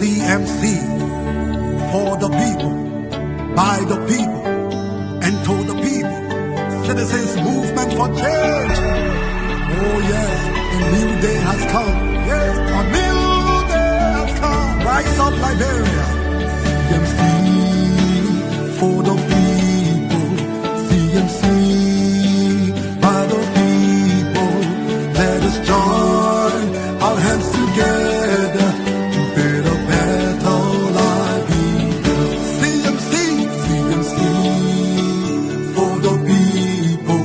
CMC, for the people, by the people, and to the people. Citizens Movement for Change. Oh yes, a new day has come. Yes, a new day has come. Rise up, Liberia. CMC, for the people. CMC, by the people. Let us join our hands together to build a better life. CMC, CMC, for the people.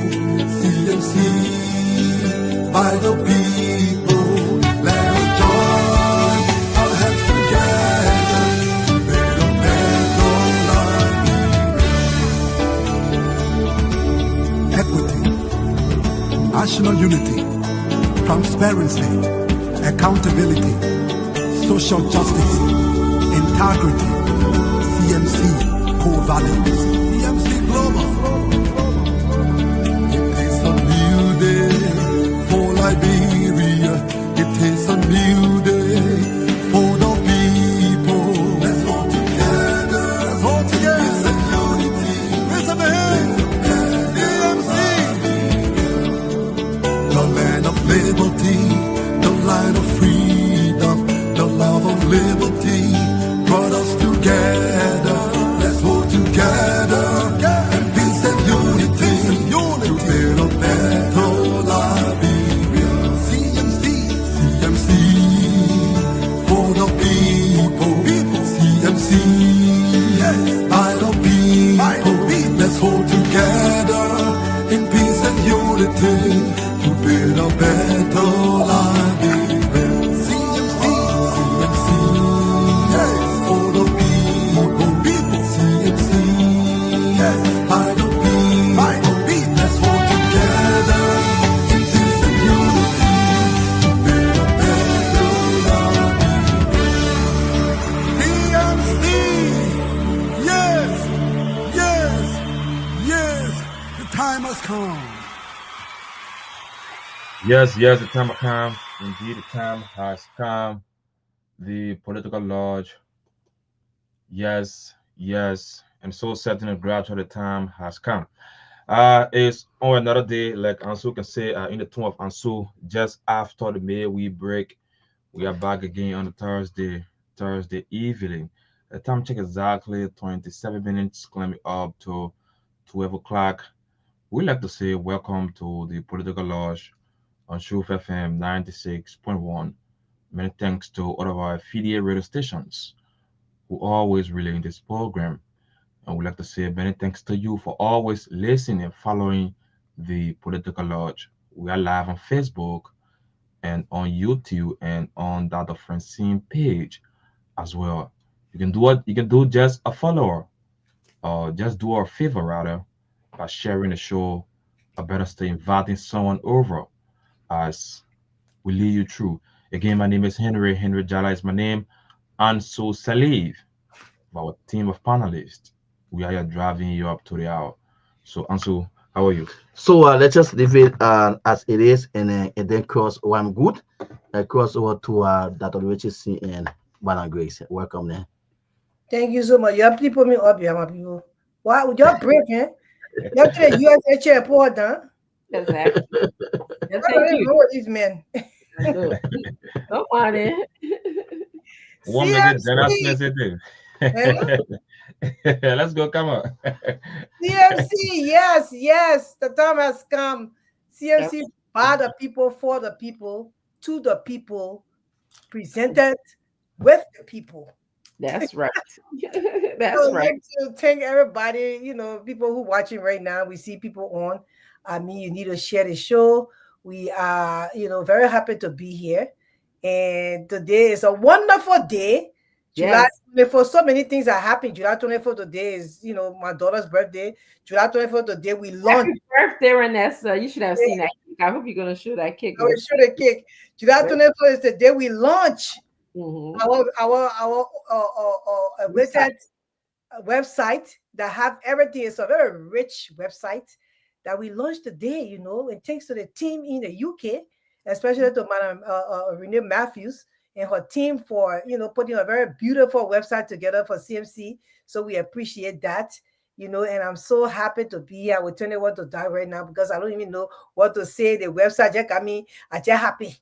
CMC, by the people. Let us join our hands together to build a better life. Equity, national unity, transparency, accountability, social justice, integrity, CMC core values, CMC Global. It is a new day for Liberia. It is a new day for the people. Let's all together. Let's all together. It's a unity. It's a CMC. The land of liberty, the light of freedom, the love of liberty brought us together. Let's hold together in peace and unity to build a better Liberia. CMC, CMC, for the people. CMC, by the people. Let's hold together in peace and unity to build a better Liberia. CMC, CMC, for the people. CMC, by the people. Let's hold together in peace and unity to build a better Liberia. CMC, yes, yes, yes, the time has come. Yes, the time has come. Indeed, the time has come. The political lodge. Yes, and so certain and gradually the time has come. It's on another day, like Ansu can say, in the tomb of Ansu, just after the May we break. We are back again on the Thursday evening. The time check exactly 27 minutes, climbing up to 12 o'clock. We like to say welcome to the political lodge on Shuf FM 96.1. Many thanks to all of our affiliate radio stations who always relay this program. And we'd like to say many thanks to you for always listening and following the Political Lodge. We are live on Facebook and on YouTube and on Dr. Francine page as well. You can do what you can do just a follower or just do our favor rather by sharing the show or better still inviting someone over as we lead you through. Again, my name is Henry. Henry Jala is my name. And so Saliv, our team of panelists. We are here driving you up to the hour. So Ansu, how are you? So let's just leave it as it is, and then cross. Oh, I'm good. Cross over to Dr. WHC and Balan Grace. Welcome there. Thank you so much. You have to put me up here, my people. Why would you break, eh? You have to USA airport, huh? Exactly. I don't know what these men. Don't want it. One minute, then I say let's go, come on. CMC, yes, the time has come. CMC by the people, for the people, to the people, presented with the people. That's right. That's right. To thank everybody, people who watching right now. We see people on. I mean, you need to share the show. We are, very happy to be here. And today is a wonderful day. July 24th, so many things are happening. July 24th today is, my daughter's birthday. July 24th today we launched. Happy birthday, Renessa. You should have seen that cake. I hope you're going to show that cake. I will show the cake. July 24th is the day we launch our website that have everything. It's a very rich website that we launched today, and thanks to the team in the UK, especially to Madam Renee Matthews and her team for, putting a very beautiful website together for CMC. So we appreciate that, and I'm so happy to be here. I will turn it over to Doc right now because I don't even know what to say. The website just got me, I just happy.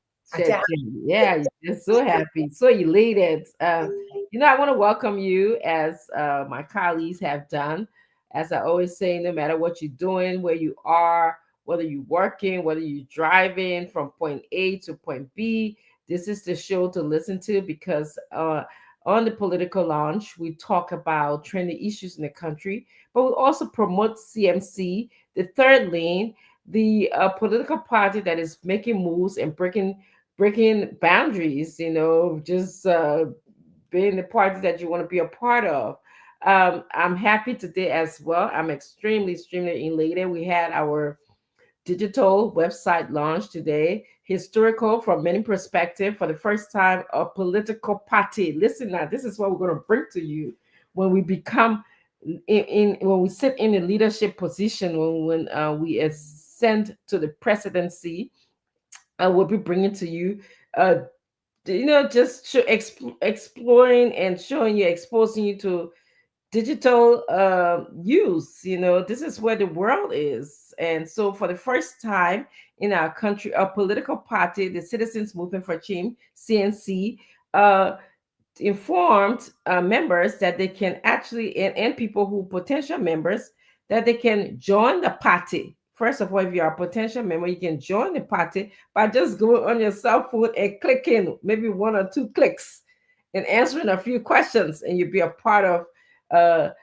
Yeah, you're so happy, so elated. I want to welcome you as my colleagues have done. As I always say, no matter what you're doing, where you are, whether you're working, whether you're driving from point A to point B, this is the show to listen to because on the Political Lounge, we talk about trending issues in the country, but we also promote CMC, the third lane, the political party that is making moves and breaking boundaries, just being the party that you want to be a part of. I'm happy today as well. I'm extremely elated. We had our digital website launch today, historical from many perspectives. For the first time, a political party. Listen now, this is what we're going to bring to you when we become when we sit in a leadership position, when we ascend to the presidency. I will be bringing to you, just exploring and showing you, exposing you to digital use. This is where the world is. And so for the first time in our country, a political party, the Citizens Movement for Change, CNC, informed members that they can actually, and people who potential members, that they can join the party. First of all, if you're a potential member, you can join the party by just going on your cell phone and clicking maybe 1 or 2 clicks and answering a few questions, and you'll be a part of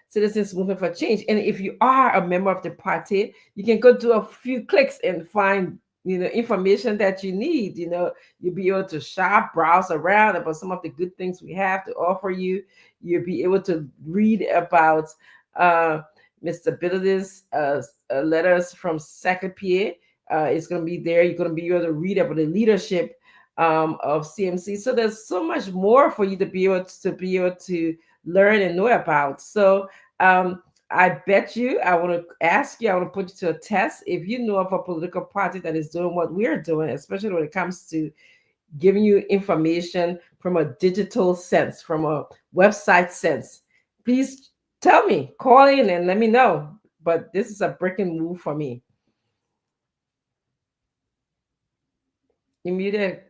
Citizens Movement for Change. And if you are a member of the party, you can go do a few clicks and find information that you need. You'll be able to shop, browse around about some of the good things we have to offer you. You'll be able to read about Mr. Biddle's letters from Sacapie. It's going to be there. You're going to be able to read about the leadership of CMC. So there's so much more for you to be able to learn and know about. So I bet you, I want to ask you, I want to put you to a test. If you know of a political party that is doing what we're doing, especially when it comes to giving you information from a digital sense, from a website sense, please tell me, call in and let me know. But this is a breaking move for me. You muted.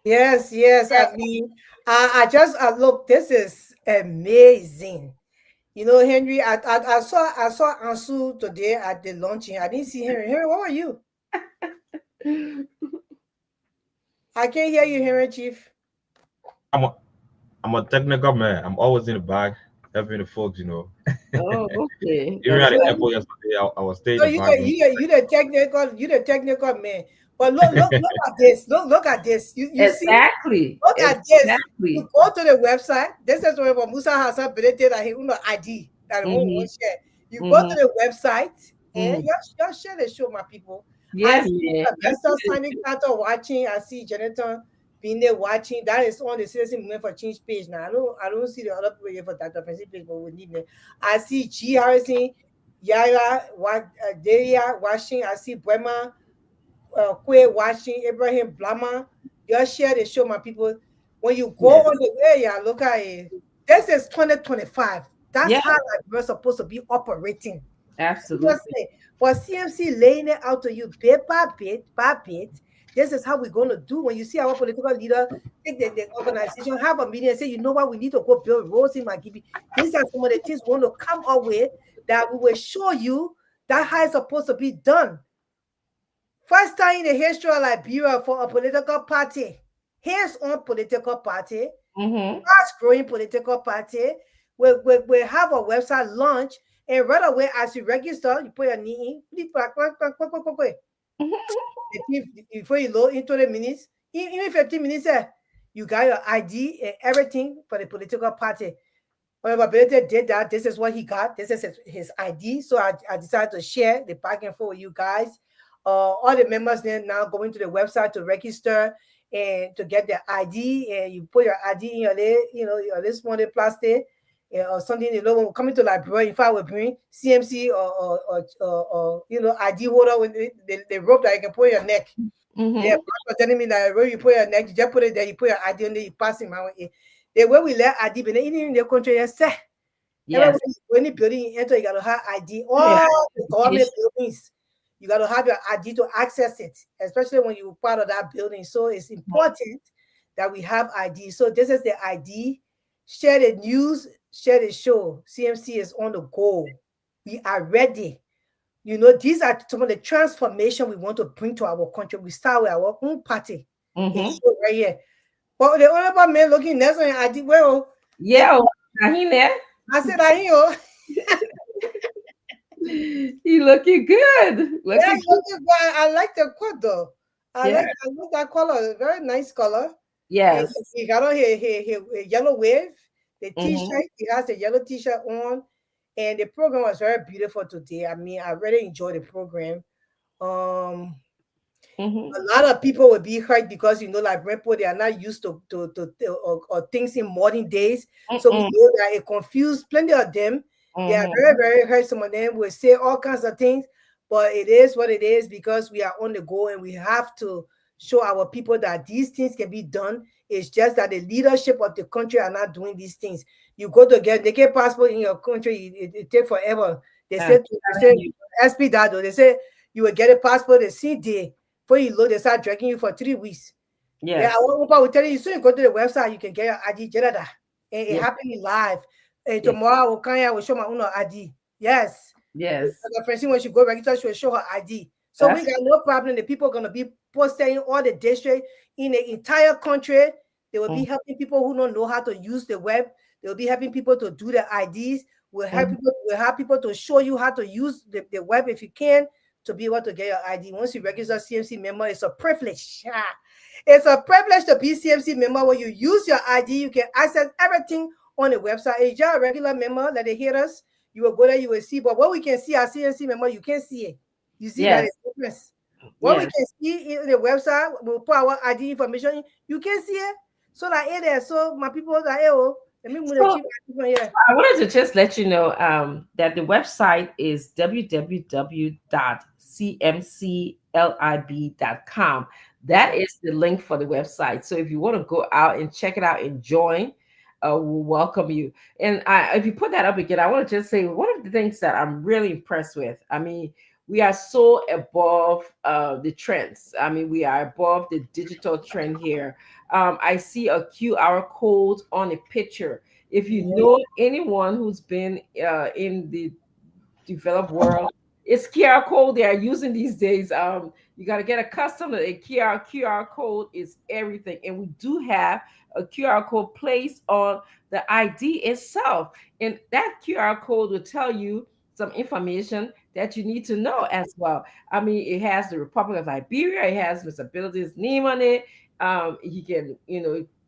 Yes. I mean, I just look. This is amazing. Henry, I saw Ansu today at the launching. I didn't see Henry. Henry, what are you? I can't hear you, Henry, Chief. I'm a technical man. I'm always in the back helping the folks. Oh, okay. Even at the airport yesterday, I was staying. So you the technical man. But look at this. Look at this. You exactly. See? Look at this. You go to the website. This is where Musa Hassan predicted that he will not ID that won't share. You go to the website and you share the show, my people. Yes, Esther signing Carter watching. I see Jonathan being there watching. That is on the Citizen Movement for Change page now. I don't see the other people here for that offensive page, but we need them. I see G Harrison, Yara, Delia watching. I see Brema, Kwe watching, Ibrahim Blama. Just share the show, my people. When you go on the area, look at it. This is 2025. That's how we're supposed to be operating. Absolutely. But CMC laying it out to you bit by bit by bit. This is how we're going to do. When you see our political leader take the organization, have a meeting and say, you know what, we need to go build roads in Magibi. These are some of the things we want to come up with that we will show you that how it's supposed to be done. First time in the history of Liberia for a political party, hands-on political party, fast-growing political party, we have a website launch, and right away as you register, you put your name in, before you load into the minutes, even 15 minutes, you got your ID and everything for the political party. When Babette did that, this is what he got. This is his ID. So I decided to share the back and forth with you guys. All the members then now going to the website to register and to get their ID, and you put your ID in your this morning plastic or something. Coming to Liberia, if I would bring CMC or ID holder with the rope that you can put on your neck. Yeah, was telling me that when you put your neck, you just put it there, you put your ID on there, you pass him out. The way we let ID, but even in the country, yes, sir. Yes. When the building you enter, you gotta have ID. Yeah. All the government buildings, you gotta have your ID to access it, especially when you're part of that building. So it's important that we have ID. So this is the ID. Share the news, share the show. CMC is on the go. We are ready. You know, these are some of the transformation we want to bring to our country. We start with our own party. It's so right here. But the other man looking next one, I did well. Yeah, he there. I said, I know. He looking good. Yeah, I like the quote though. I like that color. Very nice color. Yes. He got on here a yellow wave. The t-shirt, he has a yellow t-shirt on. And the program was very beautiful today. I mean, I really enjoyed the program. A lot of people will be hurt because like people, they are not used to or things in modern days. So we know that it confused plenty of them. They are very, very hurt. Some of them will say all kinds of things, but it is what it is because we are on the go and we have to show our people that these things can be done. It's just that the leadership of the country are not doing these things. You go to get passport in your country, it take forever. They say SP that they say you will get a passport the same day. Before you load, they start dragging you for 3 weeks. Yes. Yeah, I will tell you, so you go to the website, you can get your ID Jeddah. And it happening live. And tomorrow I will come here, I will show my own ID. Yes. Yes. The person when she go register, she will show her ID. So we got no problem. The people are gonna be posted in all the districts in the entire country. They will be helping people who don't know how to use the web. They will be helping people to do the IDs. We'll have people to show you how to use the web if you can, to be able to get your ID. Once you register CMC member, it's a privilege. It's a privilege to be CMC member. When you use your ID, you can access everything on the website. If you're a regular member, let it hit us. You will go there, you will see. But what we can see as CMC member, you can't see it. You see that it's different. What we can see in the website, we'll put our ID information. You can see it. So like it there. So my people are like, oh, let me move the chip here. I wanted to just let you know that the website is www.cmclib.com. That is the link for the website. So if you want to go out and check it out and join, we'll welcome you. And if you put that up again, I want to just say one of the things that I'm really impressed with. I mean, we are so above the trends. I mean, we are above the digital trend here. I see a QR code on a picture. If you know anyone who's been in the developed world, it's QR code they are using these days. You got to get accustomed to a QR code is everything. And we do have a QR code placed on the ID itself. And that QR code will tell you some information that you need to know as well. I mean, it has the Republic of Liberia. It has Mr. Ability's name on it. He can,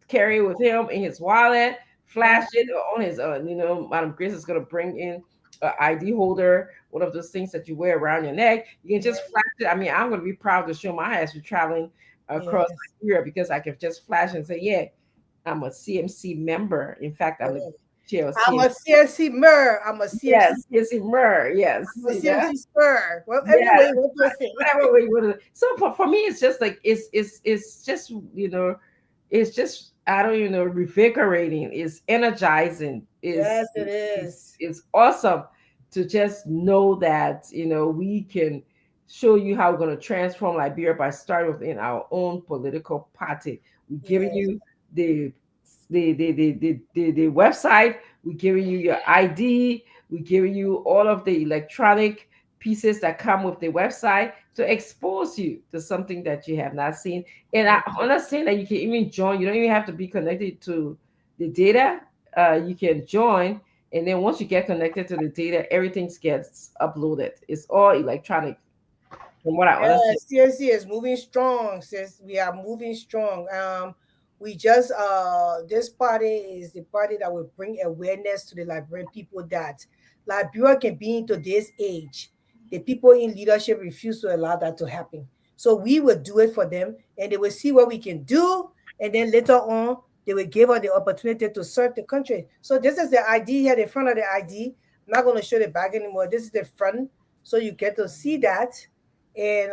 carry it with him in his wallet, flash it on his, Madam Grace is going to bring in an ID holder, one of those things that you wear around your neck. You can just flash it. I mean, I'm going to be proud to show my ass for traveling across Nigeria because I can just flash and say, yeah, I'm a CMC member. In fact, I'm a CMC member. I'm a CMC. Yes, CMC member. Yes. I'm a CMC member. Well, anyway, whatever way you want to. So for me, it's just like it's just it's just I don't even know, revigorating. It's energizing. Yes, it is. It's awesome to just know that we can show you how we're going to transform Liberia by starting within our own political party. We're giving you the website, we're giving you your ID, we're giving you all of the electronic pieces that come with the website to expose you to something that you have not seen. And I understand that you can even join. You don't even have to be connected to the data. You can join, and then once you get connected to the data, everything gets uploaded. It's all electronic. From what I understand, CNC is moving strong. Since we are moving strong, we just this party is the party that will bring awareness to the Liberian people that Liberia can be in today's age. The people in leadership refuse to allow that to happen. So we will do it for them, and they will see what we can do, and then later on they will give us the opportunity to serve the country. So this is the ID here, the front of the ID. I'm not going to show the back anymore. This is the front, so you get to see that, and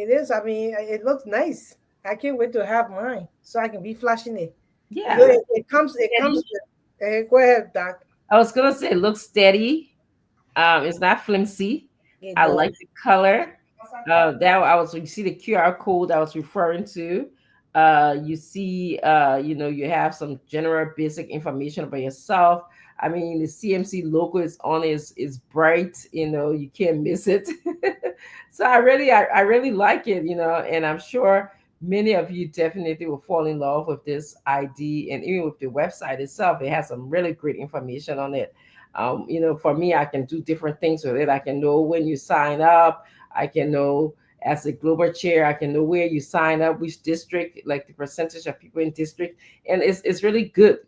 It is. I mean, it looks nice. I can't wait to have mine so I can be flashing it. You know, Yeah. it comes. It comes with. Go ahead, Doc. I was gonna say it looks steady. It's not flimsy. You I know. like the color. That I was, you see the QR code I was referring to. You see, you have some general basic information about yourself. I mean, the CMC logo is on, is bright. You can't miss it. So I really like it. And I'm sure many of you definitely will fall in love with this ID, and even with the website itself. It has some really great information on it. For me, I can do different things with it. I can know when you sign up. I can know, as a global chair, I can know where you sign up, which district, like the percentage of people in district, and it's really good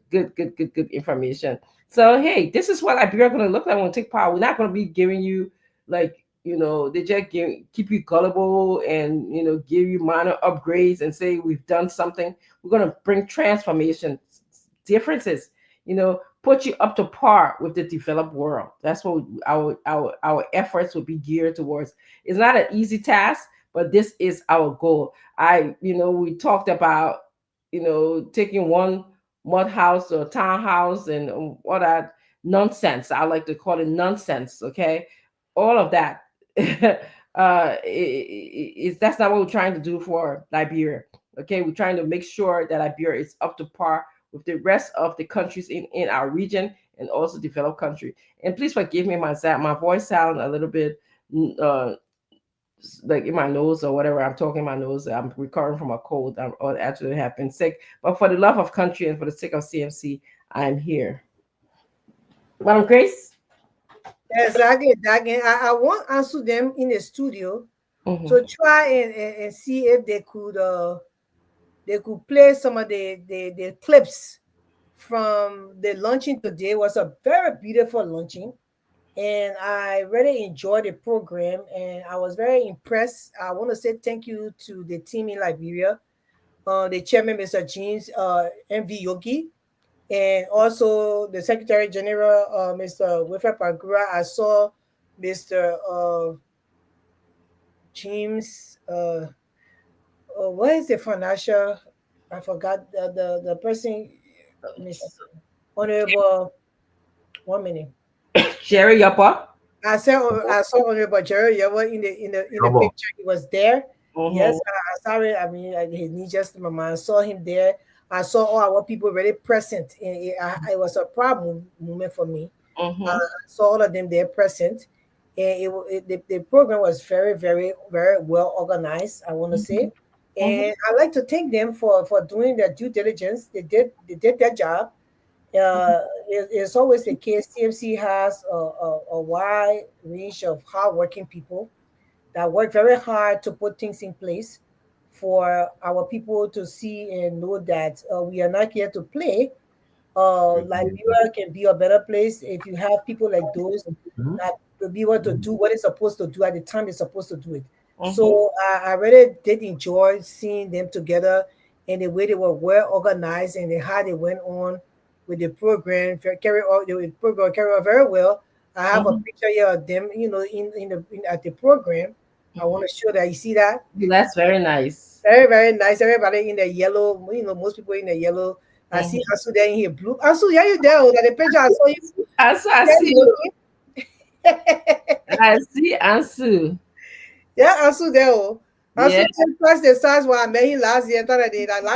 information. So hey, this is what Liberia going to look like when we take power. We're not going to be giving you, like, they just keep you gullible and give you minor upgrades and say we've done something. We're going to bring transformation, differences, put you up to par with the developed world. That's what our efforts will be geared towards. It's not an easy task, but this is our goal. We talked about, taking one mud house or townhouse and all that nonsense. I like to call it nonsense. Okay, all of that. That's not what we're trying to do for Liberia. Okay, we're trying to make sure that Liberia is up to par with the rest of the countries in our region, and also developed country. And please forgive me, my voice sounds a little bit like in my nose or whatever. I'm talking my nose. I'm recovering from a cold. Or actually have been sick. But for the love of country and for the sake of CMC, I'm here. Madam Grace? Exactly. I want to answer them in the studio to try and see if they could play some of the clips from the launching today. It was a very beautiful launching, and I really enjoyed the program, and I was very impressed. I want to say thank you to the team in Liberia, the chairman, Mr. James MV Yogi, and also the Secretary General, Mr. Wilfred Pagura. I saw Mr. James. What is the financial? I forgot the person, Mr. Honorable. 1 minute. Jerry Yapa. I saw Honorable Jerry Yapa in the picture. He was there. Yes, sorry. I mean, his knee just in my mind. I saw him there. I saw all our people really present. And it was a proud moment for me. I saw all of them there present. And the program was very, very, very well organized, I want to say. And I'd like to thank them for doing their due diligence. They did their job. It's always the case. CMC has a wide range of hardworking people that work very hard to put things in place for our people to see and know that we are not here to play. Liberia can be a better place if you have people like those that will be able to do what it's supposed to do at the time it's supposed to do it. So I really did enjoy seeing them together and the way they were well organized and how they went on with the program, carry on very well. I have a picture here of them, at the program. I want to show that. You see that? That's very nice. Very, very nice. Everybody in the yellow, most people in the yellow. I see Ansu there in here blue. Ansu, yeah, you there? That the picture I saw you. I see you. I see Ansu. Yeah, Ansu there. Ansu twice the size when I met him last year. Last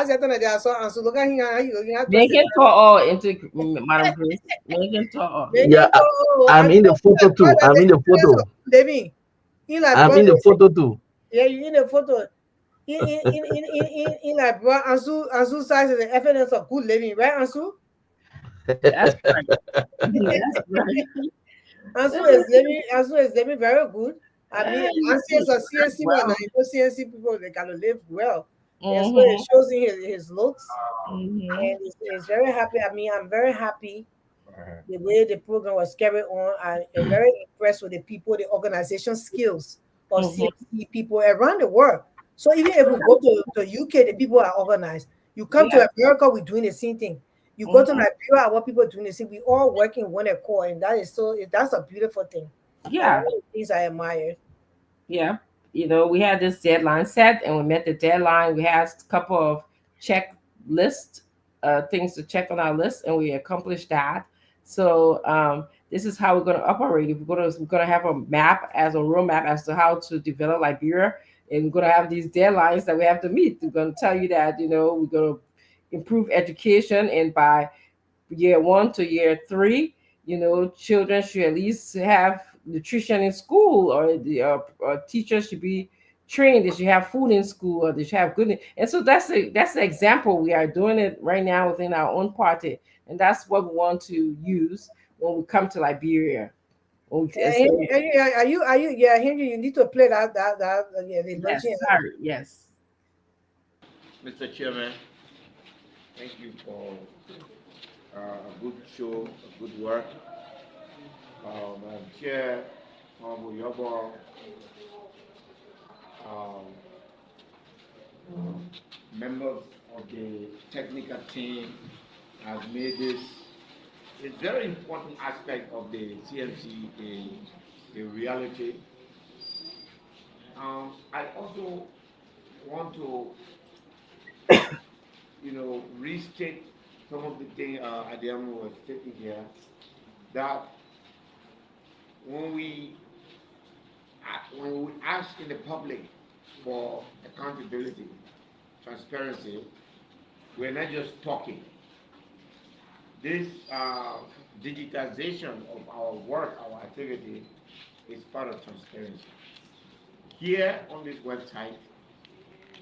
year, I saw Ansu. Look at him. How you looking at? Make it all into Madam Grace. Make it all. Yeah, I'm in the photo too. I'm in the photo. David, I'm in the photo too. Yeah, you in the photo. In like bro, Ansu size is the evidence of good living, right, Ansu? That's right. That's right. Ansu is living very good. I mean, Ansu is a CNC man. You know, CNC people, they gotta live well. And so it shows in his looks, and he's very happy. I mean, I'm very happy the way the program was carried on. I'm very impressed with the people, the organization skills of CNC people around the world. So even if we go to UK, the people are organized. You come to America, we're doing the same thing. You go to Nigeria, our people are doing the same. We all work in one accord, and that's a beautiful thing. Yeah, things I admire. Yeah. we had this deadline set, and we met the deadline. We had a couple of checklist things to check on our list, and we accomplished that. So this is how we're going to operate. If we're going to have a map as a roadmap as to how to develop Liberia, and we're going to have these deadlines that we have to meet. We're going to tell you that we're going to improve education, and by year 1 to year 3, children should at least have nutrition in school, or the teachers should be trained. They should have food in school, or they should have good. And so that's the example. We are doing it right now within our own party, and that's what we want to use when we come to Liberia. Henry, are you? Yeah, Henry, you need to play that the Yes, virgin. sorry, yes. Mr. Chairman, thank you for a good show, a good work. Madam Chair, Honorable Yobo, members of the technical team have made this a very important aspect of the CMC a reality. I also want to, restate some of the things Adiamu was stating here, that when we ask in the public for accountability, transparency, we're not just talking. This digitization of our work, our activity, is part of transparency. Here on this website,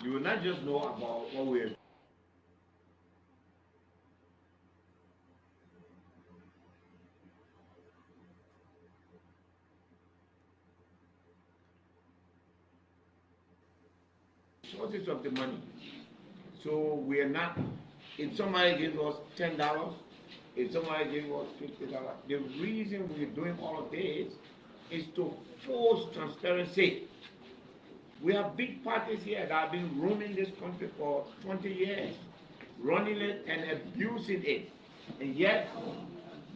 you will not just know about what we're sources of the money. So we are not, if somebody gives us $10, if somebody gives us $50, the reason we're doing all of this is to force transparency. We have big parties here that have been roaming this country for 20 years, running it and abusing it. And yet,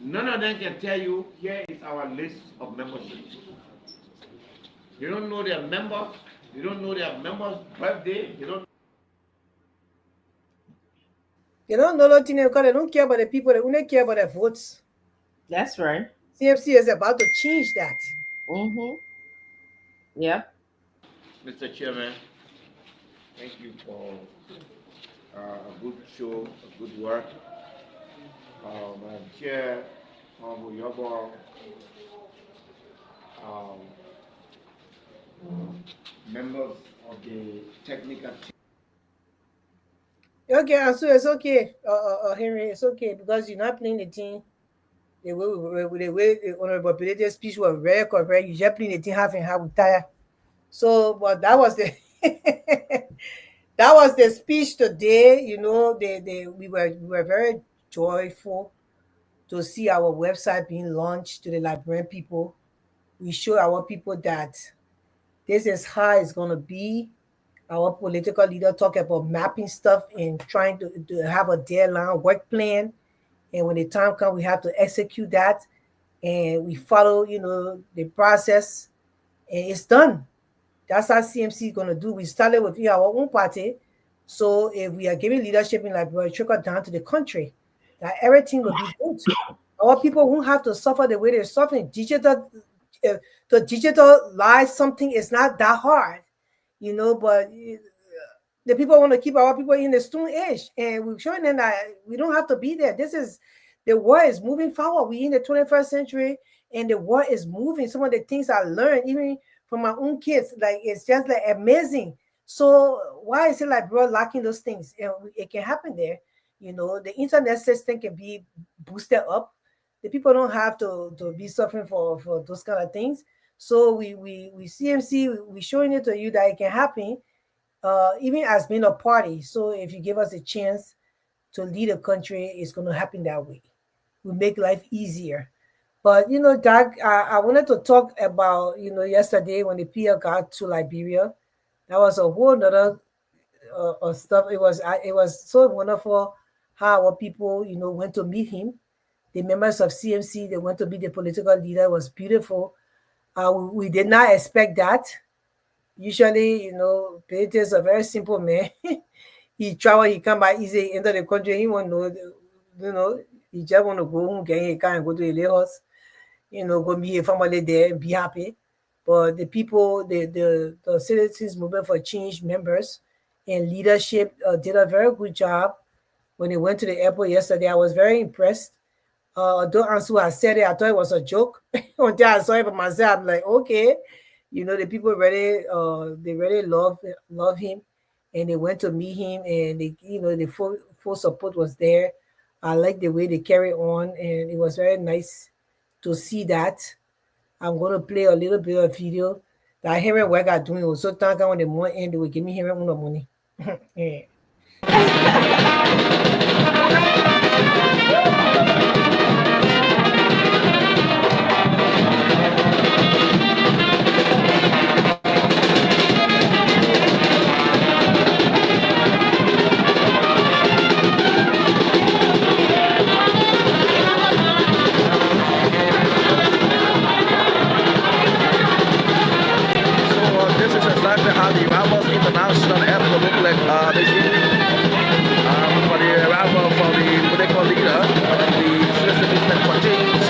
none of them can tell you, here is our list of membership. You don't know their members, you don't know their members' birthday, you don't know nothing because they don't care about the people, they only care about their votes. That's right. CFC is about to change that. Mm-hmm. Yeah. Mr. Chairman, thank you for a good show, a good work. Madam Chair, Honorable Yobo, members of the technical team. Okay, so it's okay, Henry, it's okay, because you're not playing the team the way the Honorable Pilate's speech was very correct. You just playing the team half and half with tire. So, but that was the that was the speech today. We were very joyful to see our website being launched to the Liberian people. We show our people that this is how it's gonna be. Our political leader talk about mapping stuff and trying to have a deadline, work plan, and when the time comes, we have to execute that, and we follow, the process, and it's done. That's how CMC is going to do. We started with our own party. So if we are giving leadership in Liberia, trickle down to the country, that everything will be good. Our people won't have to suffer the way they're suffering. To digitalize something is not that hard, but the people want to keep our people in the stone age. And we're showing them that we don't have to be there. The world is moving forward. We're in the 21st century, and the world is moving. Some of the things I learned, even from my own kids, it's just amazing. So why is it lacking those things? It can happen there. The internet system can be boosted up. The people don't have to be suffering for those kind of things. So we CMC, we're showing it to you that it can happen, even as being a party. So if you give us a chance to lead a country, it's going to happen that way. We make life easier. But, Doug, I wanted to talk about, yesterday when the PL got to Liberia, that was a whole nother stuff. It was so wonderful how our people, went to meet him. The members of CMC, they went to meet the political leader. It was beautiful. We did not expect that. Usually, you know, Benedict is a very simple man. He travel, he come back easy into the country. He want to know, you know, he just want to go home, get a car and go to the Lagos, you know, go meet a family there and be happy. But the people, the Citizens Movement for Change members and leadership did a very good job when they went to the airport yesterday. I was very impressed. Although Ansu had said it, I thought it was a joke. Until I saw it for myself, I'm like, okay, you know, the people really, they really love him, and they went to meet him, and they, you know, the full support was there. I like the way they carry on, and it was very nice to see that. I'm gonna play a little bit of video that Henry work are doing. Also, thank God when the month end, they will give me Henry money. Yeah. This is exactly how the Ramos International Airport look like this evening. For the arrival for the political leader of the Citizen Movement for Change,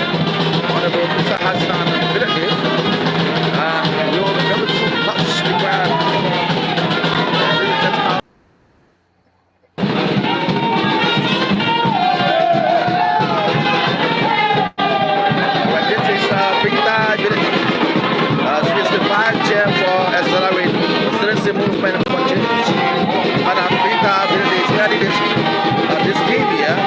Honorable Mr. Hassan Bidake. We will very soon touch the ground. This is just how when this is Peter Bidake. She is the vice chair for Accelerate the Citizen Movement for Change. Madam Peter Bidake is candidate this team here.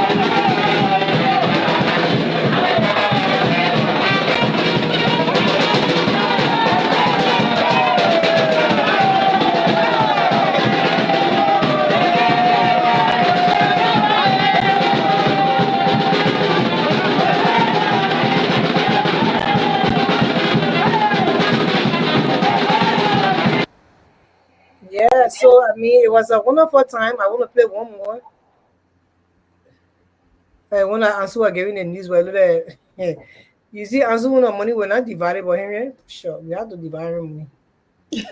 Yeah, so I mean, it was a wonderful time. I want to play one more. I want to answer giving the news. Well, you see, answer when the money we're not divided by him. Yeah? Sure, we have to divide him money.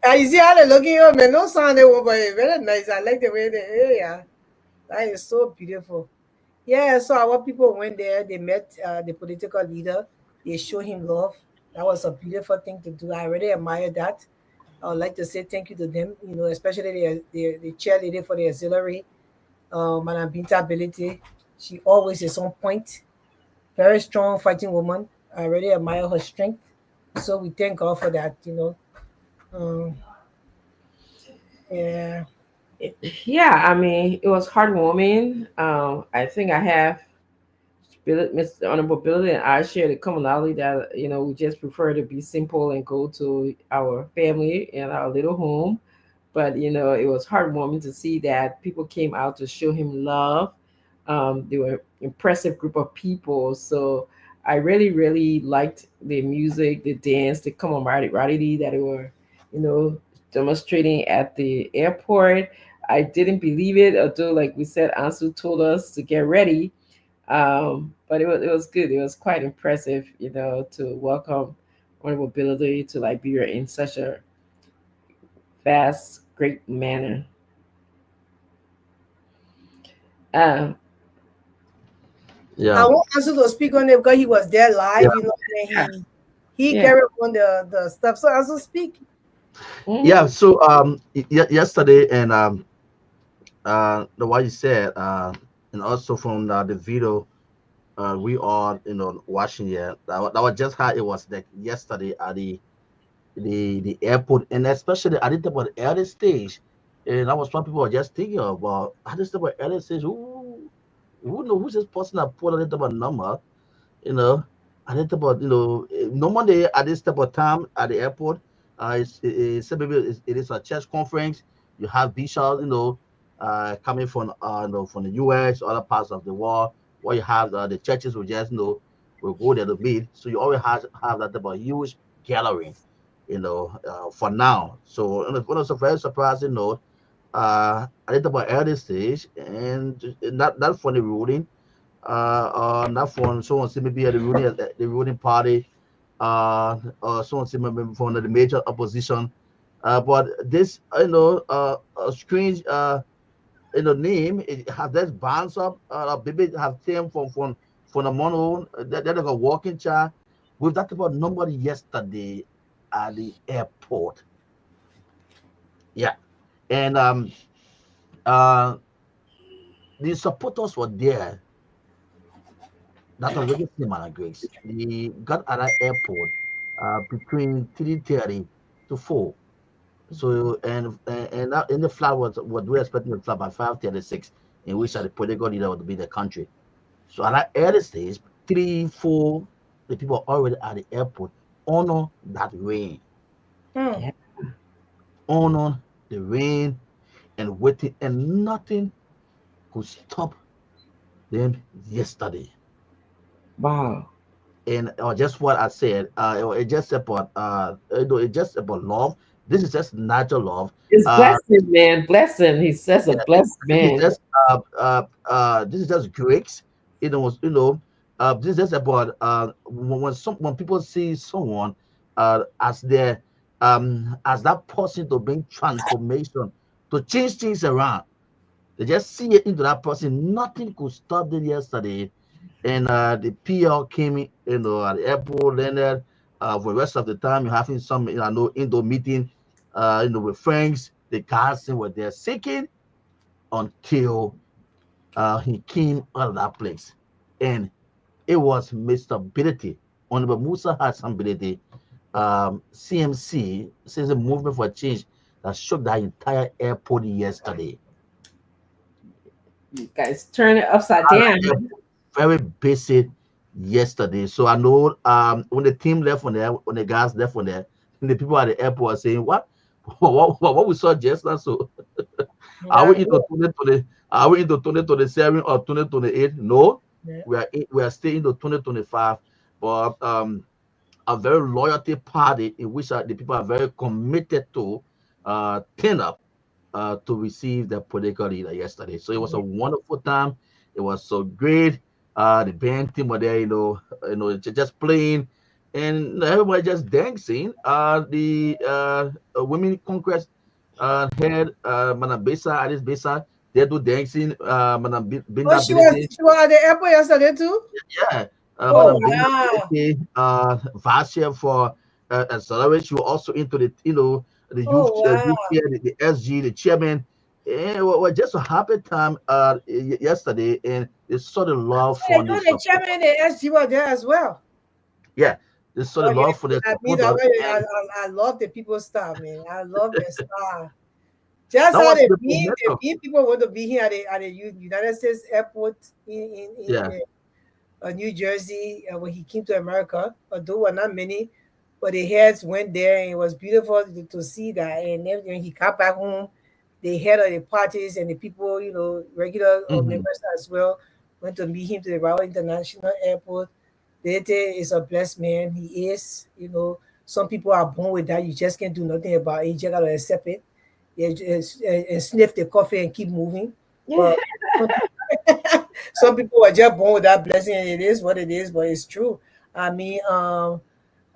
And you see how they looking at me. No sound they want, but very nice. I like the way they, yeah, that is so beautiful. Yeah, so our people went there. They met the political leader. They showed him love. That was a beautiful thing to do. I really admire that. I would like to say thank you to them. You know, especially the cheerleader for the auxiliary, Madam Binta Ability. She always is on point. Very strong fighting woman. I really admire her strength. So we thank God for that. You know, um, yeah. Yeah, I mean, it was heartwarming. I think I have Mr. Honorable Billy and I share the commonality that we just prefer to be simple and go to our family and our little home. But it was heartwarming to see that people came out to show him love. They were impressive group of people. So I really, really liked the music, the dance, the camaraderie that they were, you know, demonstrating at the airport. I didn't believe it, although, like we said, Ansu told us to get ready. But it was good. It was quite impressive, to welcome Honorable Billy to Liberia in such a fast, great manner. Um, I Yeah, want also to speak on it because he was there live, yeah, yeah, and he yeah. carried on the stuff. So also speak. yeah. Mhm. So yesterday and the what you said and also from the video we are watching here that was just how it was like yesterday at the airport, and especially I did about the early stage, and that was what people were just thinking about. I just about early stage. Who know who's this person that put a little about number? You know, I did about normally at this type of time at the airport, maybe it is a church conference. You have bishops, coming from from the U.S. other parts of the world, where you have the churches will just will go there to meet. So you always have that type of huge gathering for now. So it was a very surprising note. I did about early stage and not for the ruling. Not for someone see maybe at the ruling party. or someone say maybe from the major opposition. But this, strange, name, it has this bounce up. Baby have came from the mono. They're like a walking child. We've talked about number yesterday at the airport. Yeah, and uh, the supporters were there. That already came out of Grace. They got at that airport between 3:30 to 4. So and that, in the flight was what we expecting to fly by 5:36, in which the political leader would be the country. So at that early stage, 3, 4, the people already at the airport honor that rain, Hmm. honor the rain and waiting, and nothing could stop them yesterday. Wow. And just what I said, it's just about it's just about love. This is just natural love. It's Uh, blessing, man. Blessing. He says a yeah, blessed this is man. just this is just grace. This is just about when people see someone as their as that person to bring transformation, to change things around. They just see it into that person. Nothing could stop them yesterday. And the PR came in, at the airport, landed. For the rest of the time, you're having some, no indoor meeting, with friends. The guys were there seeking until he came out of that place. And it was Mr. Ability. Honorable Musa had some ability. CMC says a movement for change that shook that entire airport yesterday. You guys turn it upside down. Very basic yesterday. So I know when the team left from there, when the guys left from there, the people at the airport are saying, what we saw just now. So are we into 2027 or 2028? No, Yeah. we are still into 2025. But a very loyalty party in which the people are very committed to turn up to receive the political leader yesterday. So it was a wonderful time. It was so great. The band team were there, just playing, and everybody just dancing. The women congress head, Madam Besa, Alice Besa, they do dancing. Madam Oh, Binda she was Bility, at the airport yesterday too. yeah. Oh Madam Binda wow! Bility, Vasia for Accelerate. She was also into the youth, Oh wow! chair, the SG, the chairman. And it was just a happy time yesterday, and they saw the love So for you know the the support. chairman and SG were there as well. Yeah, they saw the Okay, love for the I mean, supporters, and I love the people style, man. I love their style. Just that how was the momentum. they people want to be here at the United States airport Yeah. in New Jersey when he came to America. Although were not many, but the heads went there, and it was beautiful to see that. And then when he got back home, the head of the parties and the people, regular Hmm. members as well, went to meet him to the Rio International Airport. Dete is a blessed man. He is, some people are born with that. You just can't do nothing about it. You just gotta accept it. Yeah, and sniff the coffee and keep moving. Yeah. But some people are just born with that blessing, and it is what it is. But it's true. I mean, uh,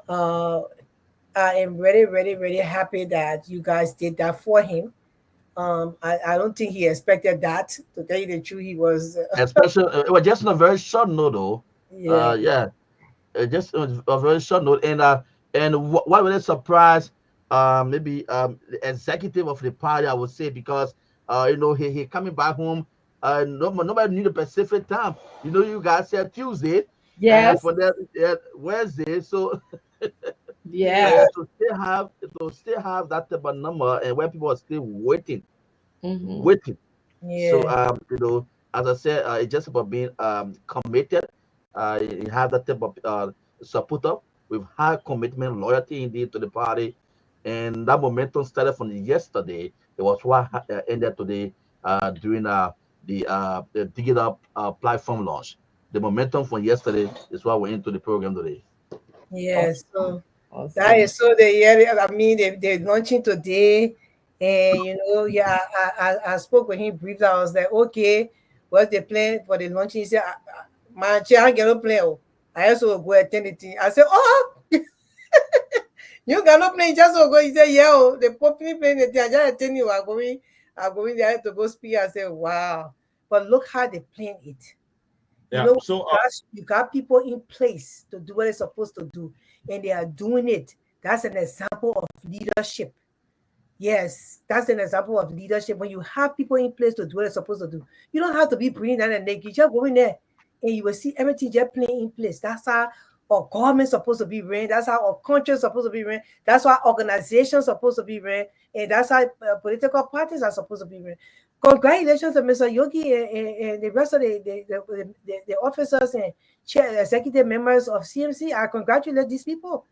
I am really, really, really happy that you guys did that for him. I don't think he expected that. To tell you the truth, he was, Especially, it was just on a very short note, though. yeah, Yeah, just on a very short note, and what was a surprise? Maybe the executive of the party, I would say, because he coming back home. Nobody knew the Pacific time. You guys said Tuesday, and Yes. for that Wednesday. So Yeah. to still have that type of number, and where people are still waiting, Hmm. waiting. So yeah, as I said, it's just about being committed. You have that type of supporter with high commitment, loyalty indeed to the party, and that momentum started from yesterday. It was what ended today during the digital platform launch. The momentum from yesterday is what we're into the program today. yeah. Awesome. So that Awesome. is so the year. I mean, they're launching today, and yeah, I spoke with him briefly. I was like, okay, what's the plan for the launching? He said, man, I get no plan. Oh. I also will go attend the thing. I said, oh, You cannot play just go. He said, yeah, oh, the poppy playing the thing. I just tell you, I'm going there to go speak. I said, wow. But look how they playing it. You Yeah. know, So you got people in place to do what they're supposed to do, and they are doing it. That's an example of leadership. Yes, that's an example of leadership. When you have people in place to do what they're supposed to do, you don't have to be bringing down a neck. You just go in there and you will see everything just playing in place. That's how our government's supposed to be ran. That's how our country's supposed to be ran. That's why organizations supposed to be ran. And that's how political parties are supposed to be ran. Congratulations to Mr. Yogi and the rest of the officers and executive members of CMC. I congratulate these people.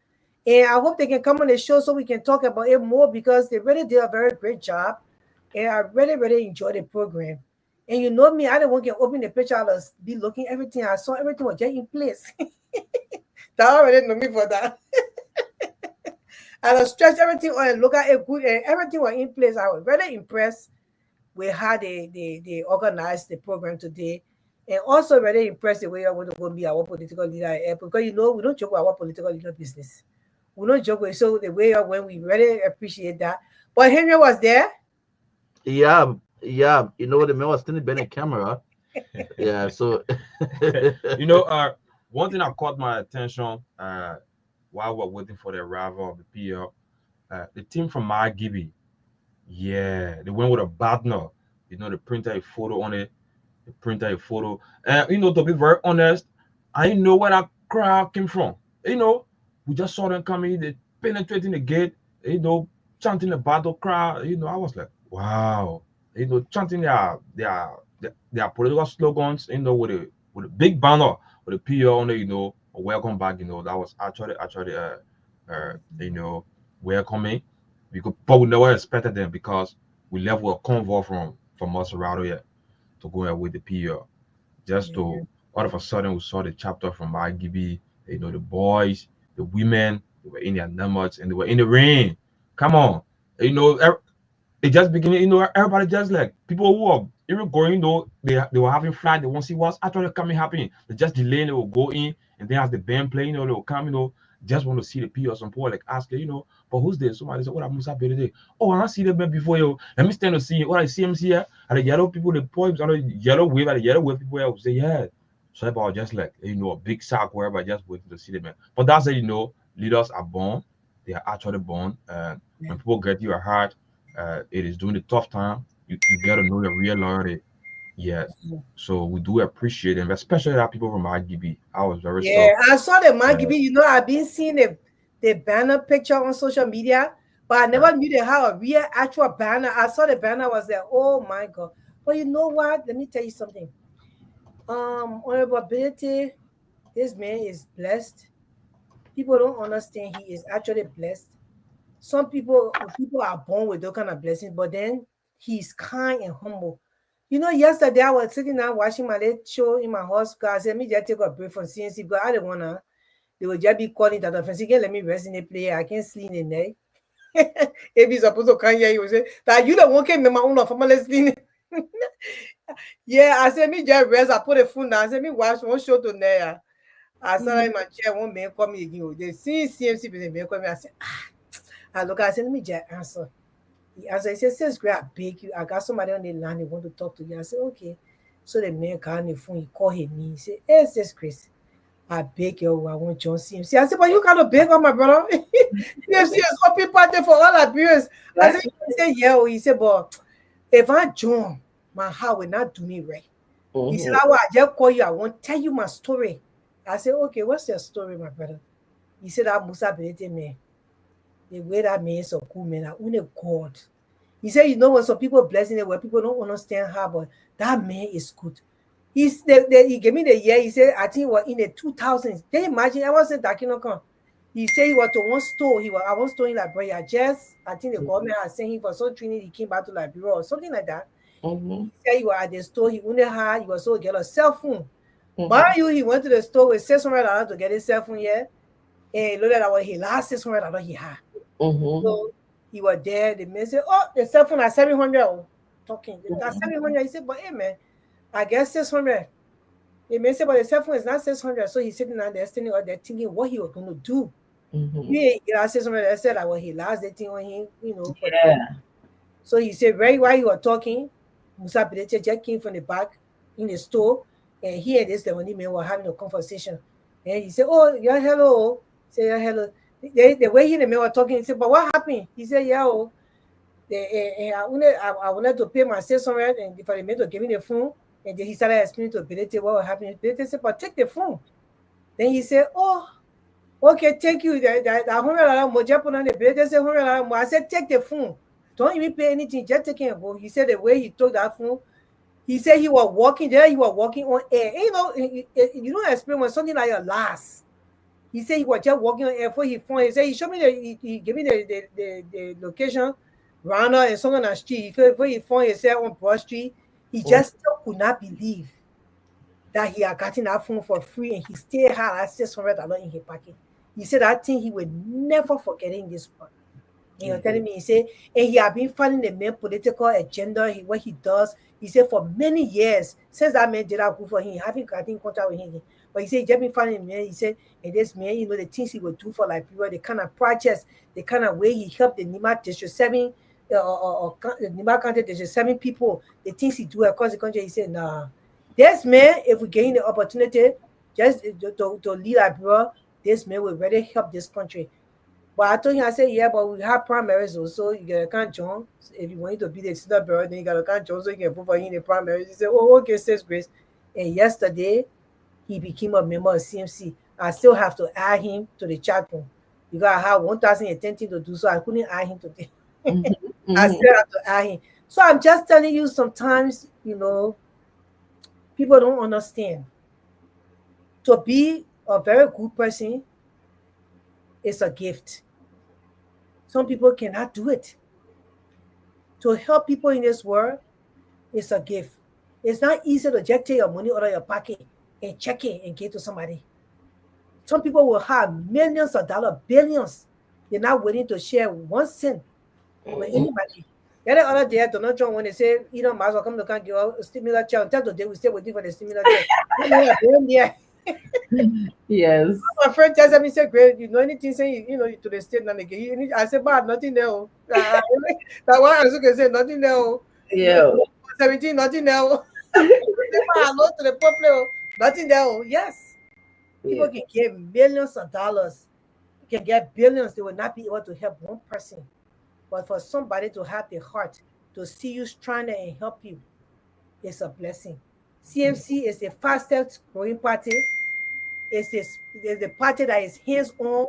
And I hope they can come on the show so we can talk about it more because they really did a very great job. And I really, really enjoyed the program. And you know me, I didn't want to open the picture. I was be looking everything. I saw everything was just in place. That already know me for that. I stretched everything on and look at it good and everything was in place. I was really impressed with how they organized the program today. And also really impressed the way I want to go be our political leader because you know we don't joke about our political leader business. We don't joke with so the way when we really appreciate that. But Henry was there. Yeah, yeah. You know, the man was standing behind the camera. Yeah, so you know, one thing that caught my attention while we're waiting for the arrival of the PL, the team from Margibi, yeah, they went with a banner. You know, they printed a photo on it. They printed a photo. And you know, to be very honest, I didn't know where that crowd came from. You know, we just saw them coming, they penetrating the gate, you know, chanting the battle crowd. You know, I was like, wow. You know, chanting their political slogans, you know, with a big banner with a PO on it, you know, welcome back, you know, that was actually you know, welcoming. But we never expected them because we left with a convoy from Maserado here to go out with the PO. Just to all of a sudden we saw the chapter from IGB, you know, the boys, the women, they were in their numbers and they were in the rain. Come on. You know, it just beginning, you know, everybody just like people who are even going though they were having flight, they want to see what's actually coming happening. They just delaying, they will go in and then as the band playing, you know, they will come, you know, just want to see the P or some people like ask, you know, but who's this? Somebody said, what I must have been today. Oh, I see them before you. Let me stand to see what I see them here. Are the yellow people, the poems are the yellow wave, are the yellow wave people will say, yeah. So about just like you know, a big sack wherever just waiting to see them. But that's how you know leaders are born, they are actually born. When people get your heart, it is during the tough time. You get to know your real loyalty. Yes. So we do appreciate them, especially that people from IGB. I was very I saw the Margibi. You know, I've been seeing the banner picture on social media, but I never knew they had a real actual banner. I saw the banner was there. Oh my god. But you know what? Let me tell you something. Honorable Ability, this man is blessed. People don't understand he is actually blessed. Some people are born with those kind of blessings, but then he's kind and humble. You know, yesterday I was sitting down watching my late show in my hospital. I said, "Me just take a break from CNC because I don't wanna." They will just be calling that offense. Again, let me rest in the play. I can't sleep in there. If he's supposed to come here, you will say that you don't want to make my own family sleep. Yeah, I said, "Me just rest." I put the phone down. I said, "Me watch one show to there." I sat in my chair. One man call me again. They see CMC, but the man call me. I said, "Ah." I look. I said, "Let me just answer." As I said, "Since great, I beg you. I got somebody on the line. They want to talk to you." I said, "Okay." So the man got on the phone. He called him. He said, "Hey, sis Chris, I beg you. I want John CMC." I said, "But you got to beg on my brother." CMC is open party for all abuse. I said, "Yeah." He said, "But if I join, my heart will not do me right." He said, "I just call you. I want to tell you my story." I said, "Okay, what's your story, my brother?" He said, "I'm Musa Benete, man. The way that man is so cool, man. I only God." He said, "You know when some people blessing it where people don't understand how, but that man is good." He gave me the year. He said, I think it was in the 2000s. They imagine I wasn't Dakinokon. He said he was to one store. I was store in Liberia. I think the government had sent him for some training. He came back to Liberia or something like that. He said he was at the store. He was so get a cell phone. Mind you, he went to the store with $600 to get his cell phone here. And look at that, he last $600 he had. So he was there. The man said, "Oh, the cell phone at 700." Talking. That's 700. He said, "But hey, man, I guess 600." The man said, "But the cell phone is not 600." So he's sitting down there, standing out there thinking what he was going to do. I said something that said like, well, he lost the thing on him, for the Yeah. So he said, right while you were talking, Musa Bilete just came from the back in the store, and he and this the only man were having a conversation. And he said, "Oh, yeah, hello." Say, "Yeah, hello." The way he and the man were talking, he said, "But what happened?" He said, "Yeah, oh, I wanted to pay my sales somewhere, and for the man to give me the phone." And then he started explaining to Bilete what was happening. Bilete said, "But take the phone." Then he said, "Oh, okay, thank you." That $100 more just put on the Bilete said $100 more. I said, "Take the phone. Don't even pay anything, just take it and go." He said the way he took that phone, he said he was walking there, he was walking on air. You don't explain when something like your last. He said he was just walking on air for his phone. He said he showed me he gave me the location, Rana and something on the street. He for his phone, he said on Broad Street. He just still could not believe that he had gotten that phone for free and he still had access $600 in his pocket. He said that thing he would never forget in this one. He was telling me, he said, and he had been following the main political agenda, what he does. He said for many years, since that man did that good for him, he haven't got in contact with him. But he said he just been following him, man. He said, and this man, the things he would do for like people, the kind of projects, the kind of way he helped the Nima District 7, or Nima County District 7 people, the things he do across the country. He said, nah, this man, if we gain the opportunity just to lead our bureau, this man will really help this country. But I told him, I said, yeah, but we have primaries also. You can't join. If you want to be the Senate bureau, then you can't join, so you can vote for him in the primaries. He said, oh, okay, says Grace. And yesterday, he became a member of CMC. I still have to add him to the chat room because I have 1,010 things to do, so I couldn't add him today. I still have to add him. So I'm just telling you, sometimes, people don't understand. To be a very good person is a gift. Some people cannot do it. To help people in this world is a gift. It's not easy to just take your money out of your pocket and check it and give to somebody. Some people will have millions of dollars, billions. They're not willing to share 1 cent with anybody. The other day, Donald Trump, when they say, Elon Musk will come to give a stimulus check, until today we still waiting for the stimulus check. Yes. My friend tells me, say, "Great, anything saying, to the state and again." I said, "But nothing there." That one I was going to say, nothing there. Yeah. 17, nothing there. Hello to the popular, nothing there. Yes. People can get millions of dollars. You can get billions. They will not be able to help one person. But for somebody to have the heart to see you stranded and help you, it's a blessing. CMC is the fastest growing party. It's the party that is hands-on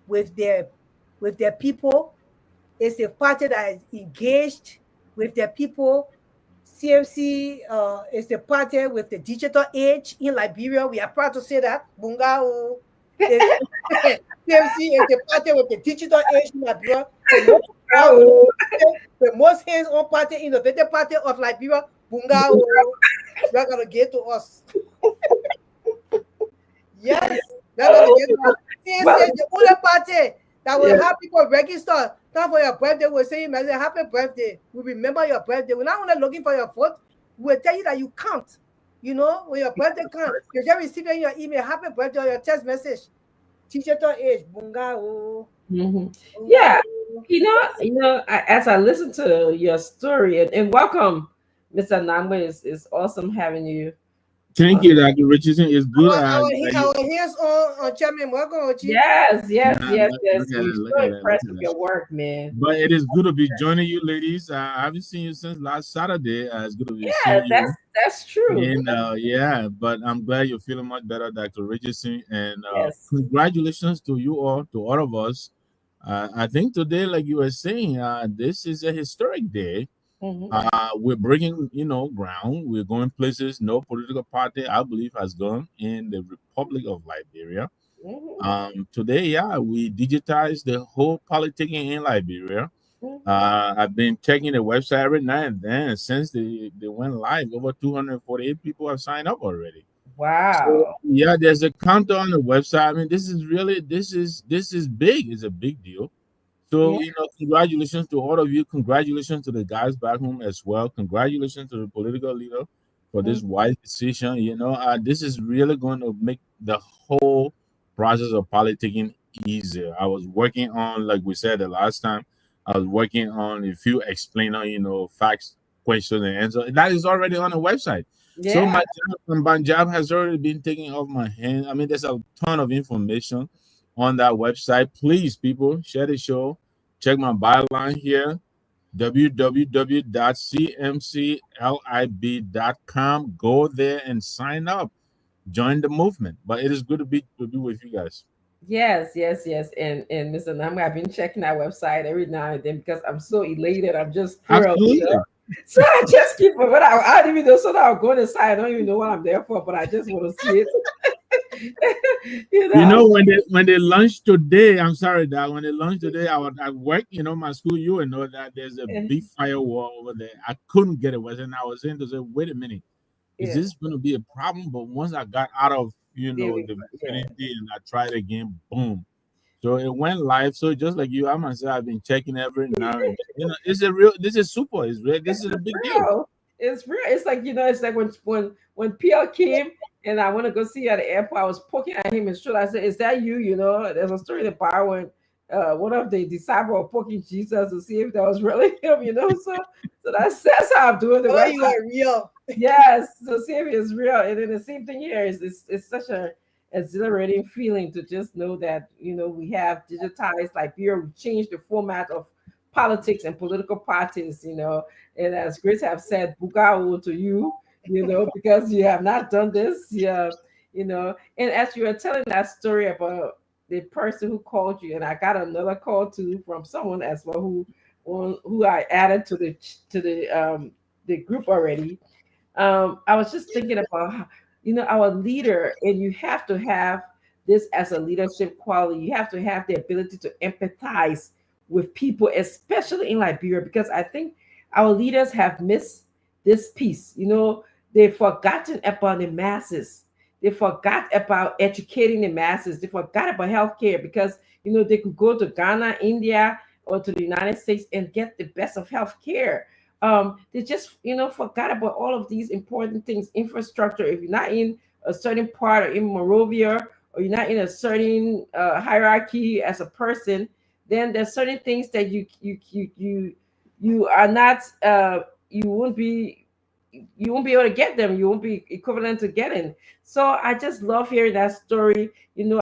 with their people. It's the party that is engaged with their people. CMC is the party with the digital age in Liberia. We are proud to say that. Bungao. CMC is the party with the digital age in Liberia. The most hands-on party, innovative party of Liberia. Bungao. You're going to get to us. Yes, that's what it is. The only party that will have people register. Time for your birthday, we'll say, happy birthday. We remember your birthday. We're not only looking for your vote, we'll tell you that you count. When your birthday comes, you just receive in your email, happy birthday, or your text message. Digital age, bunga. Yeah, as I listen to your story, and welcome, Mr. Nangwe, is awesome having you. Thank you, Dr. Richardson. It's good. Our hands on Chairman. Welcome, Chief. Yes. We're so impressed with your work, man. But it is good to be joining you, ladies. I haven't seen you since last Saturday. It's good to be seeing you. That's true. And but I'm glad you're feeling much better, Dr. Richardson. And congratulations to you all, to all of us. I think today, like you were saying, this is a historic day. We're breaking, ground. We're going places no political party, I believe, has gone in the Republic of Liberia. Today, we digitized the whole politicking in Liberia. I've been checking the website every now and then. Since they went live, over 248 people have signed up already. Wow. So, there's a counter on the website. I mean, this is big. It's a big deal. So, congratulations to all of you. Congratulations to the guys back home as well. Congratulations to the political leader for this wise decision. This is really going to make the whole process of politicking easier. I was working on, like we said the last time, I was working on a few explainer, facts, question and answer. That is already on the website. So my job has already been taken off my hand. I mean, there's a ton of information on that website. Please, people, share the show. Check my byline here, www.cmclib.com. Go there and sign up. Join the movement. But it is good to be with you guys. Yes, yes, yes. And Mr. Nam, I've been checking our website every now and then because I'm so elated. I'm just thrilled. Absolutely. So I just keep it, but I don't even know. So that I'll go inside. I don't even know what I'm there for, but I just want to see it. When they launched today, I'm sorry that when they launched today, I work, my school, you know that there's a big firewall over there. I couldn't get it. And I was in to say, wait a minute, is this going to be a problem? But once I got out of, the vicinity and I tried again, boom. So it went live. So just like you, I myself, I've been checking every now and then. This is super. It's real. This is a big deal. It's real. It's like, it's like when PL came and I want to go see you at the airport, I was poking at him and shoulder. I said, is that you? There's a story in the Bible when one of the disciples were poking Jesus to see if that was really him, So that's how I'm doing the way. You are real. Yes, so see if it's real. And then the same thing here it's such a exhilarating feeling to just know that, we have digitized Liberia. We changed the format of politics and political parties, and as Grace have said, bugao to you, because you have not done this, and as you were telling that story about the person who called you, and I got another call too from someone as well who I added to the group already. I was just thinking about our leader, and you have to have this as a leadership quality. You have to have the ability to empathize with people, especially in Liberia, because I think our leaders have missed this piece. They've forgotten about the masses. They forgot about educating the masses. They forgot about healthcare because, they could go to Ghana, India, or to the United States and get the best of healthcare. They just, forgot about all of these important things. Infrastructure. If you're not in a certain part or in Monrovia, or you're not in a certain hierarchy as a person, then there's certain things that you are not, you won't be able to get them. You won't be equivalent to getting. So I just love hearing that story.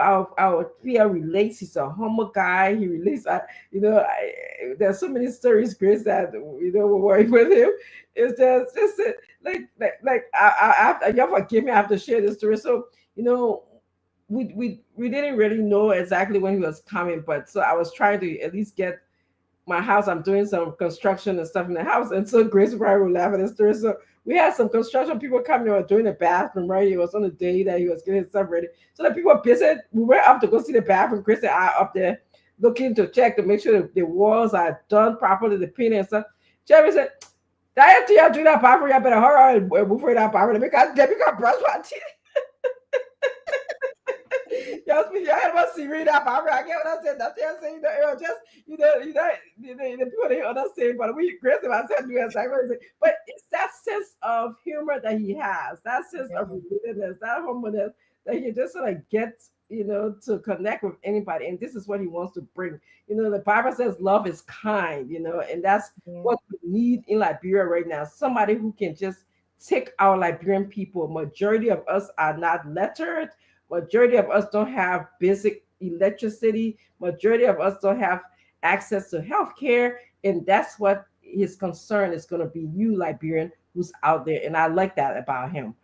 Our Pierre relates. He's a humble guy. He relates. There's so many stories, Chris, that we're working with him. It's just like I you forgive me. I have to share this story. So we didn't really know exactly when he was coming, but so I was trying to at least get my house. I'm doing some construction and stuff in the house, and so Grace probably will laugh at the story. So we had some construction people coming over doing the bathroom, right? It was on the day that he was getting his stuff ready. So the people busy. We went up to go see the bathroom. Chris and I up there looking to check to make sure the walls are done properly, the painting and stuff. Jeremy said, "That you doing that bathroom, you better hurry and move for that bathroom. They become brush my teeth." Yes, me. I must see read up. I get what I said. That's what I'm saying. Just the people they understand. But we Chris and I said do exactly. But it's that sense of humor that he has, that sense of relatedness, that humbleness that he just sort of gets, to connect with anybody. And this is what he wants to bring. The Bible says love is kind. And that's what we need in Liberia right now. Somebody who can just take our Liberian people. Majority of us are not lettered. Majority of us don't have basic electricity. Majority of us don't have access to healthcare. And that's what his concern is going to be, you Liberian who's out there. And I like that about him.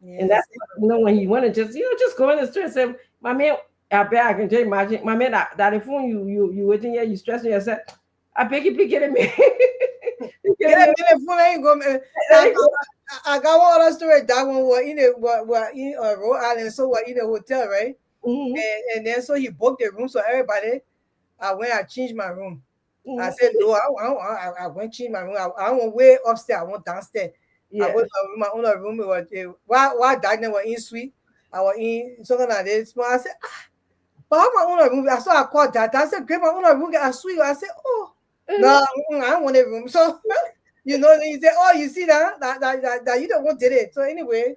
Yes. And that's, when you want to just go in the street and say, my man, I bet I can just imagine, my man, that the phone you waiting here, you stressing yourself. I beg you, get me. I got one other story. That one was in Rhode Island, so we're in a hotel, right? Mm-hmm. And then so he booked the room, so everybody. I went and changed my room. Mm-hmm. I said no, I went change my room. I went way upstairs. I went downstairs. Yeah. I went to my own room. It was while Diana was in suite. I was in something like this. But I said, but how my own room? I saw I called that. I said, great, my own room got a suite. I said, oh. No, I don't want a room. So, you say, oh, you see that you don't want it. So anyway,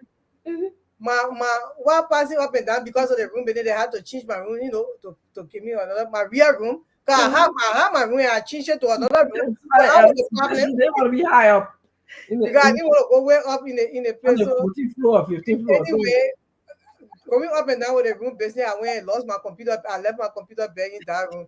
while passing up and down because of the room, but then they had to change my room, to give me another my real room. Cause I have my room, I changed it to another room. But I was the problem. They want to be high up. Because I didn't want to go way up in the place. On the 14th floor, 15th floor. Anyway, going up and down with the room business, I went and lost my computer. I left my computer back in that room.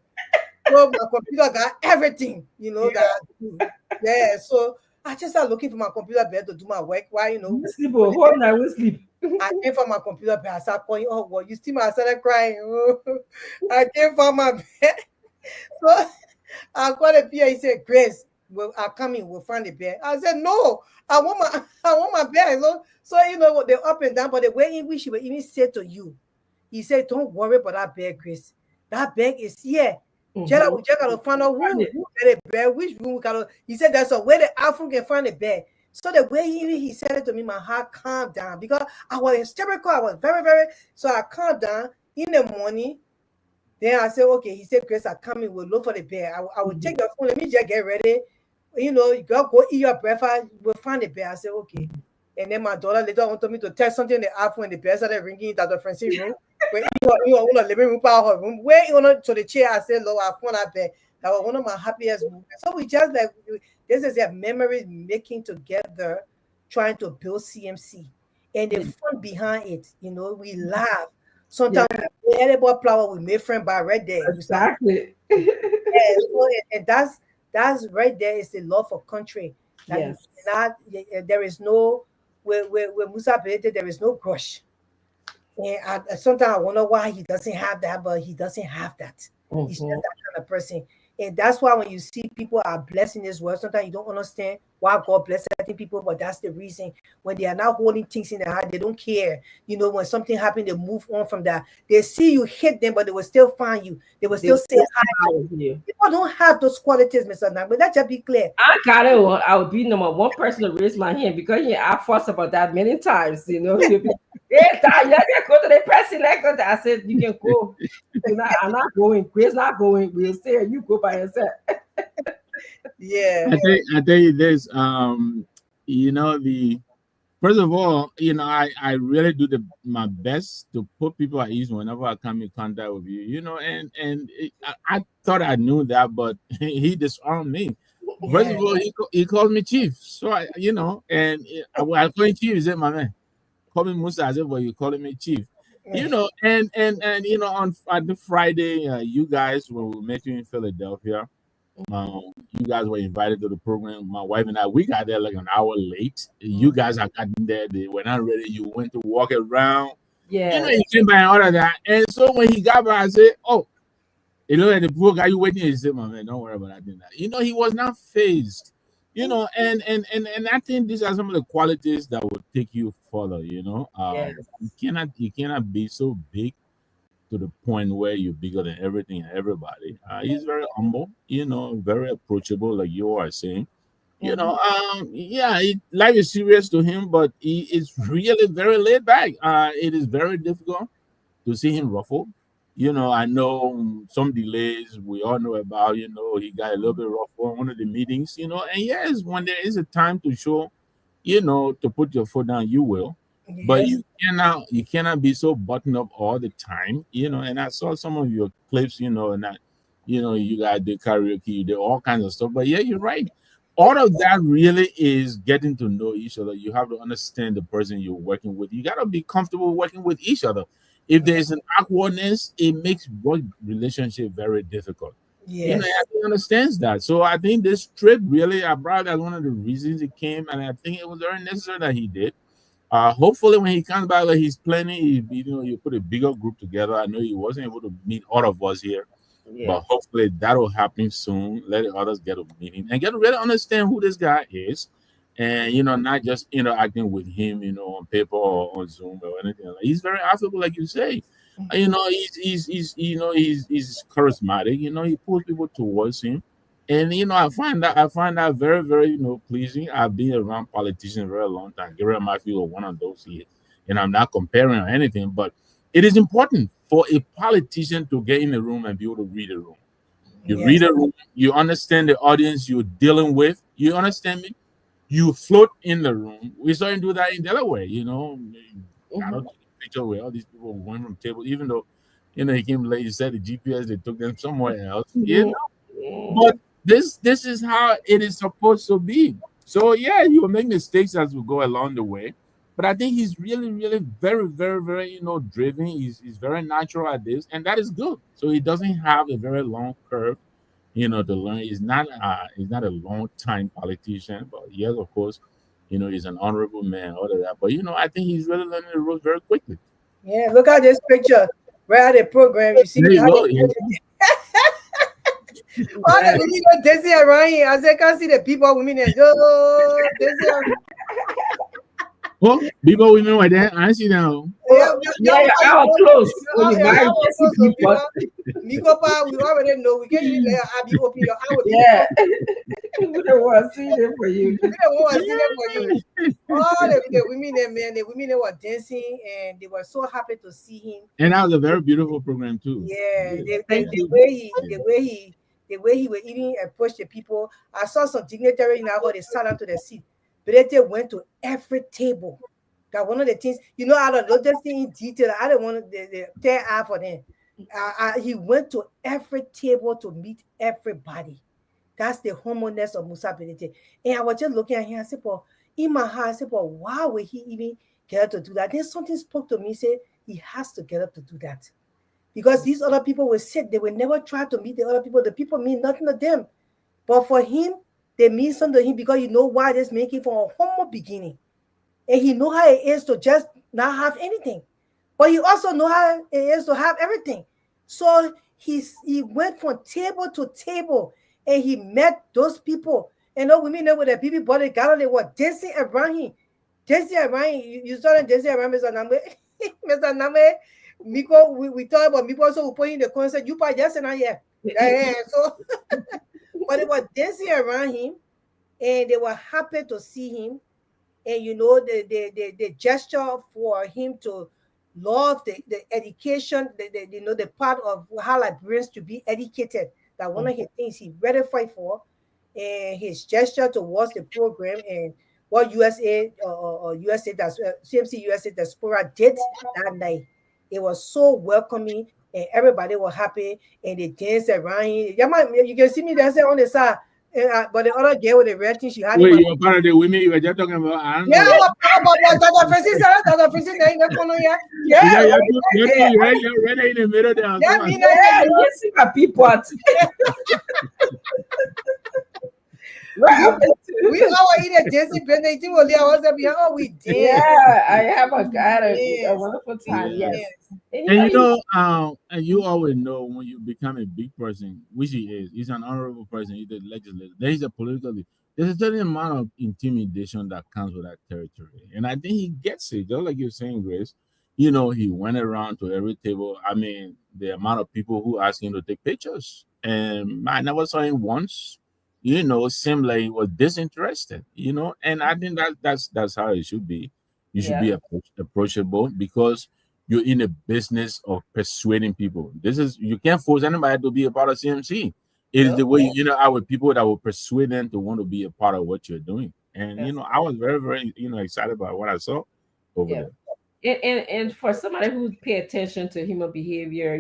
So my computer got everything, that. So I just started looking for my computer bed to do my work. Why, We sleep, whole night we sleep. I came from my computer bed. I started calling, oh, well, you see me, I started crying. I came from my bed. So I called the PA. He said, Grace, I'll come in, we'll find the bed. I said, no, I want my bed. So, they're up and down, but the way in which he would even say to you, he said, don't worry about that bed, Grace. That bed is here. We just gotta find out who get a bed, which room we gotta. He said that's a way the Afro can find a bed. So the way he said it to me, my heart calmed down because I was hysterical. I was very, very. So I calmed down in the morning. Then I said, okay. He said, Grace, I come in. We'll look for the bed. I will take your phone. Let me just get ready. You go eat your breakfast. We'll find the bed. I said, okay. And then my daughter later on told me to tell something in the Afro, and the bed started ringing into the Francine room. When you want the living room, power her room. Where to the chair, I said, Lord, I found that bed. That was one of my happiest moments. So we just this is a memory making together, trying to build CMC, and the fun behind it. We laugh. Sometimes we edible flower we made friend by right there. Exactly. And that's right there is the love for country. Yes. There is no with Musa Bete, there is no crush. And sometimes I wonder why he doesn't have that, but he doesn't have that. He's just that kind of person. And that's why when you see people are blessed in this world, sometimes you don't understand why God bless certain people, but that's the reason. When they are not holding things in their heart, they don't care. When something happened, they move on from that. They see you hit them, but they will still find you. They will still say hi to you. People don't have those qualities, Mr. Nang, but let's just be clear. I would be number one person to raise my hand because I fuss about that many times. Hey, Dad, you go to the person like that. I said, you can go. I'm not going. Grace not going. We'll stay. You go by yourself. Yeah. I tell you this. First of all, I really do my best to put people at ease whenever I come in contact with you. I thought I knew that, but he disarmed me. First of all, he called me Chief. So I call him Chief. He said, my man. Call me Musa. I said, well, you calling me Chief. And on the Friday, you guys, when we met you in Philadelphia, you guys were invited to the program. My wife and I, we got there like an hour late. You guys had gotten there. They were not ready. You went to walk around. Yeah. You came by and all of that. And so when he got by, I said, oh, you know, at the poor guy, you waiting? He said, my man, don't worry about that. He was not phased. And I think these are some of the qualities that will take you further. Yes. You cannot be so big to the point where you're bigger than everything and everybody. He's very humble, very approachable, like you are saying. Life is serious to him, but he is really very laid back. It is very difficult to see him ruffled. I know some delays we all know about. He got a little bit rough on one of the meetings. And yes, when there is a time to show, to put your foot down, you will. Yes. But you cannot be so buttoned up all the time. And I saw some of your clips, and that, you guys did karaoke, you did all kinds of stuff. But yeah, you're right. All of that really is getting to know each other. You have to understand the person you're working with. You got to be comfortable working with each other. If there's an awkwardness, it makes work relationship very difficult. Yes. Everyone understands that. So I think this trip really, I brought as one of the reasons it came, and I think it was very necessary that he did. Hopefully when he comes back, like he's planning, you put a bigger group together. I know he wasn't able to meet all of us here, but hopefully that'll happen soon. Let others get a meeting and get to really understand who this guy is. And not just interacting with him, on paper or on Zoom or anything like that. He's very affable, like you say. He's charismatic. He pulls people towards him, and I find that very, very pleasing. I've been around politicians a very long time. Gabriel Matthews was one of those here, and I'm not comparing or anything, but it is important for a politician to get in the room and be able to read the room. You read the room, you understand the audience you're dealing with. You understand me? You float in the room. We started to do that in Delaware, I don't take a picture where all these people went from table, even though, he came late. He said the GPS, they took them somewhere else, But this is how it is supposed to be. So yeah, you will make mistakes as we go along the way. But I think he's really, really very, very, very, driven. He's very natural at this, and that is good. So he doesn't have a very long curve, to learn. He's not a long time politician, but yes, of course, he's an honorable man, all of that. But I think he's really learning the ropes very quickly. Yeah, look at this picture. Right at the program, you see There you go. Yeah. All the women go dancing around here. I said, can't see the people, women there. Go dancing around. Oh, people women were there. I see them. Yeah, our close. Mikopa, we already know. We can't even let Abby open your eye. Yeah. We don't want to see them for you. We don't want to see them for you. All the women there, man, the women there were dancing and they were so happy to see him. And that was a very beautiful program too. Yeah, the way he was even approach the people. I saw some dignitary now how they sat down to the seat. But they went to every table. That one of the things, I don't know this thing in detail. I don't want to tear out for them. He went to every table to meet everybody. That's the humbleness of Musa Benete. And I was just looking at him. I said, "Well, in my heart, I said, well, why would he even get up to do that?" Then something spoke to me, said he has to get up to do that. Because these other people will sit, they will never try to meet the other people. The people mean nothing to them. But for him, they mean something to him because why this making from a humble beginning. And he know how it is to just not have anything. But he also know how it is to have everything. So he went from table to table and he met those people. And those women there with their baby body got on, they were dancing around him. Dancing around him. You saw them dancing around Mr. Namwe. Mr. Namwe, Miko, we talk about Miko, so we put in the concert. You probably just not here. Yeah, so but they were dancing around him and they were happy to see him. And the gesture for him to love the education, the part of how Liberians to be educated. That one of his things he really fight for, and his gesture towards the program and what USA or USA CMC USA Diaspora did that night. It was so welcoming and everybody was happy and they danced around him. You can see me dancing on the side. But the other girl with the red thing, she had. Wait, you were part of the women you were just talking about? Yeah, Dr. Francis, in the corner, yeah. You're right in the middle there. Yeah, you see my people. Right. We all eat a dancing penalty. We did. Yeah, I had a wonderful time. Yes. And and you always know when you become a big person, which he is. He's an honorable person. He's the legislator. Then he's a political leader. There's a certain amount of intimidation that comes with that territory, and I think he gets it. Just like you're saying, Grace. He went around to every table. I mean, the amount of people who asked him to take pictures, and I never saw him once. Seemed like he was disinterested, and I think that's how it should be. You should be approachable because you're in the business of persuading people. You can't force anybody to be a part of CMC. It is the way are with people that will persuade them to want to be a part of what you're doing. And I was very, very excited about what I saw over there. And for somebody who pay attention to human behavior,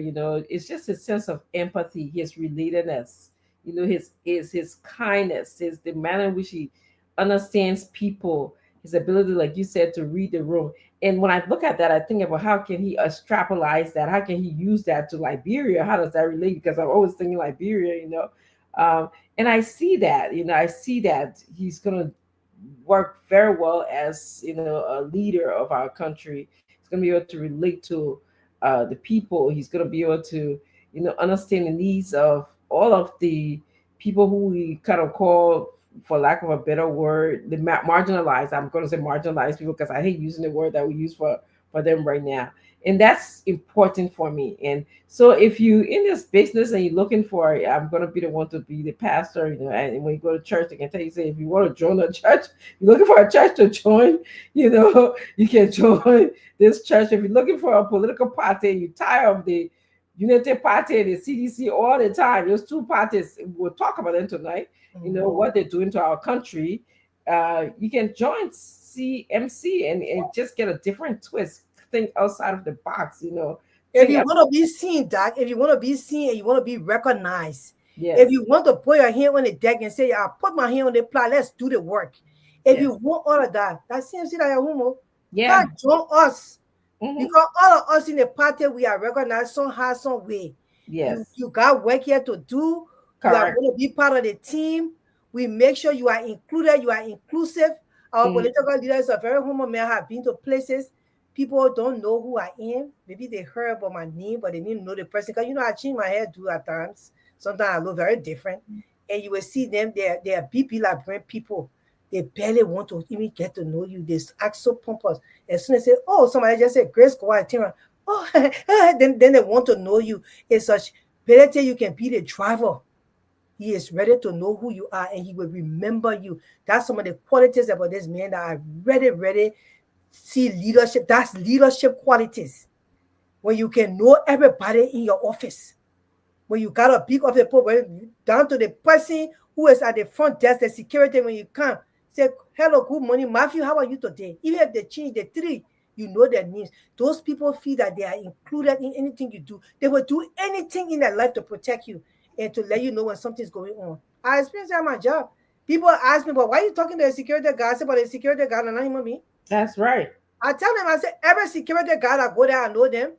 it's just a sense of empathy, his relatedness. His kindness, the manner in which he understands people, his ability, like you said, to read the room. And when I look at that, I think about how can he extrapolate that? How can he use that to Liberia? How does that relate? Because I'm always thinking Liberia, and I see that, I see that he's going to work very well as, a leader of our country. He's going to be able to relate to the people. He's going to be able to, understand the needs of all of the people who we kind of call, for lack of a better word, the marginalized. I'm going to say marginalized people because I hate using the word that we use for them right now. And that's important for me. And so if you in this business and you're looking for, I'm going to be the one to be the pastor, and when you go to church, they can tell you, say, if you want to join a church, you're looking for a church to join, you can join this church. If you're looking for a political party, you're tired of the United Party and the CDC all the time. Those two parties, we'll talk about them tonight, what they're doing to our country. You can join CMC and just get a different twist. think outside of the box, If you want to be seen, Doc, if you want to be seen and you want to be recognized, yes. If you want to put your hand on the deck and say, I'll put my hand on the plow, let's do the work. If you want all of that, that's CMC that you're homo. Yeah. God join us. Because all of us in the party, we are recognized somehow, some way. Yes. You got work here to do. Correct. You are going to be part of the team. We make sure you are included, you are inclusive. Our political leaders are very humble. Men have been to places. People don't know who I am. Maybe they heard about my name, but they didn't know the person. Because I change my hair too at times. Sometimes I look very different. And you will see them, they are big people like brand people. They barely want to even get to know you. They act so pompous. As soon as they say, oh, somebody just said, Grace, go out, Tira. Oh, then they want to know you. It's such better you can be the driver. He is ready to know who you are and he will remember you. That's some of the qualities about this man that I ready see leadership. That's leadership qualities. When you can know everybody in your office. When you got a big office, down to the person who is at the front desk, the security, when you come, say, hello, good morning, Matthew, how are you today? Even if they change the three, you know their names. Those people feel that they are included in anything you do. They will do anything in their life to protect you and to let you know when something's going on. I experienced that at my job. People ask me, but why are you talking to a security guard? I said, but the security guard is not human being. That's right. I tell them, I said, every security guard I go there, I know them.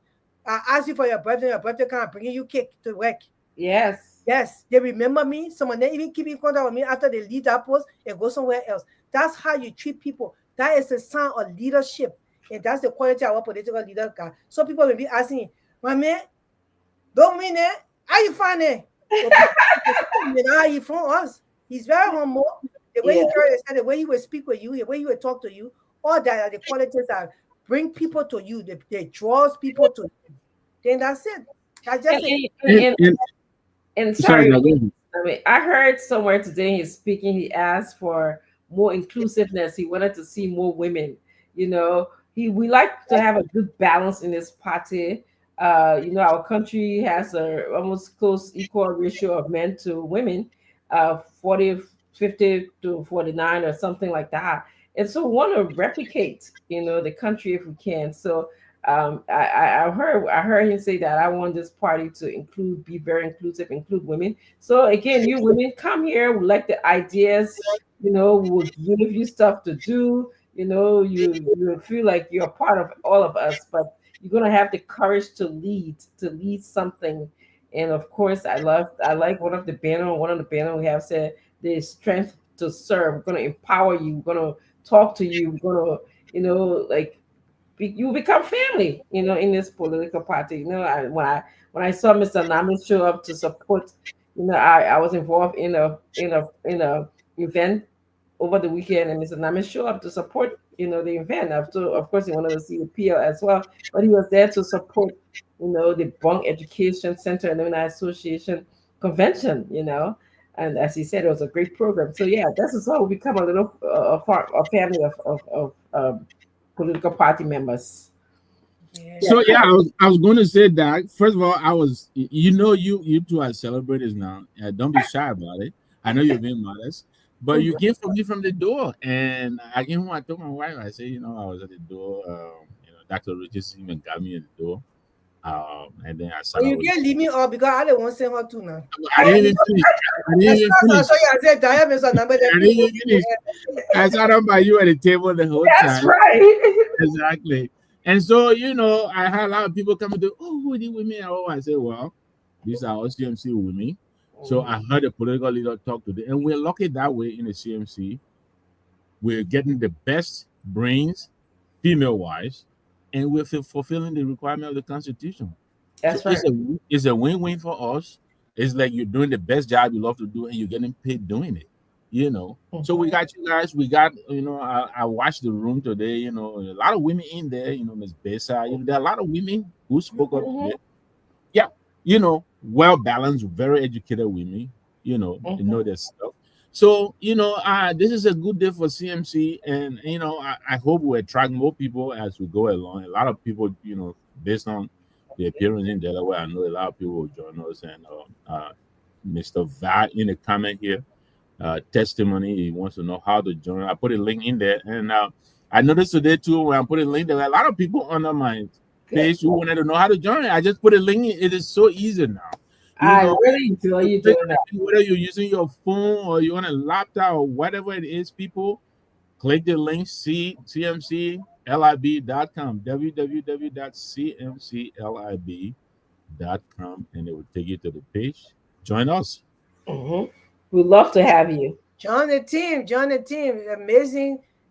I ask you for your birthday can't bring you cake to work. Yes. Yes, they remember me. Some of them even keep in contact with me after they leave that post and go somewhere else. That's how you treat people. That is a sign of leadership. And that's the quality our political leader got. Some people will be asking, my man, don't mean it. How you find it? How he from us? He's very humble. The way he carries himself, the way he will speak with you, the way he will talk to you, all that are the qualities that bring people to you. They draws people to you. Then that's it. That's just and sorry, I heard somewhere today he's speaking. He asked for more inclusiveness. He wanted to see more women. We like to have a good balance in this party. Our country has a almost close equal ratio of men to women, 50 to 49 or something like that. And so we want to replicate, the country if we can. So I heard him say that I want this party to be very inclusive, include women. So again, you women come here, we like the ideas, we'll give you stuff to do, you feel like you're a part of all of us, but you're gonna have the courage to lead something. And of course, I like one of the banner we have said the strength to serve. We're gonna empower you, we're gonna talk to you, we're gonna, you become family, in this political party. When I saw Mr. Namis show up to support, I was involved in a event over the weekend, and Mr. Namis showed up to support, the event. Of course, he wanted to see the PL as well, but he was there to support, the Bunk Education Center and the Association convention, and as he said, it was a great program. So yeah, this is how we become a little a family of political party members. So yeah, I was going to say that first of all, you two are celebrators now. Don't be shy about it. I know you're being modest, but you came from me from the door, and I told my wife, I said, I was at the door. Dr. Richardson even got me at the door. And then I saw. You can't leave me off because I don't want to say her too now. I didn't even finish. I sat on by you at the table the whole time. That's right. Exactly. And so, I had a lot of people coming to, who did with me? I said, well, these are all CMC with me. So I heard a political leader talk to them, and we're lucky that way in the CMC. We're getting the best brains, female-wise, and we're fulfilling the requirement of the Constitution. That's right. It's a win-win for us. It's like you're doing the best job you love to do, and you're getting paid doing it. So we got you guys. We got, I watched the room today. A lot of women in there. Ms. Besa. There are a lot of women who spoke up today. Yeah, well balanced, very educated women. They know their stuff. So, this is a good day for CMC, and I hope we attract more people as we go along. A lot of people, based on the appearance in Delaware, I know a lot of people will join us. And Mr. Va in the comment here, testimony, he wants to know how to join. I put a link in there, and I noticed today too when I put a link, there were a lot of people under my page who wanted to know how to join. I just put a link. It is so easy now. I really enjoy you doing that. Whether you're using your phone or you're on a laptop or whatever it is, people, click the link cmclib.com, www.cmclib.com, and it will take you to the page. Join us. Mm-hmm. We'd love to have you. Join the team.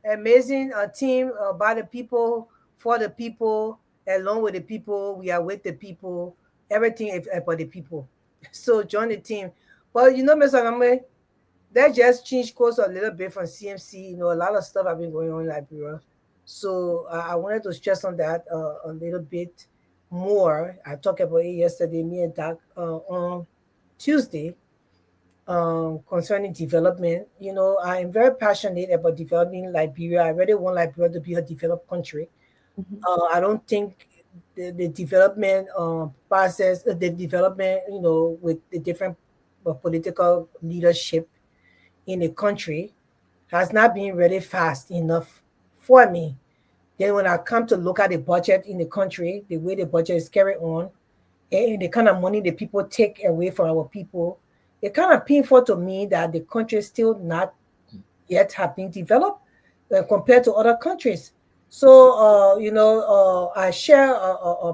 Amazing team by the people, for the people, along with the people. We are with the people. Everything is for the people. So join the team. Well, you know, Mr. Gamwe, that just changed course a little bit from CMC. You know, a lot of stuff have been going on in Liberia. So I wanted to stress on that a little bit more. I talked about it yesterday, me and Doc, on Tuesday. Concerning development, you know, I am very passionate about developing Liberia. I really want Liberia to be a developed country. I don't think the development process, the development, you know, with the different political leadership in the country has not been really fast enough for me. Then when I come to look at the budget in the country, the way the budget is carried on, and the kind of money that people take away from our people, it's kind of painful to me that the country is still not yet have been developed compared to other countries. So, you know, I share a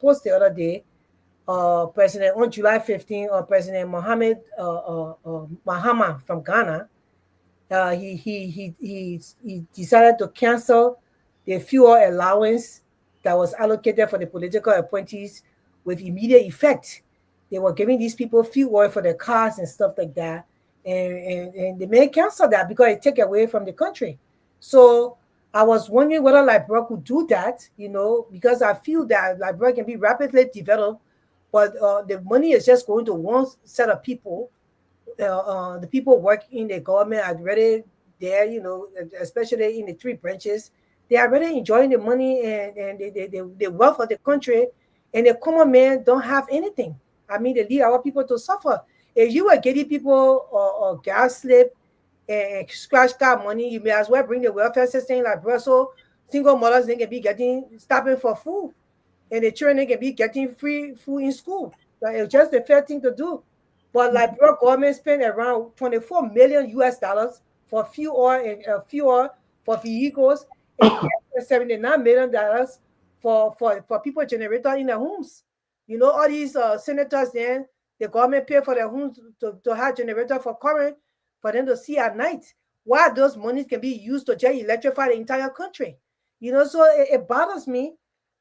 post the other day. President on July 15, President Mohamed Mahama from Ghana, he decided to cancel the fuel allowance that was allocated for the political appointees with immediate effect. They were giving these people fuel oil for their cars and stuff like that. And they may cancel that because it take away from the country. So I was wondering whether Liberia could do that, you know, because I feel that Liberia can be rapidly developed, but the money is just going to one set of people. The people working in the government are already there, you know, especially in the three branches. They are already enjoying the money and the wealth of the country, and the common man don't have anything. I mean, they leave our people to suffer. If you were getting people or gas slip and scratch card money, you may as well bring the welfare system like Brussels. Single mothers, they can be stopping for food, and the children, they can be getting free food in school. Like, it's just a fair thing to do. But like government spent around 24 million US dollars for fuel and fuel for vehicles, and $79 million for people generator in their homes. You know, all these senators, then the government pay for their homes to have generator for current for them to see at night. Why those monies can be used to just electrify the entire country? You know, so it bothers me,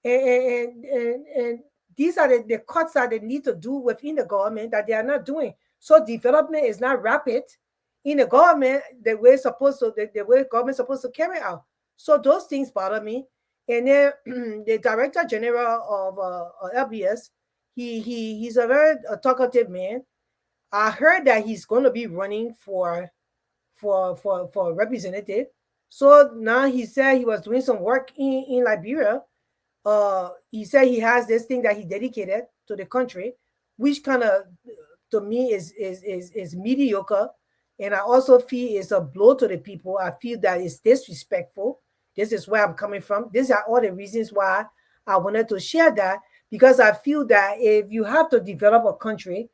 and these are the cuts that they need to do within the government that they are not doing. So development is not rapid in the government the way the way government is supposed to carry out. So those things bother me. And then the director general of LBS, he's a very talkative man. I heard that he's going to be running for representative. So now he said he was doing some work in Liberia. He said he has this thing that he dedicated to the country, which kind of to me is mediocre, and I also feel it's a blow to the people. I feel that it's disrespectful. This is where I'm coming from. These are all the reasons why I wanted to share that, because I feel that if you have to develop a country,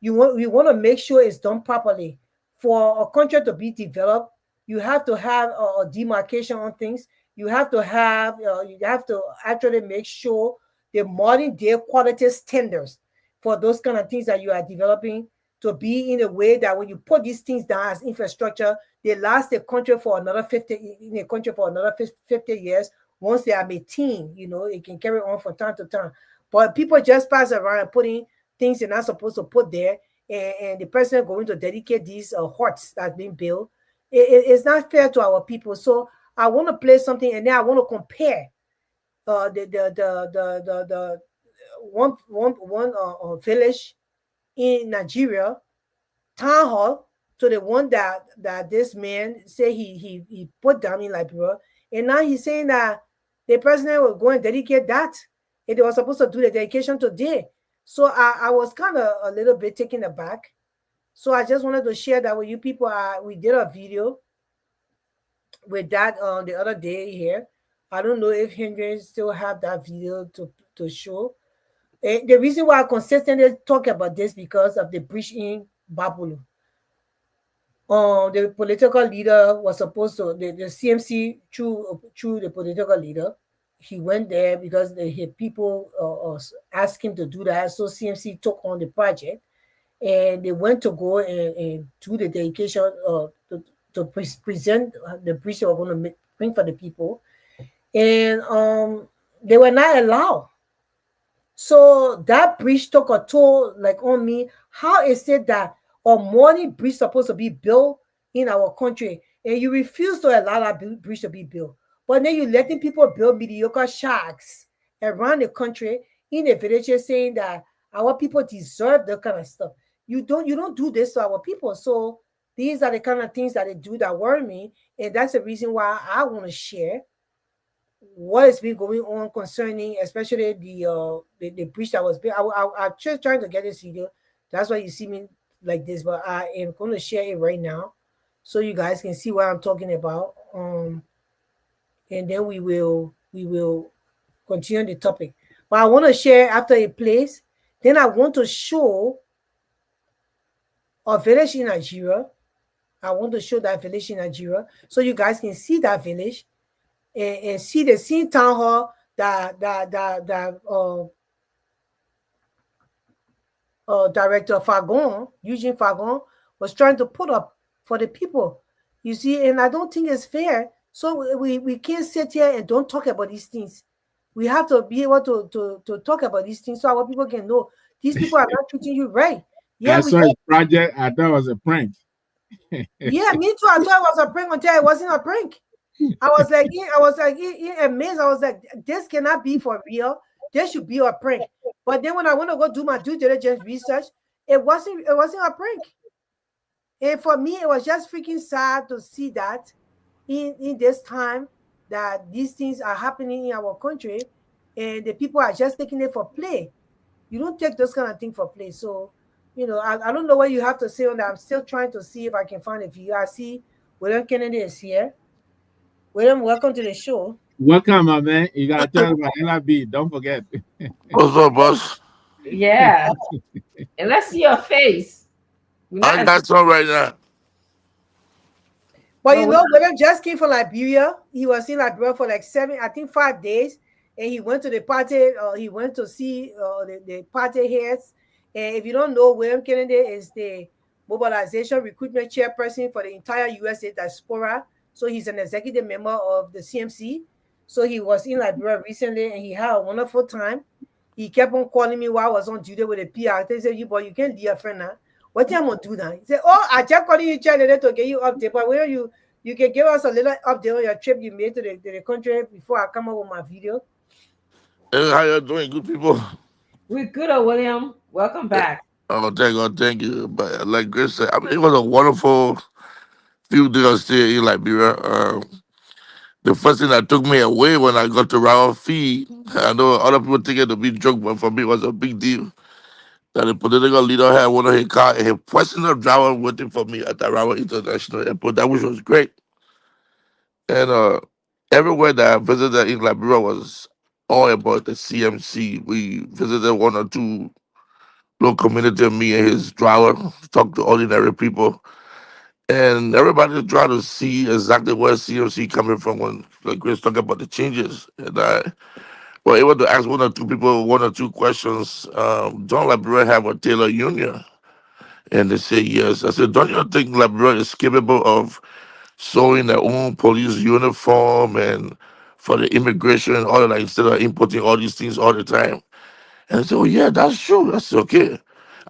we want to make sure it's done properly. For a country to be developed, you have to have a demarcation on things. You have to actually make sure the modern day quality standards for those kind of things that you are developing to be in a way that when you put these things down as infrastructure, they last the country for another 50 years. Once they are maintained, you know, it can carry on from time to time. But people just pass around and putting things they're not supposed to put there, and the person going to dedicate these huts that's being built. It's not fair to our people. So I want to play something, and then I want to compare the one village in Nigeria town hall to the one that this man say he put down in Liberia, and now he's saying that the president will go and dedicate that, and they were supposed to do the dedication today. So I was kind of a little bit taken aback. So I just wanted to share that with you people. We did a video with that the other day here. I don't know if Henry still have that video to show. The reason why I consistently talk about this because of the breach in Babulu. The political leader was supposed to the CMC through the political leader. He went there because his people asked him to do that. So CMC took on the project, and they went to go and do the dedication to present the bridge they were going to bring for the people, and they were not allowed. So that bridge took a toll like on me. How is it that a morning bridge supposed to be built in our country and you refuse to allow that bridge to be built? But then you letting people build mediocre shacks around the country in the villages saying that our people deserve that kind of stuff. You don't do this to our people. So these are the kind of things that they do that worry me. And that's the reason why I want to share what has been going on concerning, especially the breach that was built. I'm just trying to get this video. That's why you see me like this, but I am going to share it right now so you guys can see what I'm talking about. And then we will continue the topic. But I want to share after it plays. Then I want to show a village in Nigeria. I want to show that village in Nigeria so you guys can see that village. And see the scene town hall that director Fagon, Eugene Fagon, was trying to put up for the people. You see, and I don't think it's fair. So we can't sit here and don't talk about these things. We have to be able to talk about these things so our people can know these people are not treating you right. Yeah, I saw a project. I thought it was a prank. Yeah, me too. I thought it was a prank until it wasn't a prank. I was like amazed. I was like, this cannot be for real. This should be a prank. But then when I want to go do my due diligence research, it wasn't a prank. And for me, it was just freaking sad to see that in this time that these things are happening in our country and the people are just taking it for play. You don't take those kind of things for play. So, I don't know what you have to say on that. I'm still trying to see if I can find a video. I see William Kennedy is here. William, welcome to the show. Welcome, my man. You gotta tell about LIB. Don't forget. What's up, boss? Yeah. And let's see your face. I got some right now. But William just came from Liberia. He was in Liberia for like 5 days. And he went to the party. He went to see the party heads. And if you don't know, William Kennedy is the mobilization recruitment chairperson for the entire USA diaspora. So he's an executive member of the CMC. So he was in Liberia recently and he had a wonderful time. He kept on calling me while I was on duty with the PR. They said, boy, you can't be a friend now. What am I going to do now? He said, I just calling you trying to get you update. But where you can give us a little update on your trip you made to the country before I come up with my video. Hey, how you doing, good people? We're good, William. Welcome back. Oh, thank you. But like Grace said, I mean, it was a wonderful few days stay in Liberia. The first thing that took me away when I got to Rawa Fee, I know other people think it a big joke, but for me it was a big deal that the political leader had one of his car and his personal driver waiting for me at the Rawa International Airport, that which was great. And everywhere that I visited in Liberia was all about the CMC. We visited one or two little community, me and his driver, talked to ordinary people. And everybody's trying to see exactly where CMC coming from when like Grace talking about the changes. And I were able to ask one or two people one or two questions. Don't Liberia have a tailor union? And they say yes. I said, don't you think Liberia is capable of sewing their own police uniform and for the immigration and all of that instead of importing all these things all the time? And I said, oh yeah, that's true. That's okay.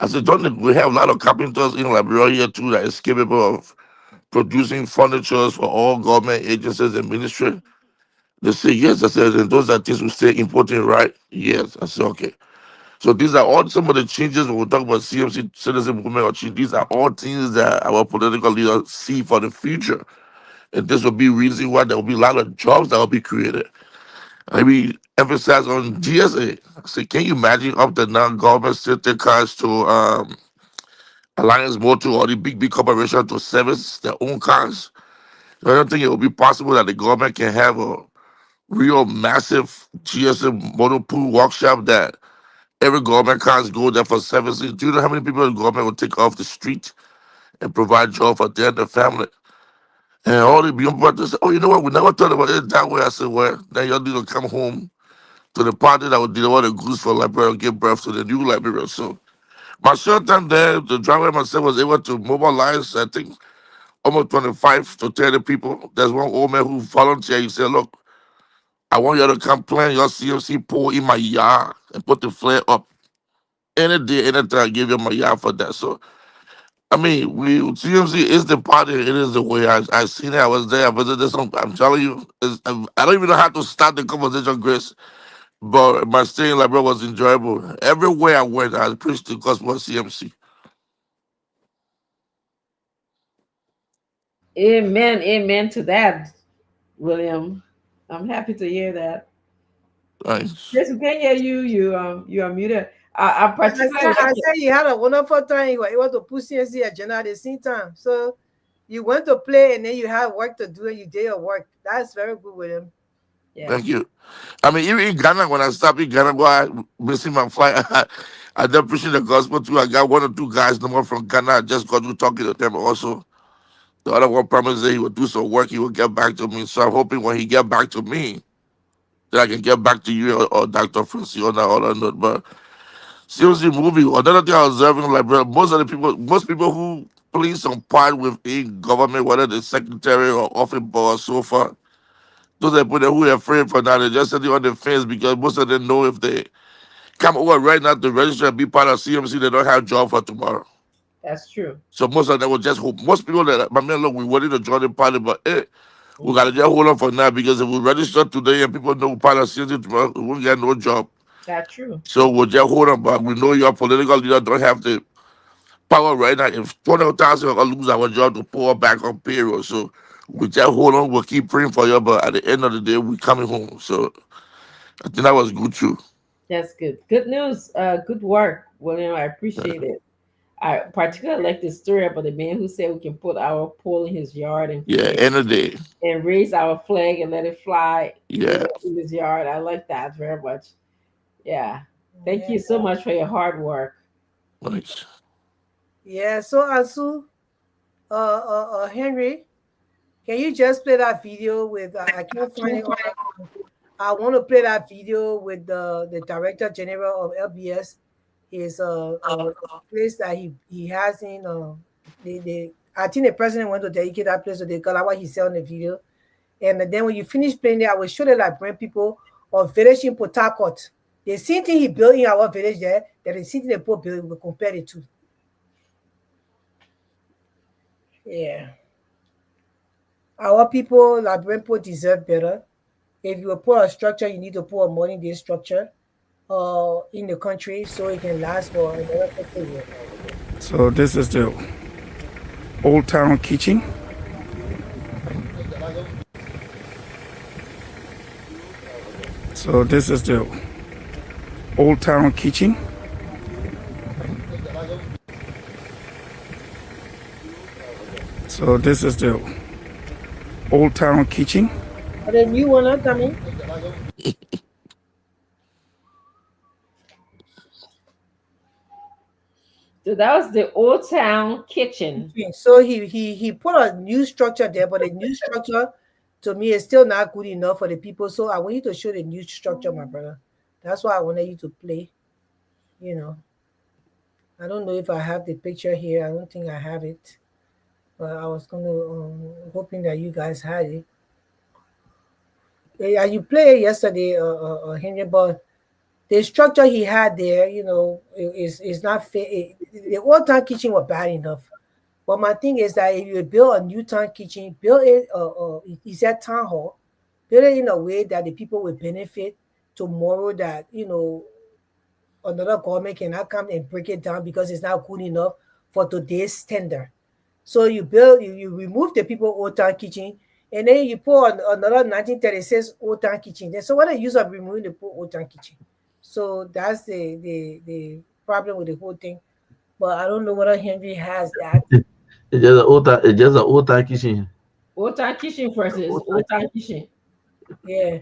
I said, don't we have a lot of carpenters in Liberia here too that is capable of producing furnitures for all government agencies and ministry? They say yes. I said, and those are things we stay important, right? Yes. I said, okay. So these are all some of the changes when we talk about CMC citizen movement or change. These are all things that our political leaders see for the future. And this will be reason why there will be a lot of jobs that will be created. Let me emphasize on GSA. I say, can you imagine up to now government sent their cars to Alliance Motor or the big corporation to service their own cars? So I don't think it will be possible that the government can have a real massive GSM motor pool workshop that every government cars go there for services. Do you know how many people the government will take off the street and provide job for their family? And all the young brothers say, oh, you know what? We never thought about it that way. I said, well, then y'all need to come home to the party that would deliver the goods for Liberia and give birth to the new Liberia. So my short time there, the driver myself was able to mobilize, I think, almost 25 to 30 people. There's one old man who volunteered. He said, look, I want y'all to come plant your CMC pole in my yard and put the flare up. Any day, anytime, I give you my yard for that. So, I mean, we CMC is the party. It is the way I seen it. I was there. I visited some. I'm telling you, I don't even know how to start the conversation, Grace. But my stay in Liberia was enjoyable. Everywhere I went, I preached the gospel of CMC. Amen. Amen to that, William. I'm happy to hear that. Nice. Yes, we can hear you. You are muted. I'm particularly. I said you had a wonderful time. You were able to push CNC agenda at the same time. So you went to play and then you had work to do and you did your work. That's very good, William. Yeah. Thank you. I mean, even in Ghana, when I stopped in Ghana, I missing my flight. I did preaching the gospel too. I got one or two guys, no more from Ghana. I just got to talking to them also. The other one promised that he would do some work. He would get back to me. So I'm hoping when he get back to me, that I can get back to you or Dr. Franciona or that note. But seriously, movie. Another thing I was observing, like, bro, most people who play some part within government, whether the secretary or office boy so far, those are people who are afraid for now. They just sitting on the fence because most of them know if they come over right now to register and be part of CMC, they don't have job for tomorrow. That's true. So most of them will just hope. Most people that, my man, look, we wanted to join the party, but we got to just hold on for now because if we register today and people know part of CMC tomorrow, we won't get no job. That's true. So we'll just hold on, but we know your political leader don't have the power right now. If 20,000 will lose our job to pour back on payroll, so we just hold on. We'll keep praying for you, but at the end of the day, we coming home. So I think that was good too. That's good. Good news. Good work, William. I appreciate it. I particularly like the story about the man who said we can put our pole in his yard and end of the day and raise our flag and let it fly in his yard. I like that very much. Yeah. Thank you so much for your hard work. Nice. Yeah. So Asu, Henry, can you just play that video with? I can't find it. I want to play that video with the Director General of LBS. Is a place that he has in I think the president went to dedicate that place to the color what he said on the video. And then when you finish playing there, I will show the Liberian people of village in Port Harcourt. The same thing he built in our village there, that the same thing they put built, we compare it to. Yeah. Our people, Liberian people deserve better. If you put a structure, you need to put a modern day structure in the country so it can last for another 50 years. So this is the Old Town Kitchen. So this is the Old Town Kitchen. So this is the Old Town Kitchen. Are the new one not coming? So that was the Old Town Kitchen. So he put a new structure there, but the new structure to me is still not good enough for the people. So I want you to show the new structure, my brother. That's why I wanted you to play. You know, I don't know if I have the picture here. I don't think I have it, but I was hoping that you guys had it. Yeah, you played yesterday, Henry, but the structure he had there, you know, is not fair. The old town kitchen was bad enough. But my thing is that if you build a new town kitchen, build it, is that town hall, build it in a way that the people will benefit tomorrow, that, you know, another government cannot come and break it down because it's not good enough for today's standard. So you remove the people old town kitchen, and then you put another 1936 old town kitchen. Then so what the use of removing the old town kitchen? So that's the problem with the whole thing. But I don't know whether Henry has that. It's just an old town kitchen. Old Town Kitchen versus Old Town Kitchen. Yeah.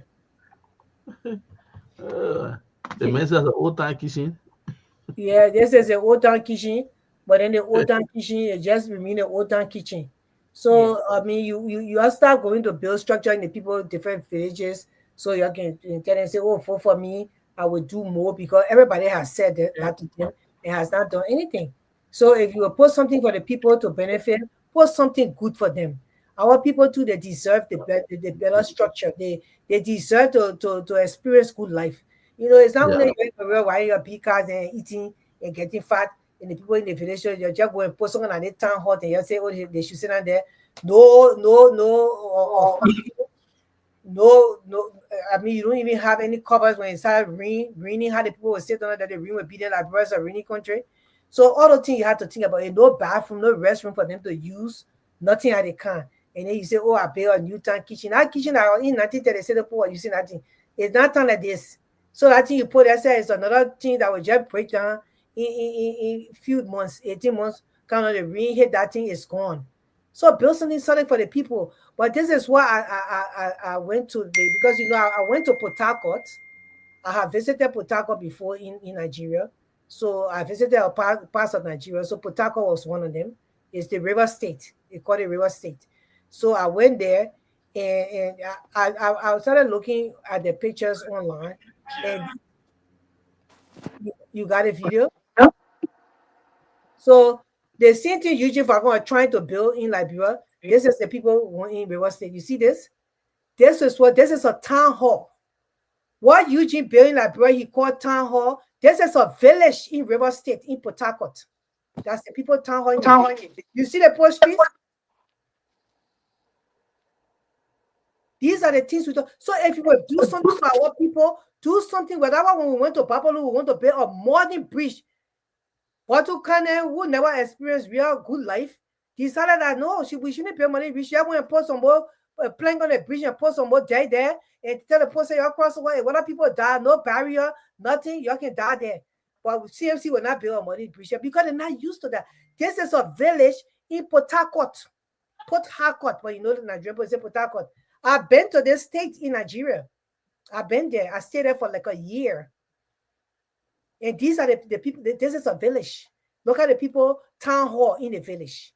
The men's has an Old Town Kitchen. Yeah, this is an Old Town Kitchen, but then the Old Town Kitchen is just remain an Old Town Kitchen. So I mean, you have start going to build structure in the people different villages, so you can tell them say, oh, for me, I would do more because everybody has said that to them and has not done anything. So if you put something for the people to benefit, put something good for them. Our people too, they deserve the better structure. They deserve to experience good life. You know, it's not only going to real while you're big cars and eating and getting fat, and the people in the village, you just go and put someone at the town hall and you say, oh, they should sit down there. No, no. I mean, you don't even have any covers when it started raining. How the people will sit down that the rain will be there like birds a rainy country. So all the things you have to think about. No bathroom, no restroom for them to use, nothing at the can. And then you say, oh, I built a new town kitchen. That kitchen in 1937, you see nothing. It's not time like this. So I think you put that is another thing that will just break down in few months, 18 months. Kind of the rain hit, that thing is gone. So build something solid for the people. But this is why I went to because you know I went to Port Harcourt. I have visited Port Harcourt before in Nigeria. So I visited a parts of Nigeria. So Port Harcourt was one of them. It's the River State. They call it River State. So I went there and I started looking at the pictures online. And you got a video? So the same thing Eugene Falcon are trying to build in Liberia. This is the people in River State. You see this? This is a town hall. What Eugene built in Liberia, he called town hall. This is a village in River State, in Port Harcourt. That's the people town hall. You see the poor streets? These are the things we do. So if you will do something for our people, do something. Whatever when we went to Babalu, we want to build a modern bridge. Batu Kane, who never experienced real good life, decided that no, we shouldn't pay money. We should have to put some more plank on the bridge and put some more dead there and tell the person you cross the way. When people die, no barrier, nothing, you can die there. But CMC will not build a modern bridge because they're not used to that. This is a village in Port Harcourt. Port Harcourt, but you know the Nigerian people say Port Harcourt. I've been to this state in Nigeria. I've been there. I stayed there for like a year. And these are the people. This is a village. Look at the people town hall in the village.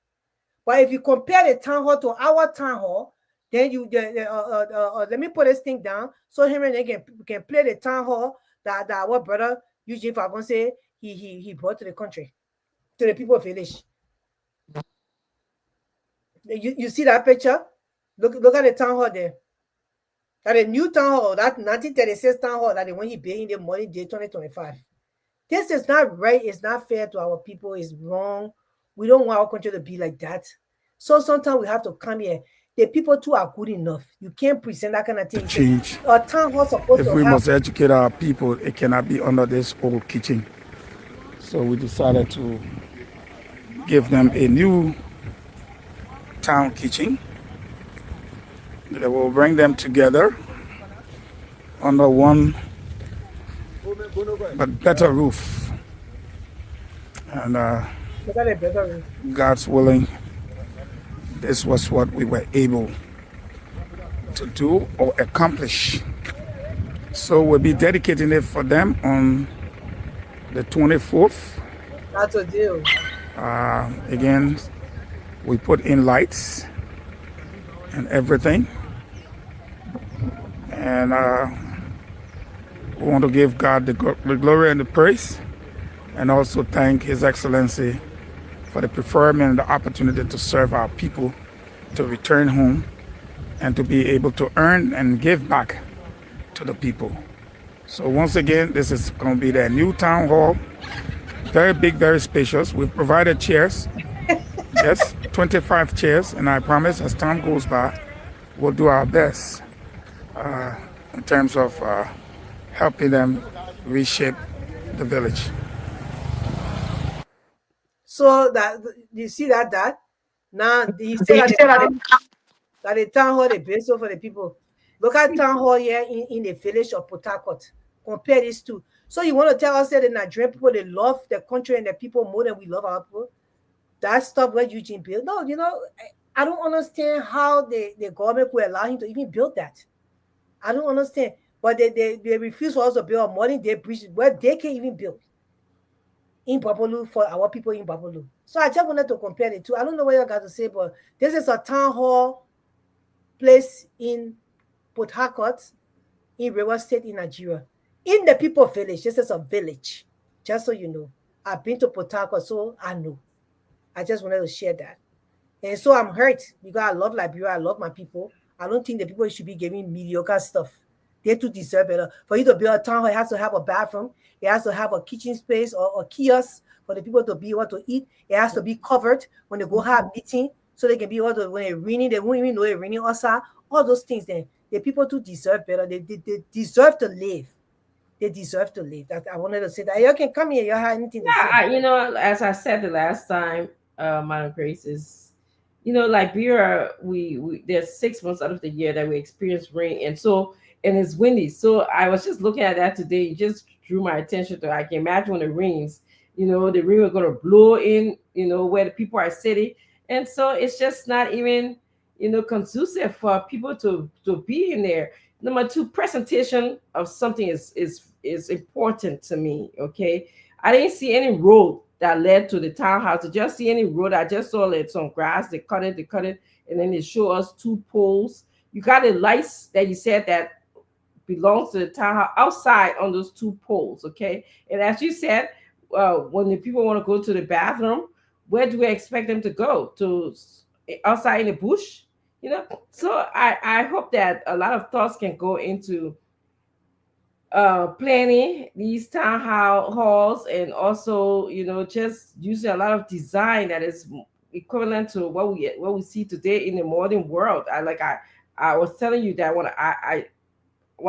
But if you compare the town hall to our town hall, then you let me put this thing down so him and they can play the town hall that our brother Eugene Falcon say he brought to the country, to the people village. You see that picture? Look at the town hall there. That a new town hall, that 1936 town hall that the one he built in the money day 2025. This is not right. It's not fair to our people. It's wrong. We don't want our country to be like that. So sometimes we have to come here. The people too are good enough. You can't present that kind of thing. Change. A town hall supposed if we must educate our people, it cannot be under this old kitchen. So we decided to give them a new town kitchen that will bring them together under one but better roof. And God's willing, this was what we were able to do or accomplish. So we'll be dedicating it for them on the 24th. That's a deal. Again, we put in lights and everything. And we want to give God the glory and the praise, and also thank His Excellency for the preferment and the opportunity to serve our people, to return home, and to be able to earn and give back to the people. So once again, this is going to be the new town hall. Very big, very spacious. We've provided chairs. Yes, 25 chairs, and I promise as time goes by, we'll do our best in terms of helping them reshape the village. So that you see that now he said that the town hall is based for the people. Look at town hall here in the village of Port Harcourt. Compare these two. So you want to tell us that the Nigerian people, they love the country and the people more than we love our people? That stuff where Eugene built. No, you know, I don't understand how the government could allow him to even build that. I don't understand. But they refuse for us to build a modern day bridge where they can't even build in Babalu for our people in Babalu. So I just wanted to compare the two. I don't know what you got to say, but this is a town hall place in Port Harcourt in Rivers State in Nigeria. In the people village, this is a village, just so you know. I've been to Port Harcourt, so I know. I just wanted to share that. And so I'm hurt because I love Liberia, I love my people. I don't think the people should be giving mediocre stuff. They too deserve better. For you to build a town hall, it has to have a bathroom. It has to have a kitchen space or a kiosk for the people to be able to eat. It has to be covered when they go have meeting, so they can be able to, when it's raining, they won't even know it's raining outside. All those things, then the people too deserve better. They deserve to live. They deserve to live. That I wanted to say that. You can come here. You have anything to say? You know, as I said the last time, Madam Grace, is, you know, Liberia, we there's 6 months out of the year that we experience rain, and it's windy. So I was just looking at that today. It just drew my attention to, I can imagine when it rains, you know, the rain is going to blow in, you know, where the people are sitting. And so it's just not even, you know, conducive for people to be in there. Number two, presentation of something is important to me. Okay. I didn't see any road that led to the townhouse. I just see any road. I just saw like some grass. They cut it, and then they show us 2 poles. You got the lights that you said that belongs to the townhouse outside on those 2 poles, okay? And as you said, when the people want to go to the bathroom, where do we expect them to go? To outside in the bush, you know? So I hope that a lot of thoughts can go into planning these town halls, and also, you know, just using a lot of design that is equivalent to what we see today in the modern world. I was telling you that when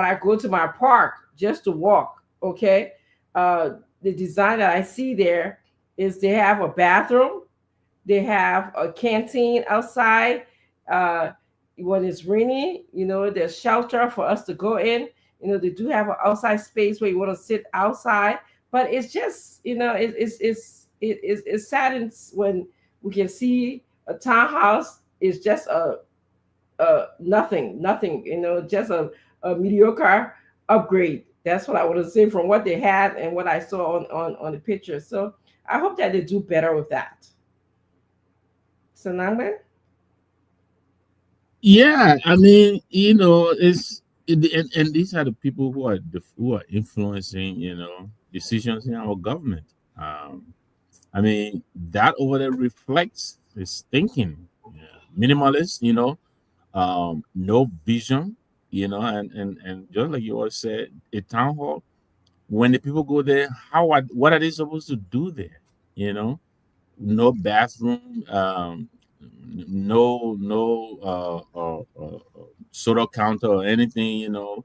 I go to my park just to walk, okay, the design that I see there is they have a bathroom, they have a canteen outside. When it's rainy, you know, there's shelter for us to go in. You know, they do have an outside space where you want to sit outside, but it's just, you know, it saddens when we can see a townhouse is just a nothing, you know, just a mediocre upgrade. That's what I want to say from what they had and what I saw on the picture. So I hope that they do better with that. So Nangbe? Yeah, I mean, you know, and these are the people who are influencing, you know, decisions in our government. I mean, that over there reflects his thinking. Yeah. Minimalist, you know, no vision, you know, and just like you all said, a town hall, when the people go there, what are they supposed to do there? You know, no bathroom, no soda counter or anything, you know,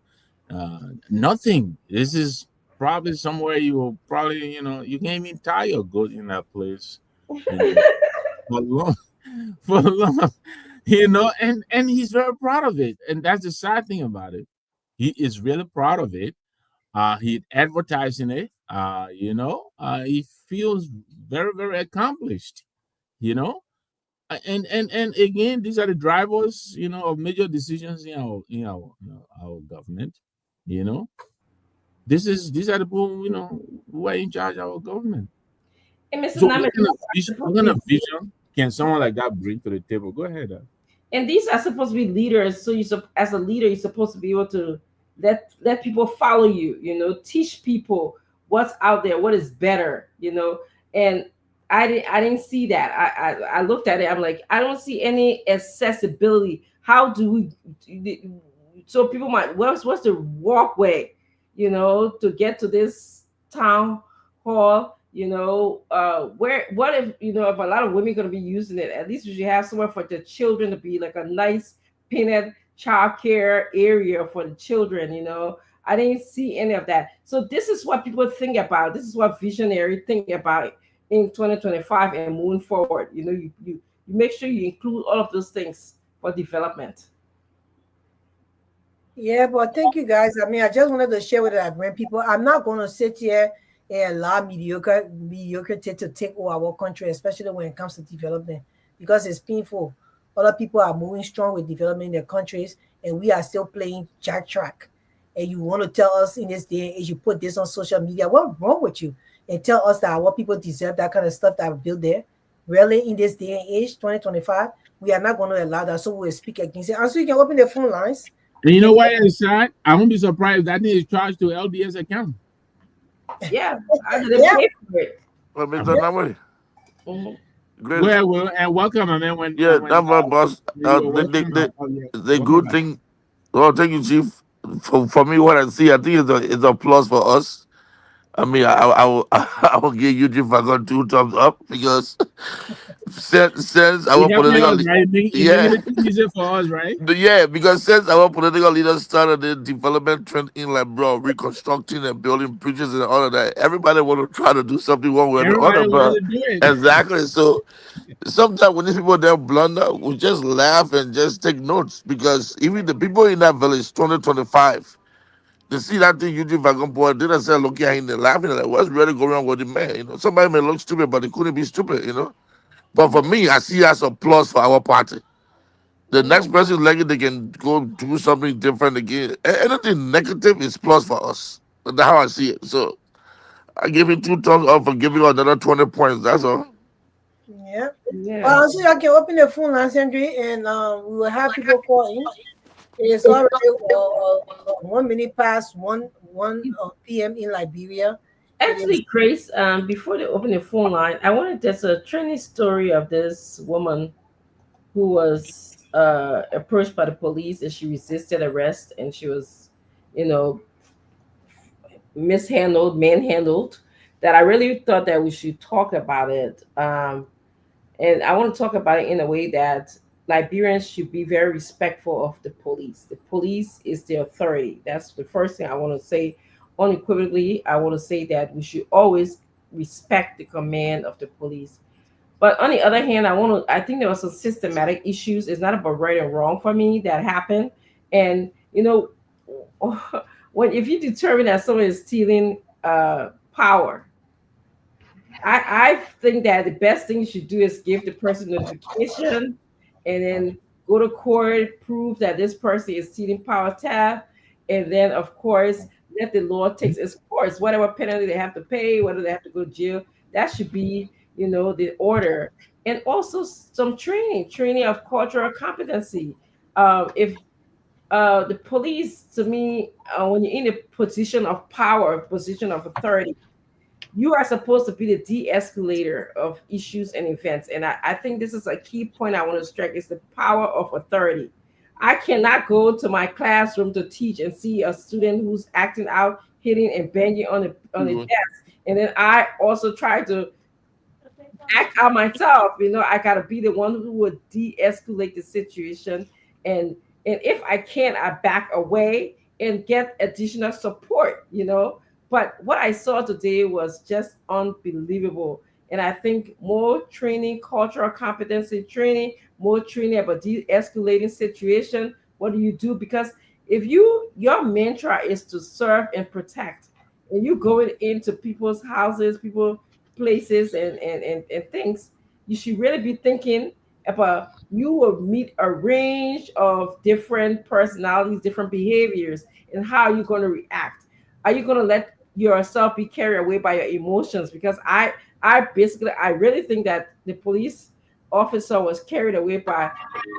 nothing. This is probably somewhere you will probably, you know, you can't even tie your goat in that place, you know, for long, for long, you know, and he's very proud of it, and that's the sad thing about it. He is really proud of it. He advertising it. You know, he feels very, very accomplished. You know, and again, these are the drivers, you know, of major decisions in our government. You know, these are the people, you know, who are in charge of our government. And Mr. So Name, what kind of vision can someone like that bring to the table? Go ahead. And these are supposed to be leaders. So as a leader, you're supposed to be able to let people follow you. You know, teach people what's out there, what is better. You know, and I didn't see that. I looked at it. I'm like, I don't see any accessibility. How do we? So people might. What's the walkway? You know, to get to this town hall. You know, what if, you know, if a lot of women are going to be using it, at least we should have somewhere for the children to be, like a nice painted childcare area for the children. You know, I didn't see any of that. So this is what people think about. This is what visionary think about in 2025 and moving forward. You know, you make sure you include all of those things for development. Yeah, but thank you guys. I mean, I just wanted to share with the Liberian people. I'm not going to sit here and allow mediocrity to take over our country, especially when it comes to development, because it's painful. Other people are moving strong with development in their countries, and we are still playing jack track. And you want to tell us in this day and age, you put this on social media, what's wrong with you? And tell us that our people deserve that kind of stuff that are built there. Really, in this day and age, 2025, we are not going to allow that. So we'll speak against it. And so you can open the phone lines. And you know what is sad? I won't be surprised if that thing is charged to LDS account. Yeah, I didn't pay for it. Well, Mr. Namwe. Great. Well, and welcome, man. When that's my boss. The good thing. Well, thank you, Chief. For me, what I see, I think it's a plus for us. I mean, I will give you if I got 2 thumbs up because since our political easier for us, right? Because since our political leaders started the development trend in, like, bro, reconstructing and building bridges and all of that, everybody want to try to do something one way or the other, bro. Exactly. So sometimes when these people there blunder, we just laugh and just take notes because even the people in that village, 2025. They see that thing YouTube Wagon boy didn't say looking at him, they're laughing like, what's really going on with the man? You know, somebody may look stupid, but they couldn't be stupid, you know. But for me, I see it as a plus for our party. The next person like it, they can go do something different again. Anything negative is plus for us. That's how I see it. So I give you 2 thumbs up for giving you another 20 points. That's all. Yeah. So y'all can open the phone lines, Henry, and we will have people call in. It's already 1 minute past 1 p.m. in Liberia. Actually, Grace, before they open the phone line, I wanted there's a training story of this woman who was approached by the police and she resisted arrest and she was, manhandled. That I really thought that we should talk about it. And I want to talk about it in a way that Liberians should be very respectful of the police. The police is the authority. That's the first thing I want to say. Unequivocally, I want to say that we should always respect the command of the police. But on the other hand, I think there was some systematic issues. It's not about right and wrong for me that happened. And if you determine that someone is stealing power, I think that the best thing you should do is give the person notification and then go to court, prove that this person is stealing power tab, and then, of course, let the law take its course. Whatever penalty they have to pay, whether they have to go to jail, that should be, the order. And also some training of cultural competency. If the police, to me, when you're in a position of power, a position of authority, you are supposed to be the de-escalator of issues and events. And I think this is a key point I want to strike, is the power of authority. I cannot go to my classroom to teach and see a student who's acting out, hitting and banging on the desk. And then I also try to act out myself. I got to be the one who would de-escalate the situation. And if I can, I back away and get additional support, But what I saw today was just unbelievable. And I think more training, cultural competency training, more training about de-escalating situation. What do you do? Because if your mantra is to serve and protect, and you going into people's houses, places and things, you should really be thinking about you will meet a range of different personalities, different behaviors, and how you're going to react. Are you going to let yourself be carried away by your emotions? Because I really think that the police officer was carried away by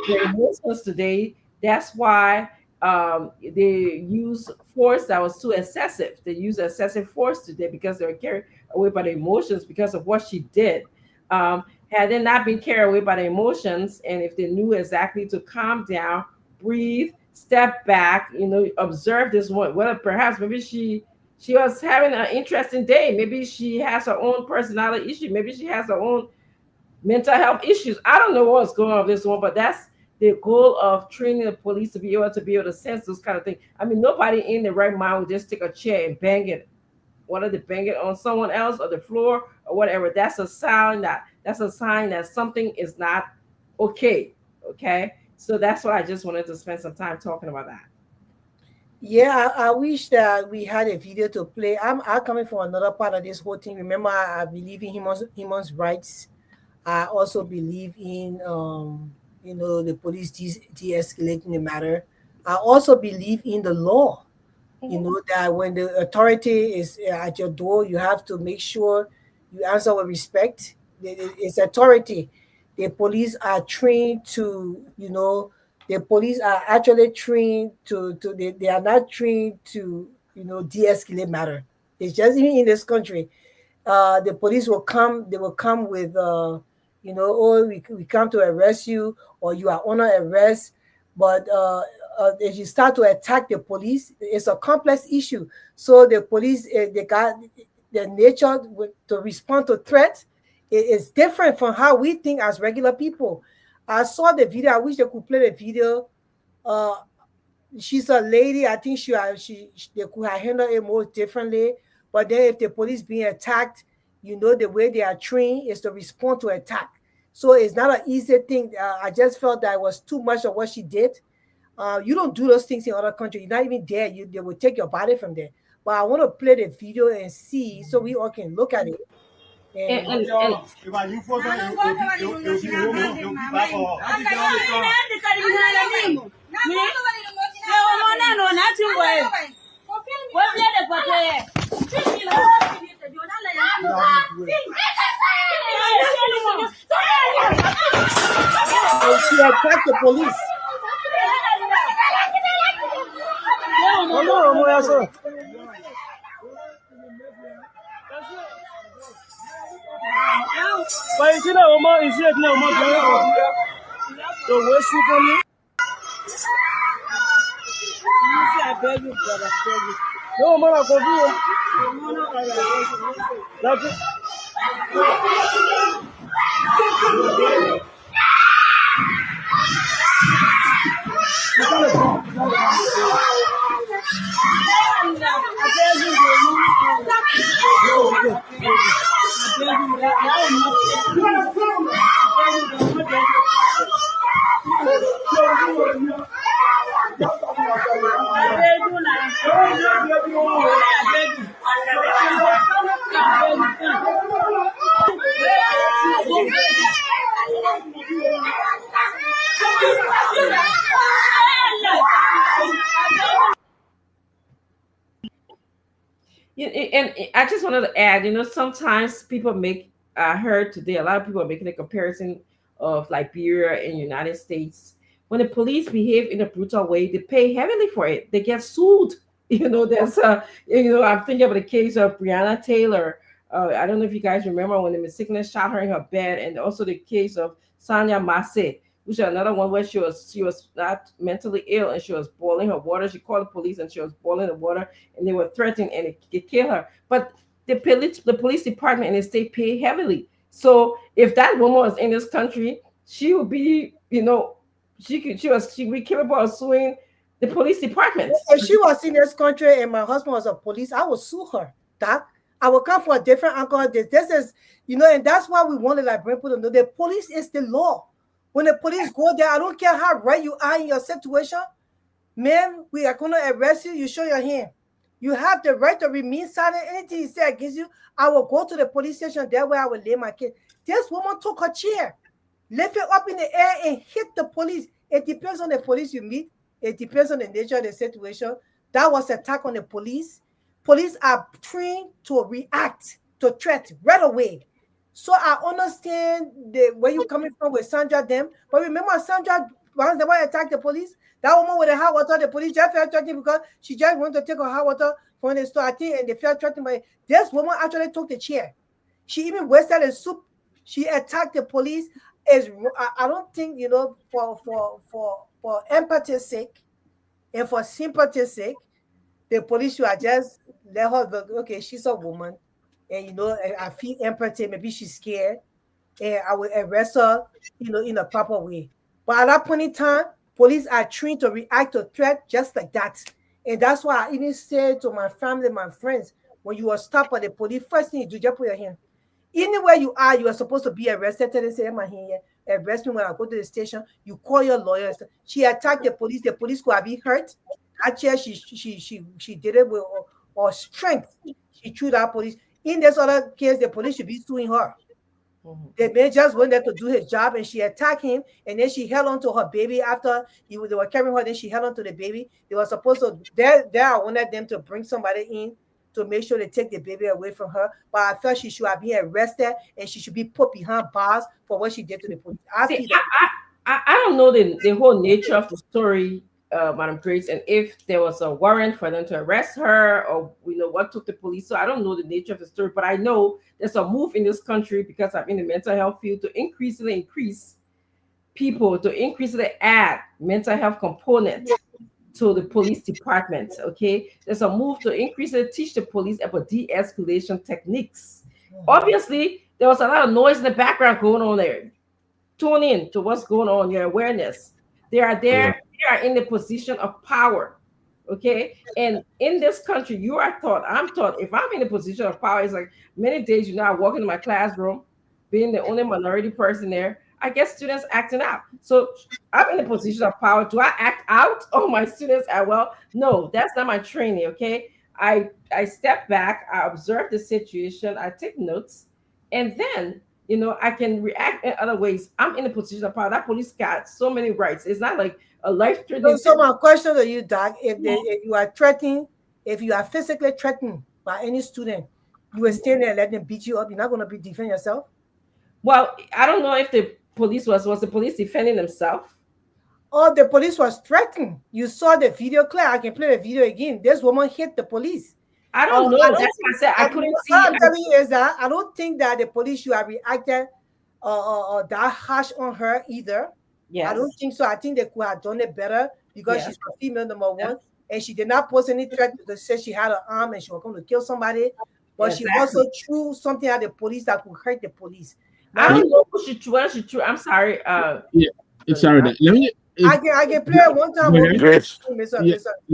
their emotions today. That's why they used force that was too excessive. They used excessive force today because they were carried away by the emotions because of what she did. Had they not been carried away by the emotions, and if they knew exactly to calm down, breathe, step back, observe this one, well, perhaps maybe she was having an interesting day. Maybe she has her own personality issue. Maybe she has her own mental health issues. I don't know what's going on with this one, but that's the goal of training the police, to be able to sense those kind of things. I mean, nobody in the right mind would just take a chair and bang it. Whether they bang it on someone else or the floor or whatever, that's a sign that something is not okay. Okay. So that's why I just wanted to spend some time talking about that. Yeah, I wish that we had a video to play. I'm coming from another part of this whole thing. Remember, I believe in human rights. I also believe in the police de-escalating the matter. I also believe in the law. That when the authority is at your door, you have to make sure you answer with respect. It's authority. The police are trained to, the police are actually trained to they are not trained to, de-escalate matter. It's just even in this country, the police will come, they will come with, oh, we come to arrest you, or you are under arrest. But if you start to attack the police, it's a complex issue. So the police, they got the nature to respond to threats. It's different from how we think as regular people. I saw the video. I wish they could play the video. She's a lady. I think they could have handled it more differently. But then if the police being attacked, the way they are trained is to respond to attack. So it's not an easy thing. I just felt that it was too much of what she did. You don't do those things in other countries. You're not even there. They will take your body from there. But I want to play the video and see so we all can look at it. She attacked the police. And I just wanted to add, sometimes people I heard today, a lot of people are making a comparison of Liberia and United States. When the police behave in a brutal way, they pay heavily for it. They get sued. There's I'm thinking of the case of Breonna Taylor. I don't know if you guys remember when the Michigan shot her in her bed, and also the case of Sanya Massey, which is another one where she was not mentally ill and she was boiling her water. She called the police and she was boiling the water, and they were threatening and they kill her. But the police department and the state pay heavily. So if that woman was in this country, she would be, she would be capable of suing the police department. If she was in this country and my husband was a police, I would sue her. I will come for a different angle. This is, and that's why we want to bring people to know the police is the law. When the police go there, I don't care how right you are in your situation, ma'am, we are going to arrest you. You show your hand. You have the right to remain silent. Anything he say against you, I will go to the police station. That way I will lay my kid. This woman took her chair, lift it up in the air and hit the police. It depends on the police you meet. It depends on the nature of the situation. That was an attack on the police. Police are trained to react to threats right away. So I understand where you're coming from with Sandra them. But remember, Sandra, once the one attacked the police, that woman with the hot water, the police just felt threatened because she just wanted to take her hot water from the store. I think, and they felt threatened by this woman actually took the chair. She even wasted the soup. She attacked the police. I don't think, for empathy's sake and for sympathy's sake, the police should just let her go, okay, she's a woman. And, I feel empathy. Maybe she's scared. And I will arrest her, in a proper way. But at that point in time, police are trained to react to threat just like that. And that's why I even said to my family, my friends, when you are stopped by the police, first thing you do, just put your hand. Anywhere you are supposed to be arrested. Tell them, say, my hand here. Arrest me when I go to the station. You call your lawyer. She attacked the police. The police could have been hurt. Actually, she did it with or strength. She threw that police. In this other case, the police should be suing her. The man just went there to do his job, and she attacked him, and then she held on to her baby after they were carrying her. Then she held on to the baby. They were supposed to there. I wanted them to bring somebody in to make sure they take the baby away from her. But I felt she should have been arrested and she should be put behind bars for what she did to the police. I don't know the whole nature of the story, Madam Grace, and if there was a warrant for them to arrest her, or what took the police. So I don't know the nature of the story, but I know there's a move in this country, because I'm in the mental health field, to increase people, to increasingly add mental health component to the police department. Okay, there's a move to increasingly teach the police about de-escalation techniques. Obviously, there was a lot of noise in the background going on there. Tune in to what's going on, your awareness. They are there, they are in the position of power. Okay. And in this country, I'm taught, if I'm in a position of power, it's like many days, I walk into my classroom, being the only minority person there, I get students acting out. So I'm in a position of power. Do I act out? Oh, my students are, well, no, that's not my training. Okay. I step back, I observe the situation, I take notes, and then I can react in other ways. I'm in a position of power. That police got so many rights. It's not like a life-threatening. So my question to you, Doc, if you are threatened, if you are physically threatened by any student, you will stand there and let them beat you up. You're not going to defend yourself? Well, I don't know if the police was the police defending themselves. Oh, the police was threatened. You saw the video clear. I can play the video again. This woman hit the police. I don't know. That's what I said. I couldn't see. What I'm telling you is that I don't think that the police should have reacted that harsh on her either. Yes. I don't think so. I think they could have done it better, because she's a female, number one, and she did not pose any threat to say she had an arm and she was going to kill somebody. But she also threw something at the police that could hurt the polies. I don't know what she threw. I'm sorry. Sorry. I can play it one time. Let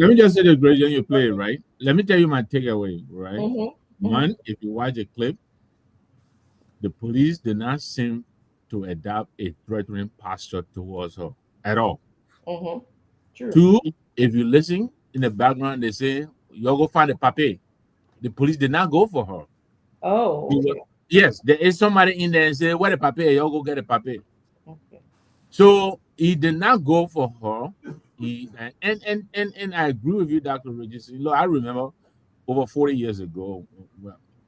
me just say the Grace, when you play it, right? Let me tell you my takeaway, right? One, if you watch the clip, the police did not seem to adopt a threatening posture towards her at all. True. Two, if you listen in the background, they say, "You'll go find the papier." The police did not go for her. Oh. Okay. Yes, there is somebody in there and say, "Where the papier? You'll go get the papier." Okay. So he did not go for her. And I agree with you, Dr. Regis. Look, I remember over 40 years ago,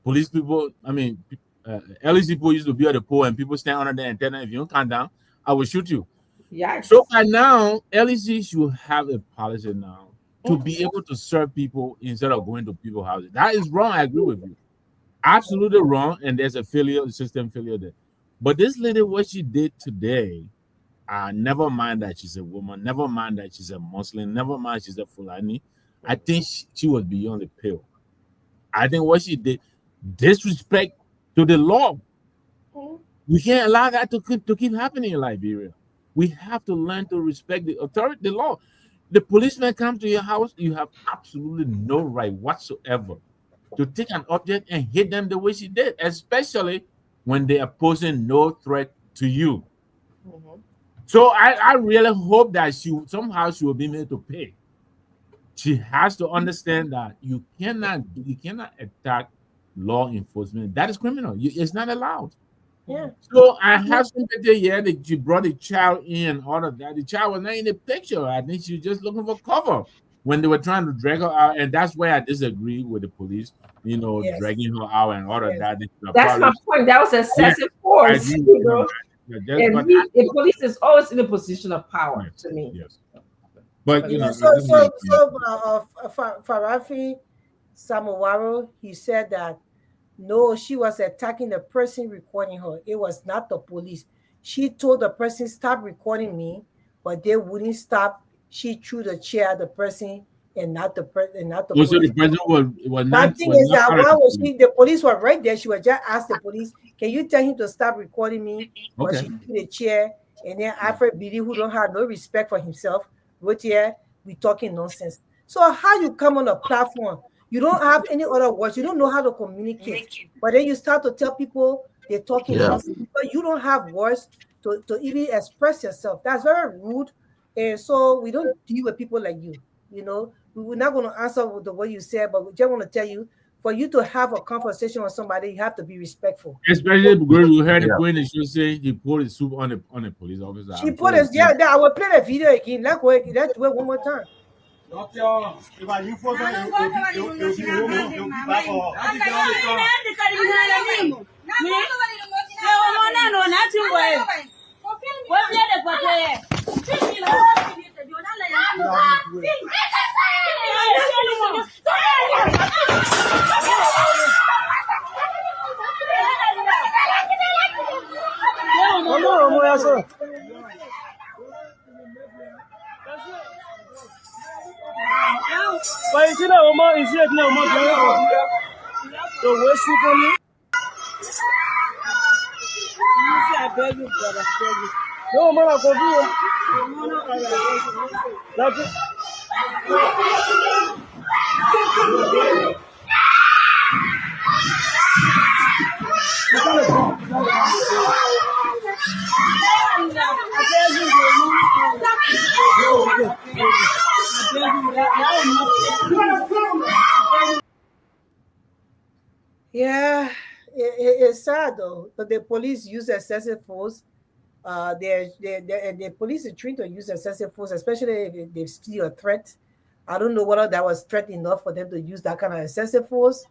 police people, LEC people used to be at the pole and people stand under the antenna. If you don't come down, I will shoot you. Yeah. So by now, LEC should have a policy now to be able to serve people instead of going to people's houses. That is wrong. I agree with you. Absolutely wrong. And there's a system failure there. But this lady, what she did today, never mind that she's a woman, never mind that she's a Muslim, never mind she's a Fulani. I think she was beyond the pale. I think what she did, disrespect to the law. We can't allow that to keep happening in Liberia. We have to learn to respect the authority, the law. The policeman comes to your house, you have absolutely no right whatsoever to take an object and hit them the way she did, especially when they are posing no threat to you. So I really hope that she will be made to pay. She has to understand that you cannot attack law enforcement. That is criminal. It's not allowed. Yeah. So I have sympathy here that you brought the child in and all of that. The child was not in the picture. I think she was just looking for cover when they were trying to drag her out. And that's where I disagree with the police, dragging her out and all of that. That's my point. That was excessive force. The police is always in a position of power to me. Yes. But Farafi Samawaro, he said that no, she was attacking the person recording her. It was not the police. She told the person, "Stop recording me," but they wouldn't stop. She threw the chair at the person and not the person. police. The person was not. The thing is that the police were right there. She was just asked the police, "Can you tell him to stop recording me?" But she threw the chair, and then Alfred Bidi, who don't have no respect for himself, wrote here, "We talking nonsense." So how you come on a platform? You don't have any other words. You don't know how to communicate. But then you start to tell people they're talking nonsense, but you don't have words to even express yourself. That's very rude. And so we don't deal with people like you. We're not going to answer with the way you said, but we just want to tell you, for you to have a conversation with somebody, you have to be respectful. Especially because we heard the point that she say he poured his soup on a police officer. She put his, yeah, I will play the video again. Let's do it one more time. Yeah, it's sad though, but the police use excessive force. The police are trained to use excessive force, especially if they see a threat. I don't know whether that was threat enough for them to use that kind of excessive force.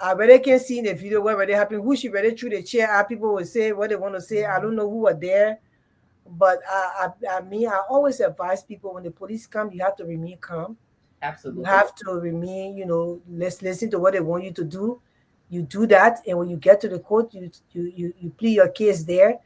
But they can see in the video what really happened. Who she ready through the chair? People will say what they want to say. I don't know who were there, but I always advise people when the police come, you have to remain calm. Absolutely, you have to remain. Let's listen to what they want you to do. You do that, and when you get to the court, you plead your case there.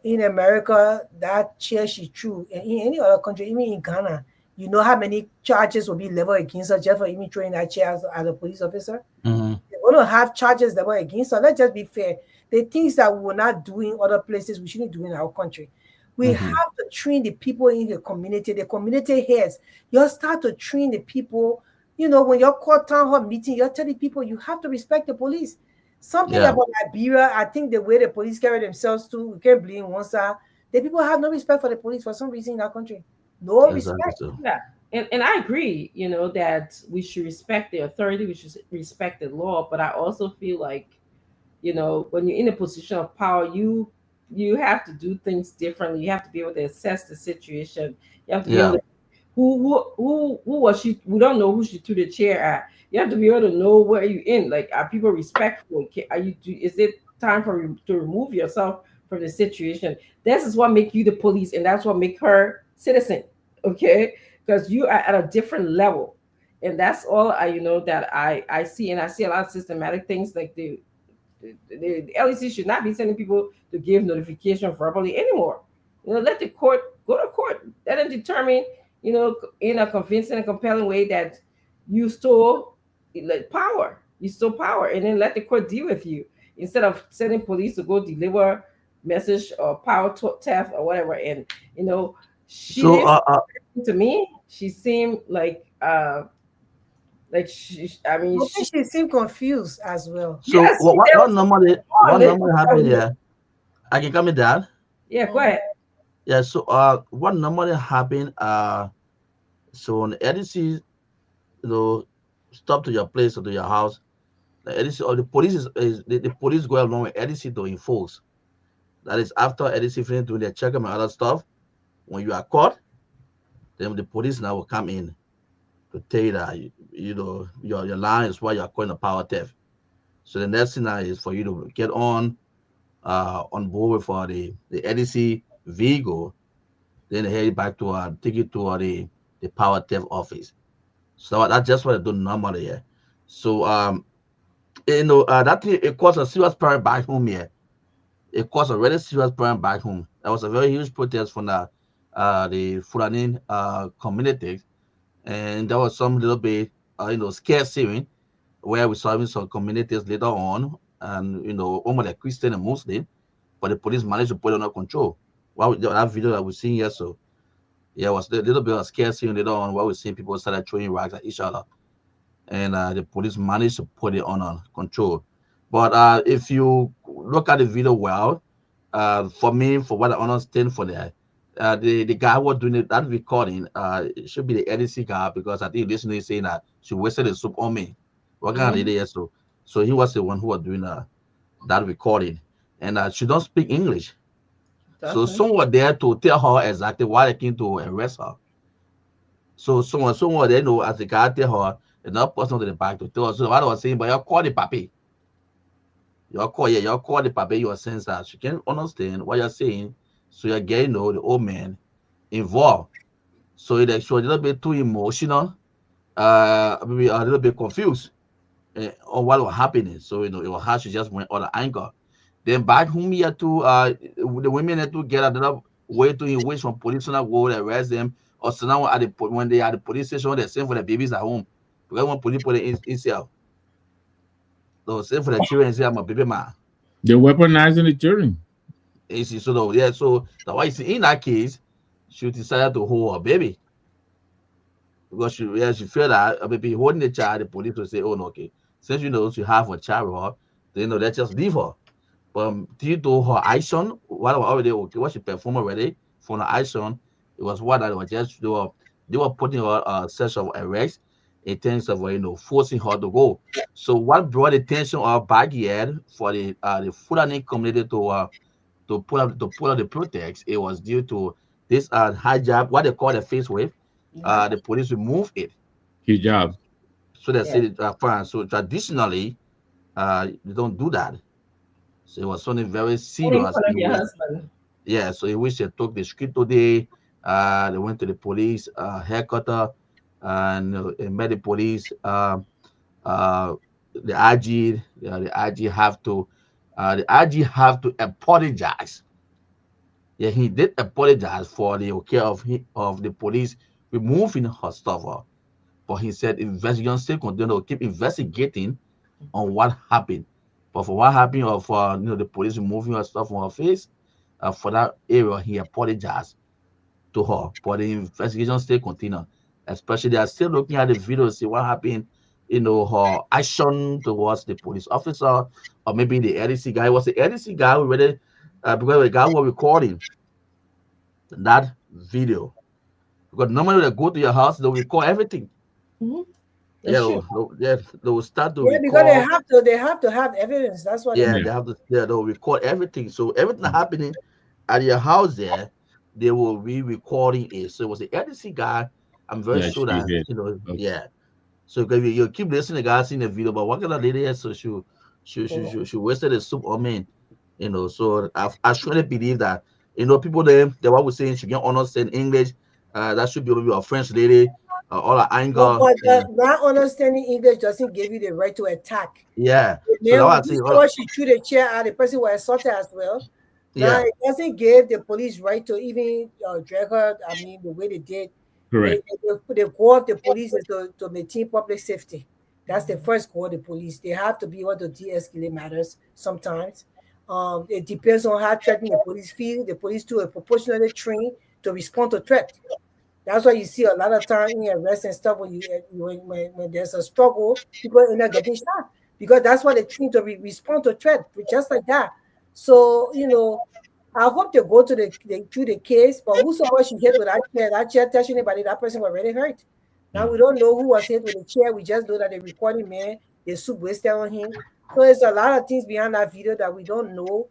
In America, that chair she threw, and in any other country, even in Ghana, you know how many charges will be leveled against her just for even throwing that chair as a police officer? Mm-hmm. They want to have charges leveled against her. Let's just be fair. The things that we're not doing other places, we shouldn't do in our country. We have to train the people in the community heads. You start to train the people. When you're called town hall meeting, you're telling people you have to respect the police. Something about Liberia, I think the way the police carry themselves too, we can't blame one side. The people have no respect for the police for some reason in our country. No respect. Yeah, and I agree, that we should respect the authority, we should respect the law, but I also feel like, when you're in a position of power, you have to do things differently. You have to be able to assess the situation. You have to be able to, who was she? We don't know who she threw the chair at. You have to be able to know where you in. Like, are people respectful? Is it time for you to remove yourself from the situation? This is what make you the police, and that's what make her citizen. Okay, because you are at a different level, and that's all that I see, and I see a lot of systematic things like the LEC should not be sending people to give notification verbally anymore. Let the court go to court. Let them determine, in a convincing and compelling way that you stole power. You stole power, and then let the court deal with you instead of sending police to go deliver message or power theft or whatever. And to me, she seemed like she seemed confused as well. So yes, what normally happen here? I can come in that. Yeah, go ahead. Yeah, so what normally happen so when the EDC stop to your place or to your house, the EDC or the police is the police go along with EDC to enforce. That is after EDC finish doing their checkup and other stuff. When you are caught, then the police now will come in to tell you that your line is why you are calling a power theft. So the next thing now is for you to get on board for the EDC vehicle, then head back to take you to the power theft office. So that's just what I do normally here. So that thing, it caused a serious problem back home here. It caused a really serious problem back home. There was a very huge protest from the Fulani community, and there was some little bit scare searing where we saw even some communities later on, and almost like Christian and Muslim, but the police managed to put it under control. Well, that video that we're seeing here, so yeah, it was a little bit of scare searing later on where we're seeing people started throwing rocks at each other, and the police managed to put it under control. But if you look at the video well, for me, for what I understand for that, the guy who was doing that recording, it should be the EDC guy, because I think listening is saying that she wasted the soup on me. What kind of lady is so? So he was the one who was doing that recording, and she don't speak English. So someone there to tell her exactly why they came to arrest her. So someone there know as the guy tell her, another person to the back to tell her. So what I was saying, but you call the papi. You call the papi. You are saying that she can't understand what you're saying. So you're getting the old man involved. So it was a little bit too emotional, maybe a little bit confused on what was happening. So it was how she just went on the anger. Then back home here to the women had to get another way to in which from police not go arrest them or so now at the when they at the police station they send for the babies at home because when police put it in cell. So send for the children and say I'm a baby man. They're weaponizing the children. You see, so that's why you see in that case she decided to hold her baby. Because she felt that maybe holding the child, the police will say, oh no, okay, since she have a child with her, then let's just leave her. Due to her action, what already okay, what she performed already for the action, it was what that was just they were putting her search of arrest in terms of forcing her to go. So what brought the attention of Baghdad for the Fulani community to pull out the protest, it was due to this hijab, what they call the face wave. The police remove it. Hijab. So they say fine. So traditionally, they don't do that. So it was something very serious. Yeah, so in which they took the street today, they went to the police headquarters and met the police. The IG, the IG have to, apologize. Yeah, he did apologize for the okay of the police removing her stuff. But he said investigation still continue to keep investigating on what happened. But for what happened of the police removing her stuff from her face, for that area, he apologized to her. But the investigation still continue. Especially they are still looking at the video to see what happened, her action towards the police officer, or maybe the LDC guy. It was the LDC guy who really because the guy was recording that video. Because normally they go to your house, they'll record everything. They will start to record. Because they have to have evidence. That's what they have to. They'll record everything. So everything happening at your house there, they will be recording it. So it was the LDC guy. I'm very sure that So because you keep listening to the guy seeing the video, but what kind of lady is so she wasted the soup on me. So I truly believe that people there what we're saying she can understand English. That should be maybe a French lady. All the anger. But not understanding English doesn't give you the right to attack. Yeah. So she threw the chair out, the person was assaulted as well. Now it doesn't give the police right to even drag her. I mean, the way they did. Correct. The goal of the police is to maintain public safety. That's the first goal of the police. They have to be able to de-escalate matters sometimes. It depends on how threatening the police feel. The police too are proportionally trained to respond to threat. That's why you see a lot of time in arrests and stuff when there's a struggle, people end up getting shot because that's why they train to respond to threat, just like that. So I hope they go through the case, but whosoever she hit with that chair touch anybody, that person was already hurt. Now we don't know who was hit with the chair. We just know that the recording man, the soup wasted on him. So there's a lot of things behind that video that we don't know.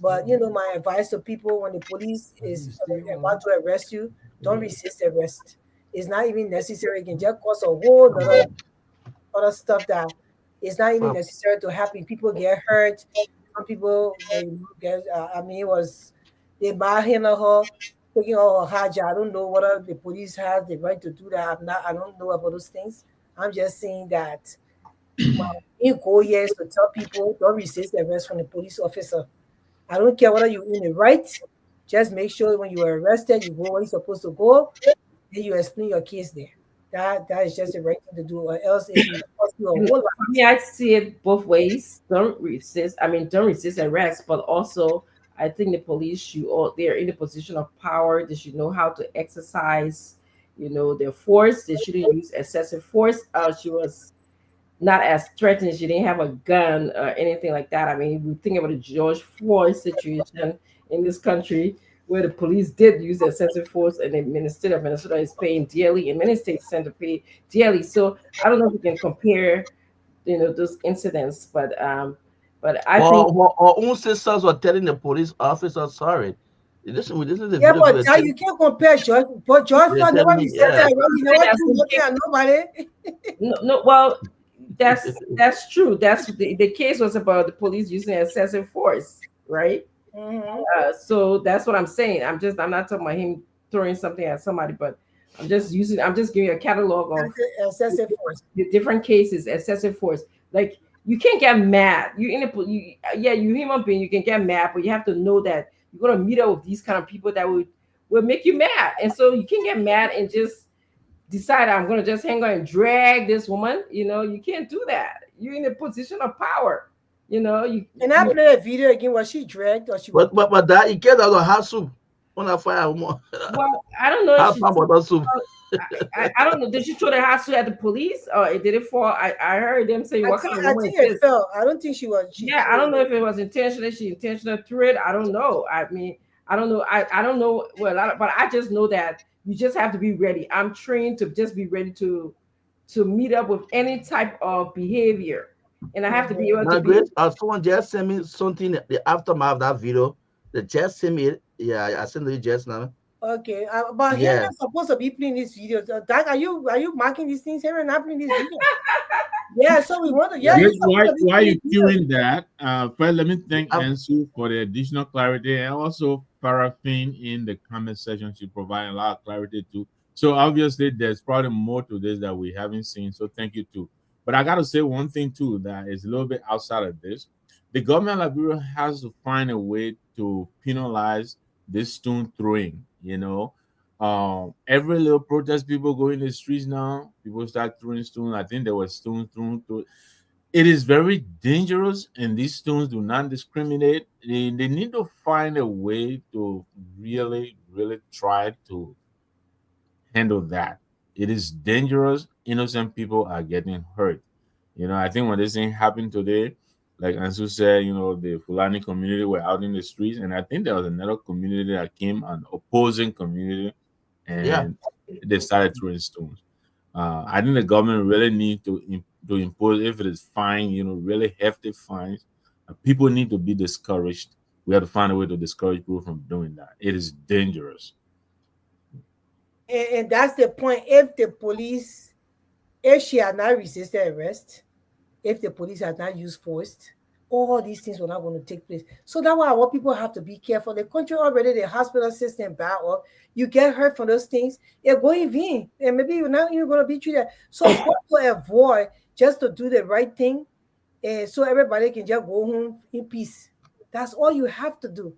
But my advice to people when the police is about to arrest you, don't resist arrest. It's not even necessary. It can just cause a whole other stuff that it's not even necessary to happen. People get hurt. Some people get. It was they manhandle her, taking all her hijab. I don't know whether the police has the right to do that. I don't know about those things. I'm just saying that my goal here is to tell people don't resist arrest from the police officer. I don't care whether you're in the right. Just make sure when you are arrested, you go where you're supposed to go. Then you explain your case there. That is just the right thing to do. Or else, if you cost you a whole lot. For me, I see it both ways. Don't resist arrest, but also I think the police they're in a position of power. They should know how to exercise, their force. They shouldn't use excessive force. She was not as threatened. She didn't have a gun or anything like that. I mean, we think about the George Floyd situation in this country where the police did use excessive force and the state of Minnesota is paying dearly and many states tend to pay dearly. So I don't know if we can compare those incidents. But I Or, think or own sisters were telling the police officer, sorry. Listen, this is the Yeah, video. but now you can't compare George. But George They Floyd tell never me, resisted yeah. arrest. He never threw nothing at nobody. no, well, that's true. That's the case was about the police using excessive force, right? So that's what I'm saying. I'm not talking about him throwing something at somebody, but I'm just giving you a catalog of excessive force. The different cases, excessive force. Like you can't get mad. You human being, you can get mad, but you have to know that you're gonna meet up with these kind of people that will make you mad. And so you can't get mad and just decide I'm gonna just hang on and drag this woman. You can't do that. You're in a position of power. And I play a video again. Was she dragged or she? But that you get out of hassle on a fire. Well, I don't know. I don't know. Did she throw the hassle at the police or did it fall? I heard them say what kind of woman I think it fell. I don't think she was. I don't know if it was intentional. She intentionally threw it. I don't know. I mean, I don't know. I don't know. Well, but I just know that you just have to be ready. I'm trained to just be ready to meet up with any type of behavior. And I have to be able to be. Someone just sent me something. The aftermath of that video, they just sent me it. Yeah, I sent it just now. Okay, but here I'm supposed to be playing this video. Doug, are you marking these things here and not playing this video? Yeah, so we want to. Yeah, why are you doing that? First, let me thank Ansu for the additional clarity and also Paraffin in the comment section. She provided a lot of clarity too. So obviously, there's probably more to this that we haven't seen. So thank you too. But I got to say one thing too that is a little bit outside of this. The government of Liberia has to find a way to penalize this stone throwing. Every little protest, people go in the streets now. People start throwing stones. I think there was stones thrown through. It is very dangerous, and these stones do not discriminate. They need to find a way to really, really try to handle that. It is dangerous. Innocent people are getting hurt. I think when this thing happened today, like Ansu said, the Fulani community were out in the streets, and I think there was another community that came, an opposing community, and they started throwing stones. I think the government really need to impose, if it is fine, really hefty fines. People need to be discouraged. We have to find a way to discourage people from doing that. It is dangerous. And that's the point. If she had not resisted arrest, if the police had not used force, all these things were not going to take place. So that's why what people have to be careful. The country already, the hospital system bad up. You get hurt from those things, you're going in, and maybe you're not even going to be treated. So to avoid, just to do the right thing, and so everybody can just go home in peace. That's all you have to do.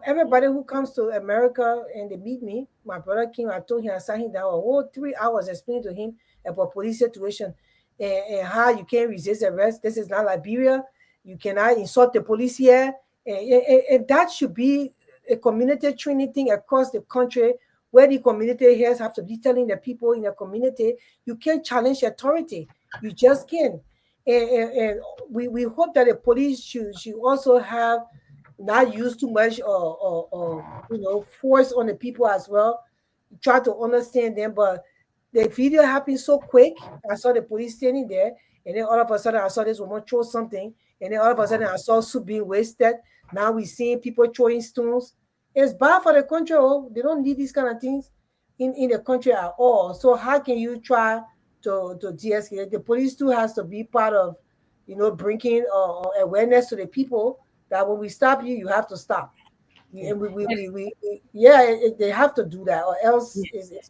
Everybody who comes to America and they meet me, my brother came, I told him, I sat him down a whole 3 hours explaining to him about police situation and how you can't resist arrest. This is not Liberia. You cannot insult the police here. And that should be a community training thing across the country where the community heads have to be telling the people in the community, you can't challenge authority. You just can't. And we hope that the police should also have not use too much force on the people as well. Try to understand them, but the video happened so quick. I saw the police standing there, and then all of a sudden I saw this woman throw something, and then all of a sudden I saw soup being wasted. Now we're seeing people throwing stones. It's bad for the country. They don't need these kind of things in the country at all. So how can you try to de-escalate? The police too has to be part of, bringing awareness to the people that when we stop you, you have to stop. And they have to do that, or else.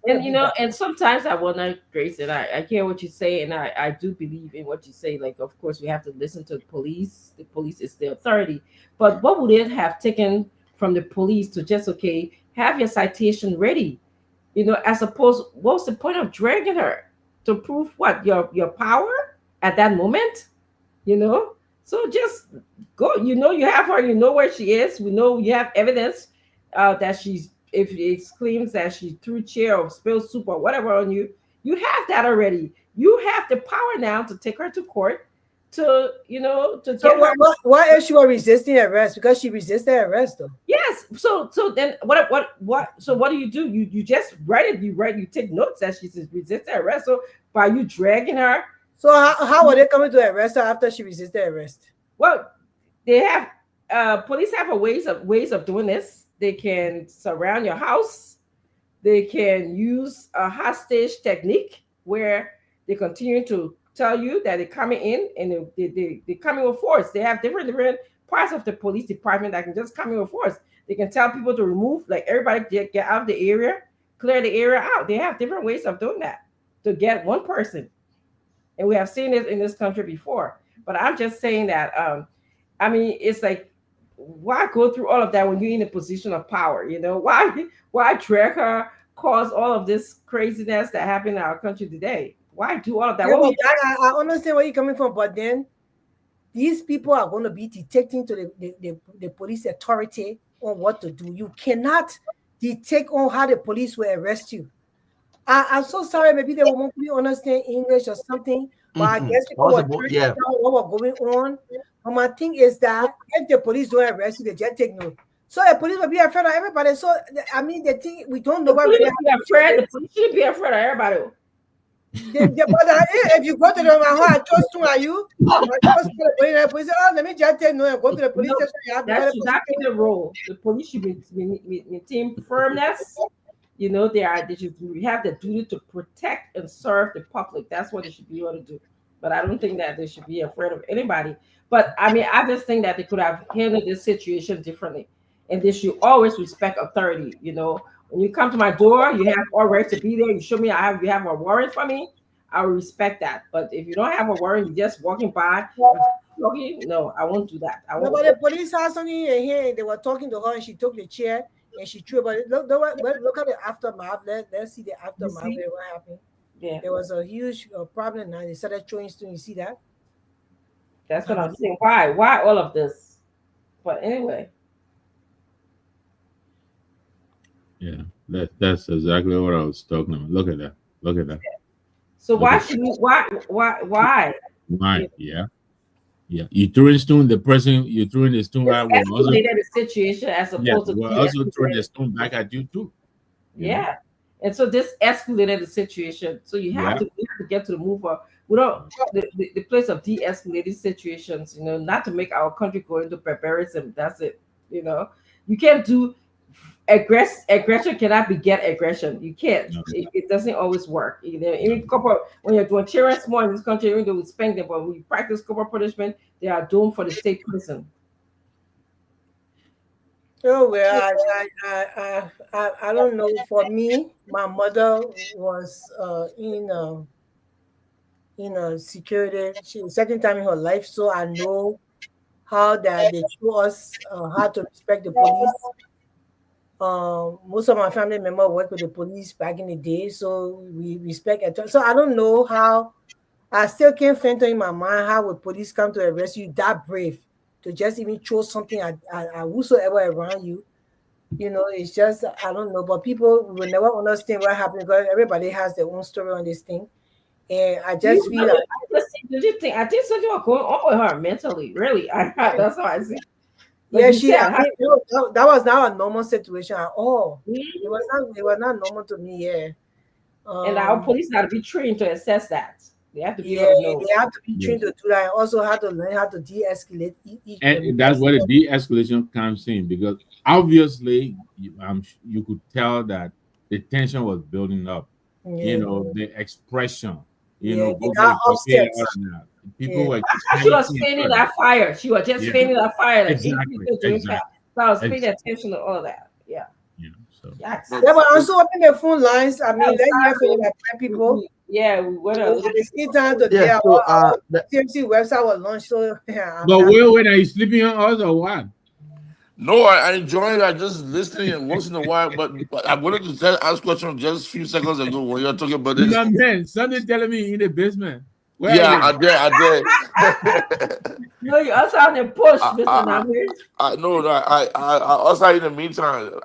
And sometimes I will not, Grace, and I hear what you say, and I do believe in what you say. Like, of course, we have to listen to the police. The police is the authority. But what would it have taken from the police to just have your citation ready? As opposed, what's the point of dragging her to prove what your power at that moment? So just go. You have her. You know where she is. We know you have evidence that if it claims that she threw chair or spilled soup or whatever on you, you have that already. You have the power now to take her to court to get her. Why is she resisting arrest? Because she resisted arrest, though. Yes. So then what? So what do? You just write it. You take notes that she's resisting arrest. So by you dragging her So how were they coming to arrest her after she resisted arrest? Well, they have police have a ways of doing this. They can surround your house. They can use a hostage technique where they continue to tell you that they're coming in and they coming with force. They have different parts of the police department that can just come in with force. They can tell people to remove, like everybody get out of the area, clear the area out. They have different ways of doing that to get one person. And we have seen it in this country before. But I'm just saying that, I mean, it's like, why go through all of that when you're in a position of power? You know, why drag her, cause all of this craziness that happened in our country today? Why do all of that? Yeah, I understand where you're coming from, but then these people are going to be dictating to the police authority on what to do. You cannot dictate on how the police will arrest you. I'm so sorry. Maybe they won't really understand English or something, but I guess people were trying to know what was going on. But my thing is that if the police don't arrest you, they just take note. So the police will be afraid of everybody. So I mean, the thing we don't know what really the police should be afraid of everybody. If you go to them, I trust you. Are you? The police say, "Oh, let me just tell you, and go to the police station." That's exactly the role. The police should maintain firmness. You know, they should have the duty to protect and serve the public. That's what they should be able to do. But I don't think that they should be afraid of anybody. But I mean, I just think that they could have handled this situation differently. And they should always respect authority. You know, when you come to my door, you have all right to be there. You show me you have a warrant for me, I will respect that. But if you don't have a warrant, you're just walking by, no, I won't do that. But the police had something in here. They were talking to her, and she took the chair and she threw. But look at the aftermath. Let's see the aftermath. What happened? Yeah, there was a huge problem. Now they started throwing stones. You see that? That's what I'm saying. Why all of this? But anyway. Yeah, that's exactly what I was talking about. Look at that. Look at that. So why should we? Why? Yeah. You threw in stone. The person you threw in the stone at was also the situation as opposed to also throwing the stone back at you too. Yeah, and so this escalated the situation. So you have to get to the move of the place of de-escalating situations. You know, not to make our country go into barbarism. That's it. You know, you can't do. Aggression cannot beget aggression. You can't. It doesn't always work. Even when you're doing children small in this country, even though we spank them, but when we practice corporal punishment, they are doomed for the state prison. Oh well, I don't know. For me, my mother was in security. She was second time in her life, so I know how that they show us how to respect the police. Most of my family members worked with the police back in the day, so we respect it. So I don't know how. I still can't fathom in my mind how would police come to arrest you that brave to just even throw something at whosoever around you. You know, it's just I don't know. But people will never understand what happened because everybody has their own story on this thing. And I just feel like I think something was going on with her mentally. Really, that's how I see. But yeah, that was not a normal situation at all. It was not normal to me. Yeah, and our police have to be trained to assess that. They have to be. They have to be trained to do that. And also have to learn how to de-escalate. And that's where the de-escalation comes in because obviously, you could tell that the tension was building up. Yeah. You know, the expression. You know, people were. She was feigning that fire. She was just feigning that fire. Exactly. So I was paying attention to all that. Yeah. So. Yeah, but also open the phone lines. I mean, let you for the people. Yeah, we went to the TMC website was launched. So yeah. But when are you sleeping on us or what? No, I enjoy it. I just listening once in a while, but I wanted to ask question just a few seconds ago when you're talking about this. You know, man, something telling me in the basement. Where I did. No, you also on the push, Mr. I also in the meantime,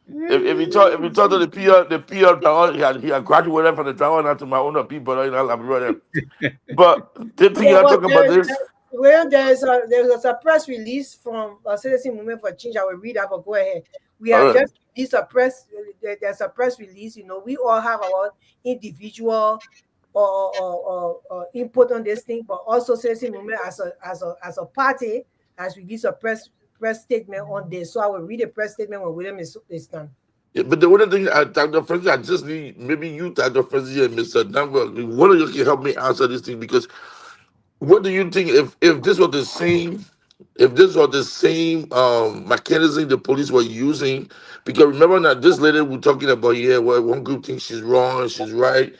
if you talk to the PR, he had graduated from the drama now to my own people, you know, I'm running. But the thing you're talking about this. Well, there's a press release from Citizen Movement for Change. I will read that, but go ahead. We have just released there's a press release. You know, we all have our individual or input on this thing, but also Citizen Movement as a party has released a press statement on this. So I will read a press statement when William is done. Yeah, but the only thing, Dr. Frenzy, I just need maybe you, Dr. Frenzy, and Mr. Dunbar, one of you can help me answer this thing, because what do you think if this was the same, mechanism the police were using? Because remember that this lady we're talking about here, where one group thinks she's wrong and she's right.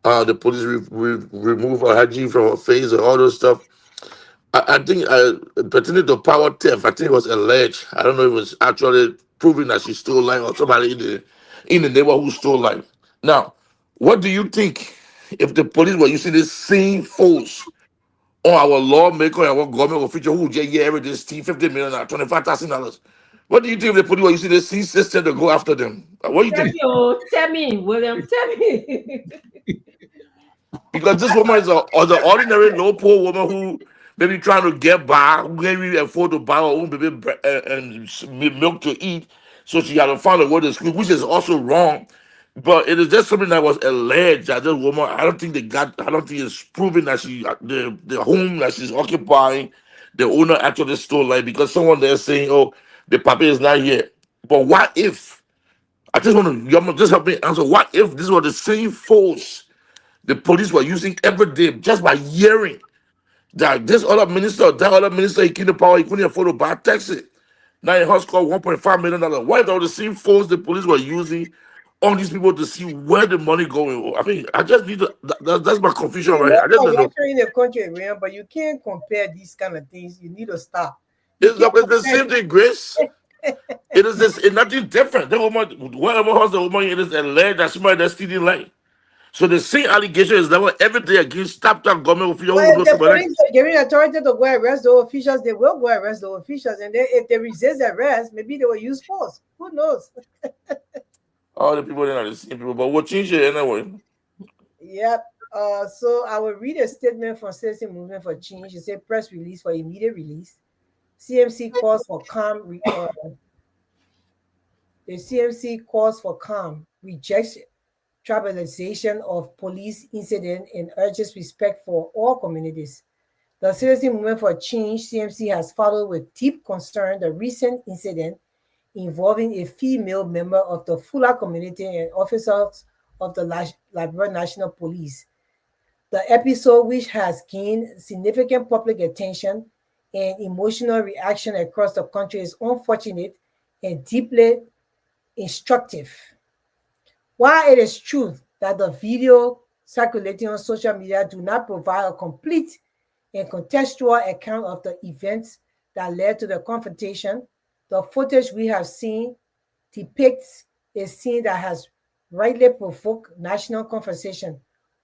The police remove her hygiene from her face and all those stuff. I think pertaining to power theft, I think it was alleged. I don't know if it was actually proven that she stole life or somebody in the neighborhood stole life. Now, what do you think if the police were using the same force on our lawmaker and our government official who just everything steal $50 million, $25,000? What do you think if the police were using the same system to go after them? What do you think? Tell me, William, tell me. Because this woman is an ordinary low poor woman who maybe trying to get by, who maybe afford to buy her own baby and milk to eat, so she got to find a way to school, which is also wrong. But it is just something that was alleged that this woman. I don't think it's proven that she the home that she's occupying, the owner actually stole life, because someone there saying, "Oh, the papa is not here." But what if? I just want to just help me answer. What if this was the same force the police were using every day, just by hearing that this other minister, that other minister, he came to power, he couldn't afford to buy a taxi. Now he has scored $1.5 million. Why are the same force the police were using on these people to see where the money going? I mean, I just need to, that's my confusion right here. I just don't know. You're in the country, man, but you can't compare these kind of things. You need to stop. It's the same thing, Grace. It is this. It's nothing different. The woman, whatever has the woman, it is alleged that somebody that's stealing life. So the same allegation is never every day against top government officials. Well, if the police are giving authority to go arrest the officials, they will go arrest the officials. And then if they resist arrest, maybe they will use force. Who knows? All the people are the same people, but we'll change it anyway. Yep. So I will read a statement from Citizen Movement for Change. It says press release for immediate release. CMC calls for calm. The CMC calls for calm, rejects tribalization of police incident, and urges respect for all communities. The Citizen Movement for Change, CMC, has followed with deep concern the recent incident involving a female member of the Fula community and officers of the Liberia National Police. The episode, which has gained significant public attention and emotional reaction across the country, is unfortunate and deeply instructive. While it is true that the video circulating on social media do not provide a complete and contextual account of the events that led to the confrontation, the footage we have seen depicts a scene that has rightly provoked national conversation.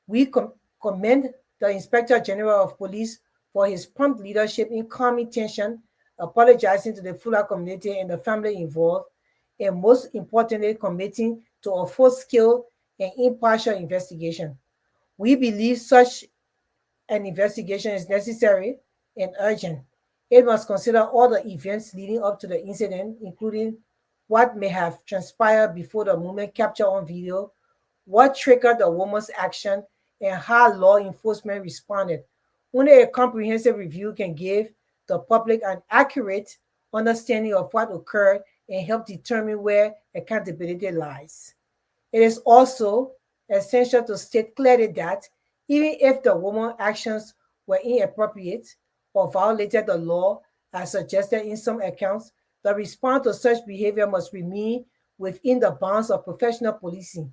We commend the Inspector General of Police for his prompt leadership in calming tension, apologizing to the Fula community and the family involved, and most importantly, committing to a full-scale and impartial investigation. We believe such an investigation is necessary and urgent. It must consider all the events leading up to the incident, including what may have transpired before the movement captured on video, what triggered the woman's action, and how law enforcement responded. Only a comprehensive review can give the public an accurate understanding of what occurred and help determine where accountability lies. It is also essential to state clearly that even if the woman's actions were inappropriate or violated the law, as suggested in some accounts, the response to such behavior must remain within the bounds of professional policing.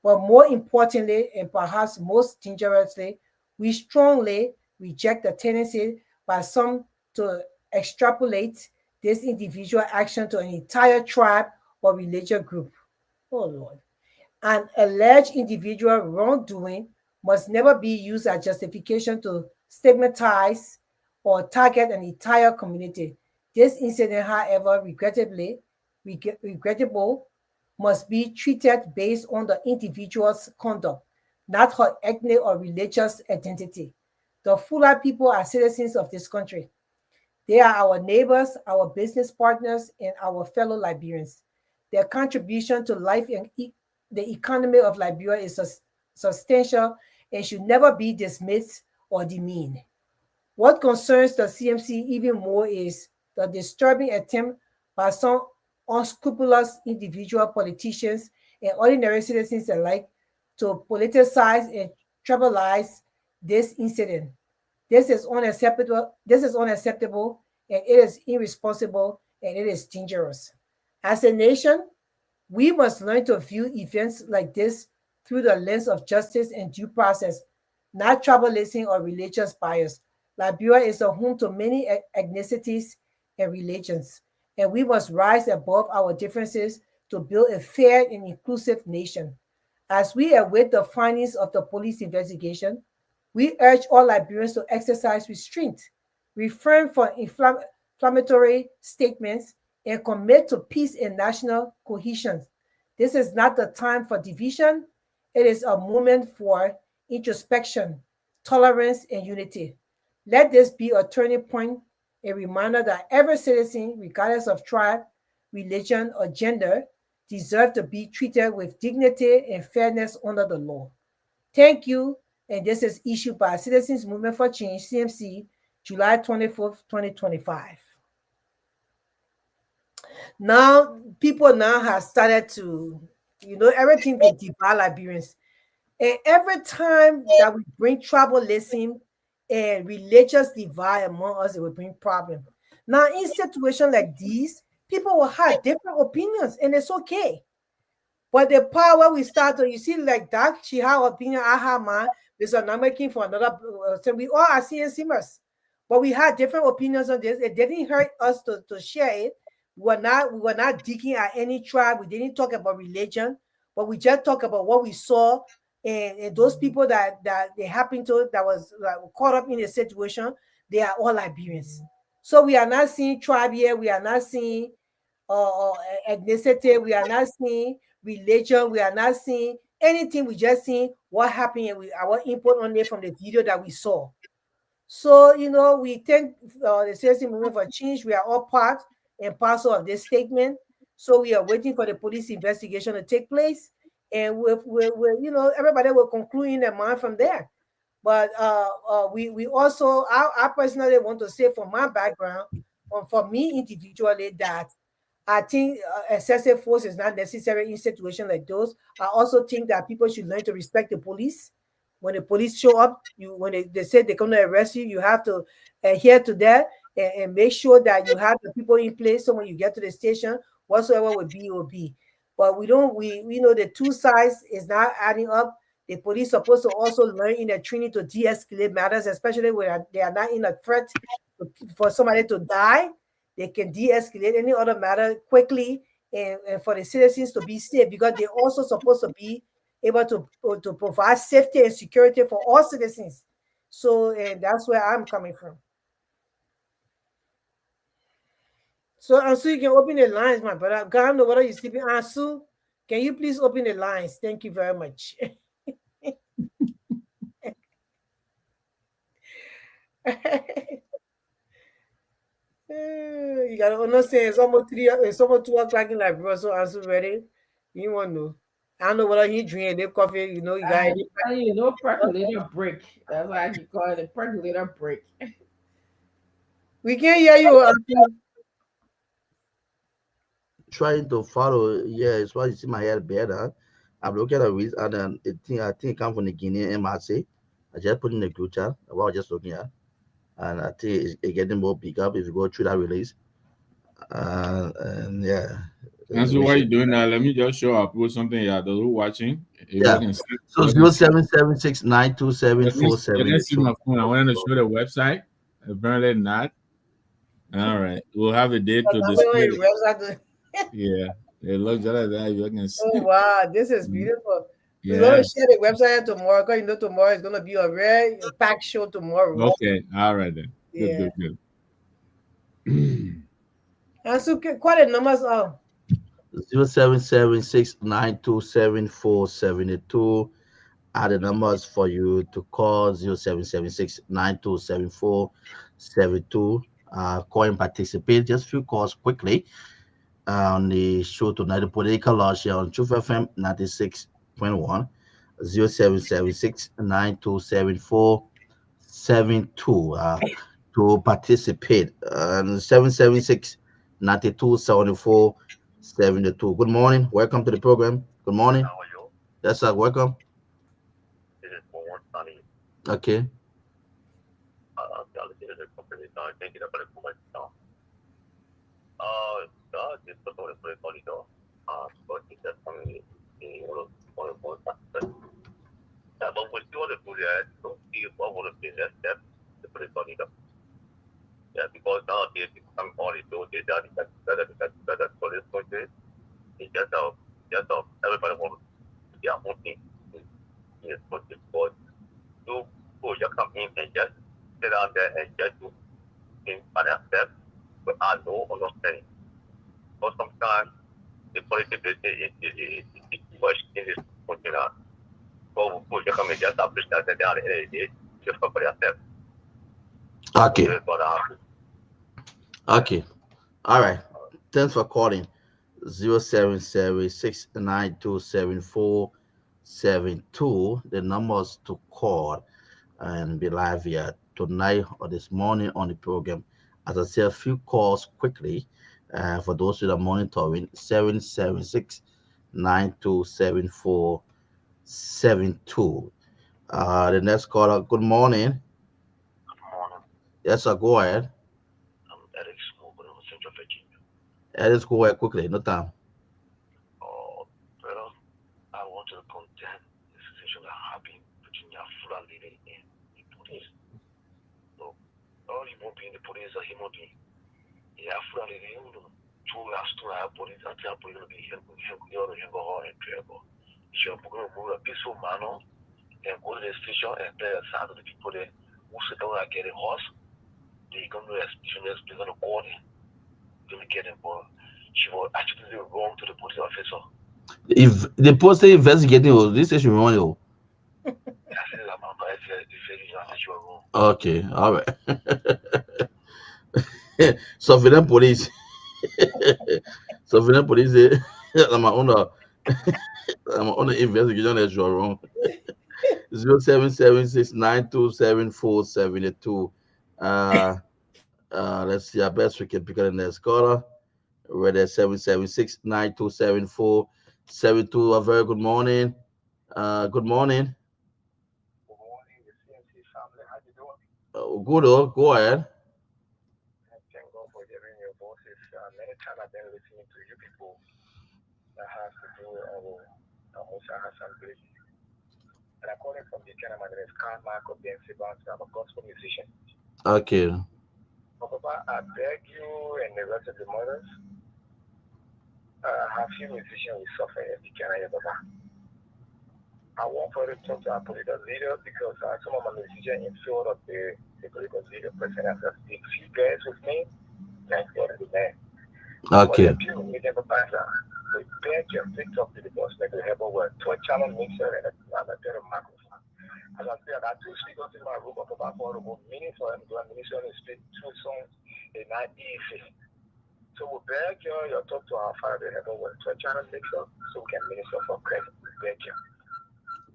But more importantly, and perhaps most dangerously, we strongly reject the tendency by some to extrapolate this individual action to an entire tribe or religious group. Oh Lord. An alleged individual wrongdoing must never be used as justification to stigmatize or target an entire community. This incident, however, regrettable, must be treated based on the individual's conduct, not her ethnic or religious identity. The Fula people are citizens of this country. They are our neighbors, our business partners, and our fellow Liberians. Their contribution to life and the economy of Liberia is substantial, and should never be dismissed or demeaned. What concerns the CMC even more is the disturbing attempt by some unscrupulous individual politicians and ordinary citizens alike to politicize and tribalize this incident. This is unacceptable. This is unacceptable, and it is irresponsible, and it is dangerous. As a nation, we must learn to view events like this through the lens of justice and due process, not tribalism or religious bias. Liberia is a home to many ethnicities and religions, and we must rise above our differences to build a fair and inclusive nation. As we await the findings of the police investigation, we urge all Liberians to exercise restraint, refrain from inflammatory statements, and commit to peace and national cohesion. This is not the time for division. It is a moment for introspection, tolerance, and unity. Let this be a turning point, a reminder that every citizen, regardless of tribe, religion, or gender, deserves to be treated with dignity and fairness under the law. Thank you. And this is issued by Citizens Movement for Change, CMC, July 24th, 2025. Now, people now have started to, everything they divide Liberians. And every time that we bring tribalism and religious divide among us, it will bring problem. Now, in situations like these, people will have different opinions, and it's okay. But the power we start to, you see, like that, she have opinion, I have mine. There's a number king for another. So we all are CNCers, but we had different opinions on this. It didn't hurt us to share it. We were not digging at any tribe. We didn't talk about religion, but we just talk about what we saw and those people that they happened to that was caught up in the situation. They are all Liberians. So we are not seeing tribe here. We are not seeing ethnicity. We are not seeing religion. We are not seeing anything. We just seeing what happened with our input on there from the video that we saw. So, we thank the Citizen Movement for Change. We are all part and parcel of this statement. So we are waiting for the police investigation to take place. And everybody will conclude in their mind from there. But we also, I personally want to say from my background, for me individually, that I think excessive force is not necessary in situations like those. I also think that people should learn to respect the police. When the police show up, when they say they're going to arrest you, you have to adhere to that and make sure that you have the people in place. So when you get to the station, whatsoever will be. But we know the two sides is not adding up. The police supposed to also learn in their training to de-escalate matters, especially when they are not in a threat for somebody to die. They can de-escalate any other matter quickly and for the citizens to be safe, because they're also supposed to be able to provide safety and security for all citizens. So, and that's where I'm coming from. So, Ansu, you can open the lines, my brother. God, I don't know whether you're sleeping. Ansu, can you please open the lines? Thank you very much. You gotta understand, it's almost 2 o'clock in life, bro. So Ansu ready. You want to know. I don't know whether he drink their coffee, you got percolator break. That's why I keep calling it percolator break. We can't hear you. Trying to follow, it's why you see my head better. I'm looking at it, and I think it comes from the Guinean MRC. I just put in the group chat what I was just looking at, and I think it's getting more big up if you go through that release. And yeah. And so what are you doing now? Let me just show up with something. Yeah, those who watching. So 0776927472. Let's see my phone. I wanted to show the website. Apparently not. All right, we'll have a date to display. Yeah, it looks just like that. You can see. Oh wow, this is beautiful. We're going to share the website tomorrow, because tomorrow is going to be a very packed show tomorrow. Okay, all right then. Good. And so, quite the numbers are 0776927472 are the numbers for you to call. 0776927472. Call and participate. Just few calls quickly on the show tonight. The Political Lodge here on Truth FM 96.1. 0776-9274-72 to participate. 776-9274-72. Good morning. Welcome to the program. Good morning. How are you? Yes, sir. Welcome. This is Mohammed Sani. Okay. This is a company now. Thank you for the moment now. This is the corridor. But it's just coming in one of the factors. But when you want to do that, don't see what would have been that step to put it on it. Yeah, because nowadays people come on it, so they done that for this country. It's just everybody wants to be a own thing. Yes, but because you come in and just sit down there and just do things by themselves without no understanding. But sometimes the politics is too much in this country now. So you come and just establish that they are just for themselves. Okay. Okay. All right. Thanks for calling. 0776-9274-72. The numbers to call and be live here tonight or this morning on the program. As I say, a few calls quickly for those who are monitoring. 776-9274-72. The next caller. Good morning. Good morning. Yes, sir. Go ahead. I'm Eric Smoke from Central Virginia. Let's go ahead quickly. No time. Well, I want to condemn the situation that happened between Yafura leading and the police. So, all human being, the police are human being. Yafura leading, two last two police, I tell police to be here, and travel. She will move a peaceful manner and go to the station and play a sound of the people there who sit down and get a horse. They come to the station, they're going to call them. Going to get involved. She was actually wrong to the police officer. If the post investigating, this is wrong. Okay, all right. Surveillance police. Surveillance police. I'm on investigation that you're wrong. 0776-9274-72. Let's see. I best we can pick up the next caller. We're at 776-9274-72. A very good morning. Good morning. Good morning, the CNC family. How you doing? Good. Go ahead. Thank God for hearing your voices. Many times I've been listening to you people that have to do with Musa Hassan Bridge. And I'm calling from the Ghana. My name is Carl Marco BNC Bounce. I'm a gospel musician. Okay. Papa, I beg you and the rest of the mothers, have few musicians will suffer in the Ghana, Baba. I want for you to talk to our political leader because some of my musicians in field of the political leader person has a few guys with me. Thank God to the man. Okay. We beg you, please talk to the boss, make the help over 12 channel mixer and a microphone. As I said, I do speak up in my room of about 4 minutes for him to administer and speak 2 songs in 9 easy. So we beg you, you talk to our father, help over 12 channel mixer so we can minister for Christ. We beg you.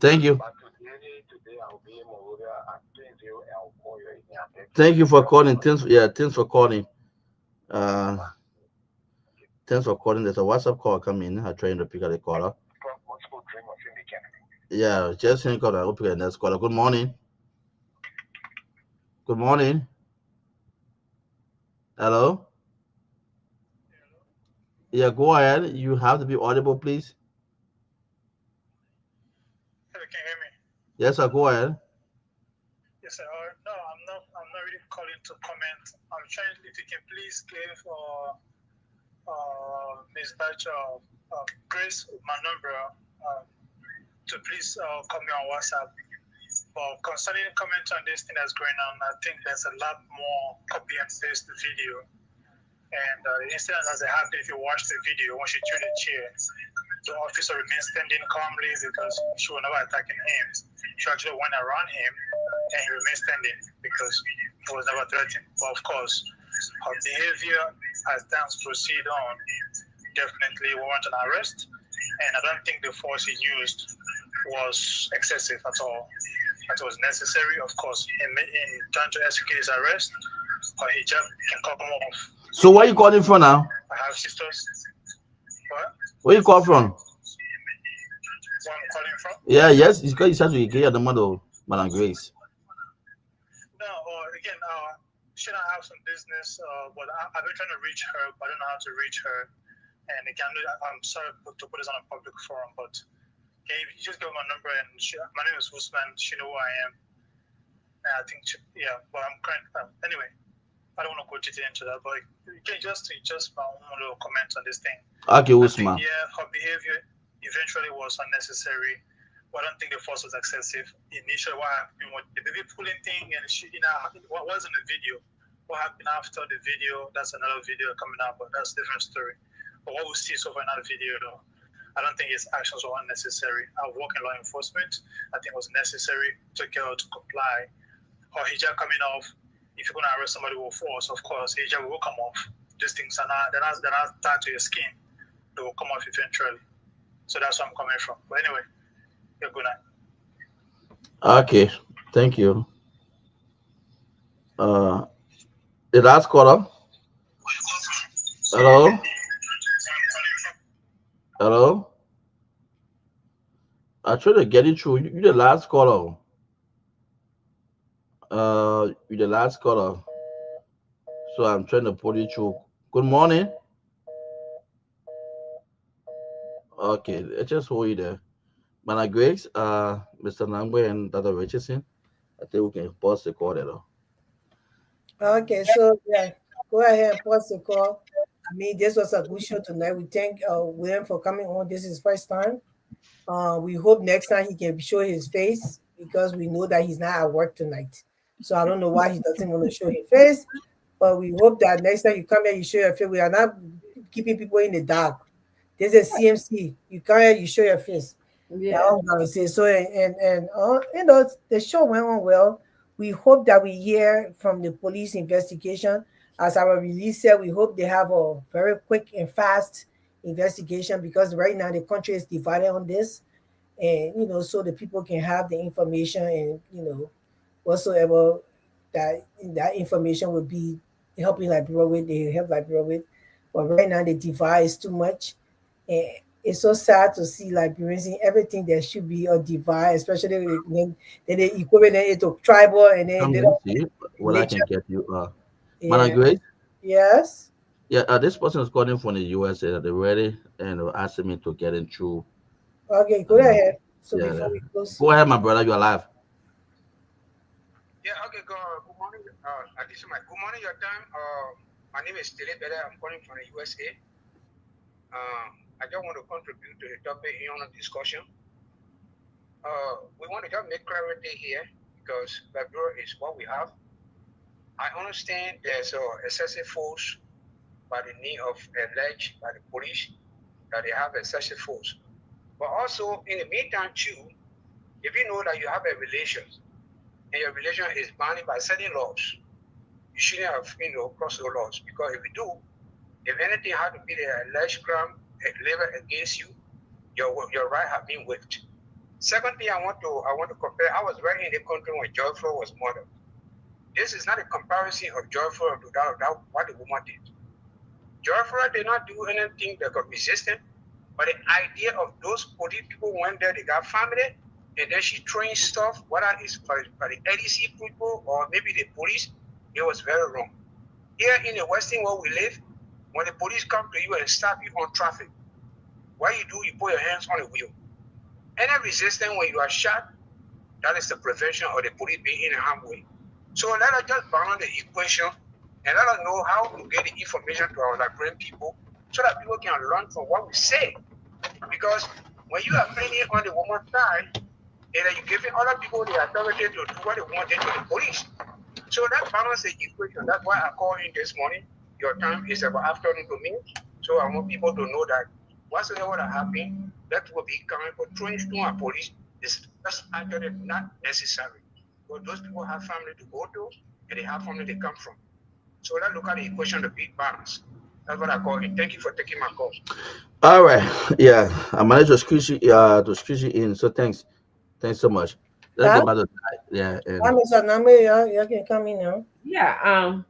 Thank you. But today I'll be in Monrovia at 20 and I'll call you in here. Thank you for calling. Thanks for calling. Thanks for calling. There's a WhatsApp call coming. I'm trying to pick up the caller. Yeah, just think of that. We'll pick the next caller. Good morning. Good morning. Hello? Yeah, go ahead. You have to be audible, please. Hello, can you hear me? Yes, sir. Go ahead. Yes, sir. No, I'm not really calling to comment. I'm trying, if you can please give Ms. Batcher, Grace, my number, to please call me on WhatsApp. But concerning the comment on this thing that's going on, I think there's a lot more copy and paste the video. And the incident as it happened, if you watch the video, when she threw the chair, the officer remained standing calmly because she was never attacking him. She actually went around him and he remained standing because he was never threatened. But of course, her behavior as times proceed on definitely warrant an arrest. And I don't think the force he used was excessive at all. That was necessary, of course, in trying to execute his arrest. Her hijab can come off. So where you calling from now? I have sisters. What? Where you call from? Where I'm calling from? Yeah, yes, it's because you said you get the mother, Madam Grace. No, again, she and I have some business, but I've been trying to reach her, but I don't know how to reach her. And again, I'm sorry to put this on a public forum, but can you just give my number? And my name is Usman. She know who I am. And I think, but I'm currently, anyway, I don't want to go into that, but you can just my own little comment on this thing. Okay, Usman. Her behavior eventually was unnecessary. But I don't think the force was excessive. Initially, what happened with the baby pulling thing, and what was in the video? What happened after the video? That's another video coming out, but that's a different story. But what we see so far in that video, though, I don't think his actions were unnecessary. I work in law enforcement. I think it was necessary to get her to comply. Her hijab coming off. If you're going to arrest somebody with force, of course, hijab will come off. These things are not tied to your skin. They will come off eventually. So that's where I'm coming from. But anyway, you're good night. Okay, thank you. The last caller. Hello. Hello. I tried to get it through. You the last caller. You the last caller. So I'm trying to put it through. Good morning. Okay, let's just hold you there. Madam Grace, Mr. Nangwe and Dr. Richardson, I think we can pause the call there. Okay, so yeah, go ahead and pause the call. I mean, this was a good show tonight. We thank William for coming on. This is his first time. We hope next time he can show his face because we know that he's not at work tonight. So I don't know why he doesn't want to show his face, but we hope that next time you come here, you show your face. We are not keeping people in the dark. This is CMC. You come here, you show your face. Yeah, I'm gonna say so. And the show went on well. We hope that we hear from the police investigation. As our release said, we hope they have a very quick and fast investigation because right now the country is divided on this, and so the people can have the information and whatsoever that information would be helping Liberia with, they help Liberia with. But right now the divide is too much, and it's so sad to see Liberians in everything there should be a divide, especially when they equate it to tribal and then they don't see what I can get you. Yeah. Madam Grace? Yes. Yeah, this person is calling from the USA. They're ready and asking me to get in through. Okay, go ahead. So yeah, before we close. Go ahead, my brother. You're alive. Yeah, okay, good morning. This is good morning your time. My name is Tele Bede. I'm calling from the USA. I just want to contribute to the topic here on the discussion. We want to just make clarity here because Liberia is what we have. I understand there's excessive force by the need of alleged by the police that they have excessive force. But also in the meantime too, if you know that you have a relation and your relation is bound by certain laws, you shouldn't have crossed those laws because if you do, if anything had to be the alleged crime leveled against you, your right have been waived. Second thing I want to compare. I was right in the country when George Floyd was murdered. This is not a comparison of George Floyd to that what the woman did. George Floyd did not do anything that could resist him, but the idea of those police people went there, they got family, and then she trained stuff, whether it's by the LEC people or maybe the police, it was very wrong. Here in the Western world we live, when the police come to you and stop you on traffic, what you do, you put your hands on the wheel. Any resistance when you are shot, that is the prevention of the police being in a harm's way. So let us just balance the equation and let us know how to get the information to our Liberian people so that people can learn from what we say. Because when you are playing on the woman's side, and then you're giving other people the authority to do what they want to the police. So let's balance the equation. That's why I called in this morning. Your time is about afternoon to me. So I want people to know that whatsoever that happened, that will be coming for throwing stone at police is just actually not necessary. But those people have family to go to, and they have family to come from. So let's look at the equation, the big balance. That's what I call it. Thank you for taking my call. All right. Yeah, I managed to squeeze you in. So thanks. Thanks so much. Let's Huh? go back to yeah. And Mr. Nambe, you can come in now. Yeah.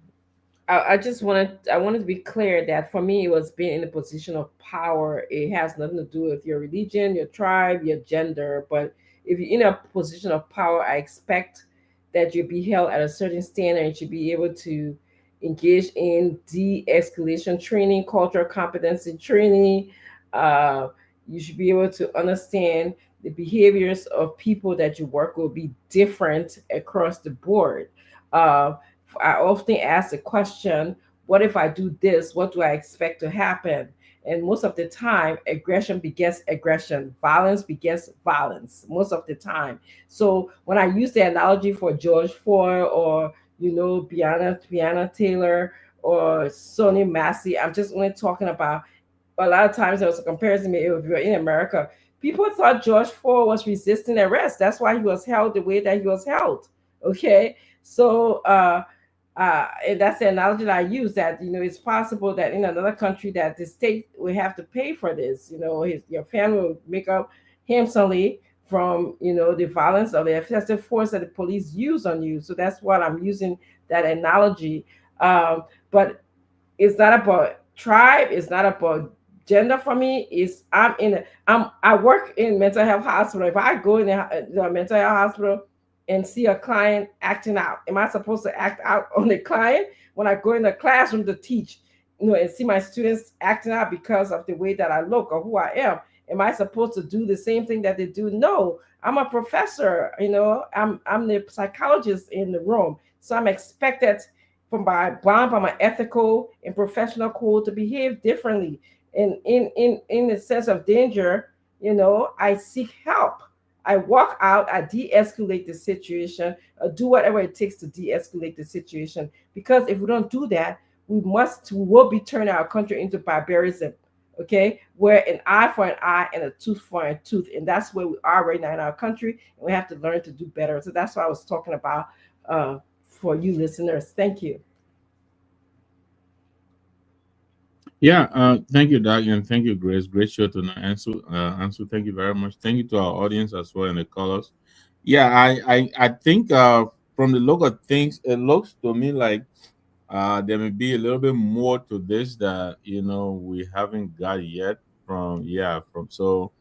I wanted to be clear that for me, it was being in a position of power. It has nothing to do with your religion, your tribe, your gender. But if you're in a position of power, I expect that you'll be held at a certain standard and should be able to engage in de-escalation training, cultural competency training. Uh, you should be able to understand the behaviors of people that you work will be different across the board. Uh, I often ask the question, what if I do this? What do I expect to happen? And most of the time, aggression begets aggression, violence begets violence, most of the time. So when I use the analogy for George Floyd or, Breonna Taylor or Sonny Massey, I'm just only talking about a lot of times there was a comparison made if you're in America. People thought George Floyd was resisting arrest. That's why he was held the way that he was held. Okay. So and that's the analogy that I use, that it's possible that in another country that the state will have to pay for this. Your family will make up handsomely from the violence or the excessive force that the police use on you. So that's what I'm using that analogy. But it's not about tribe. It's not about gender for me. Is I work in mental health hospital. If I go in the mental health hospital and see a client acting out, am I supposed to act out on the client? When I go in the classroom to teach, and see my students acting out because of the way that I look or who I am I supposed to do the same thing that they do? No, I'm a professor. I'm the psychologist in the room, so I'm expected by my ethical and professional code to behave differently. And in the sense of danger, I seek help. I walk out, I de-escalate the situation, do whatever it takes to de-escalate the situation. Because if we don't do that, we will be turning our country into barbarism. Okay, where an eye for an eye and a tooth for a tooth, and that's where we are right now in our country, and we have to learn to do better. So that's what I was talking about for you listeners. Thank you. Yeah, thank you, Doug, and thank you, Grace. Great show tonight. Ansel, thank you very much. Thank you to our audience as well and the callers. Yeah, I think from the look of things, it looks to me like there may be a little bit more to this that we haven't got yet from so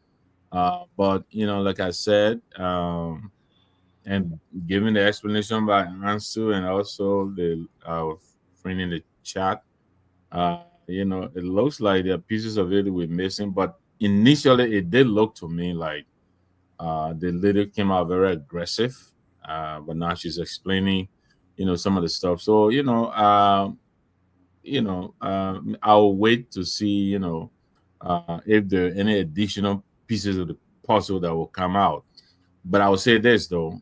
but like I said, and given the explanation by Ansel and also the friend in the chat, it looks like there are pieces of it we're missing, but initially it did look to me like the leader came out very aggressive, but now she's explaining, some of the stuff. So, I'll wait to see, if there are any additional pieces of the puzzle that will come out. But I will say this though,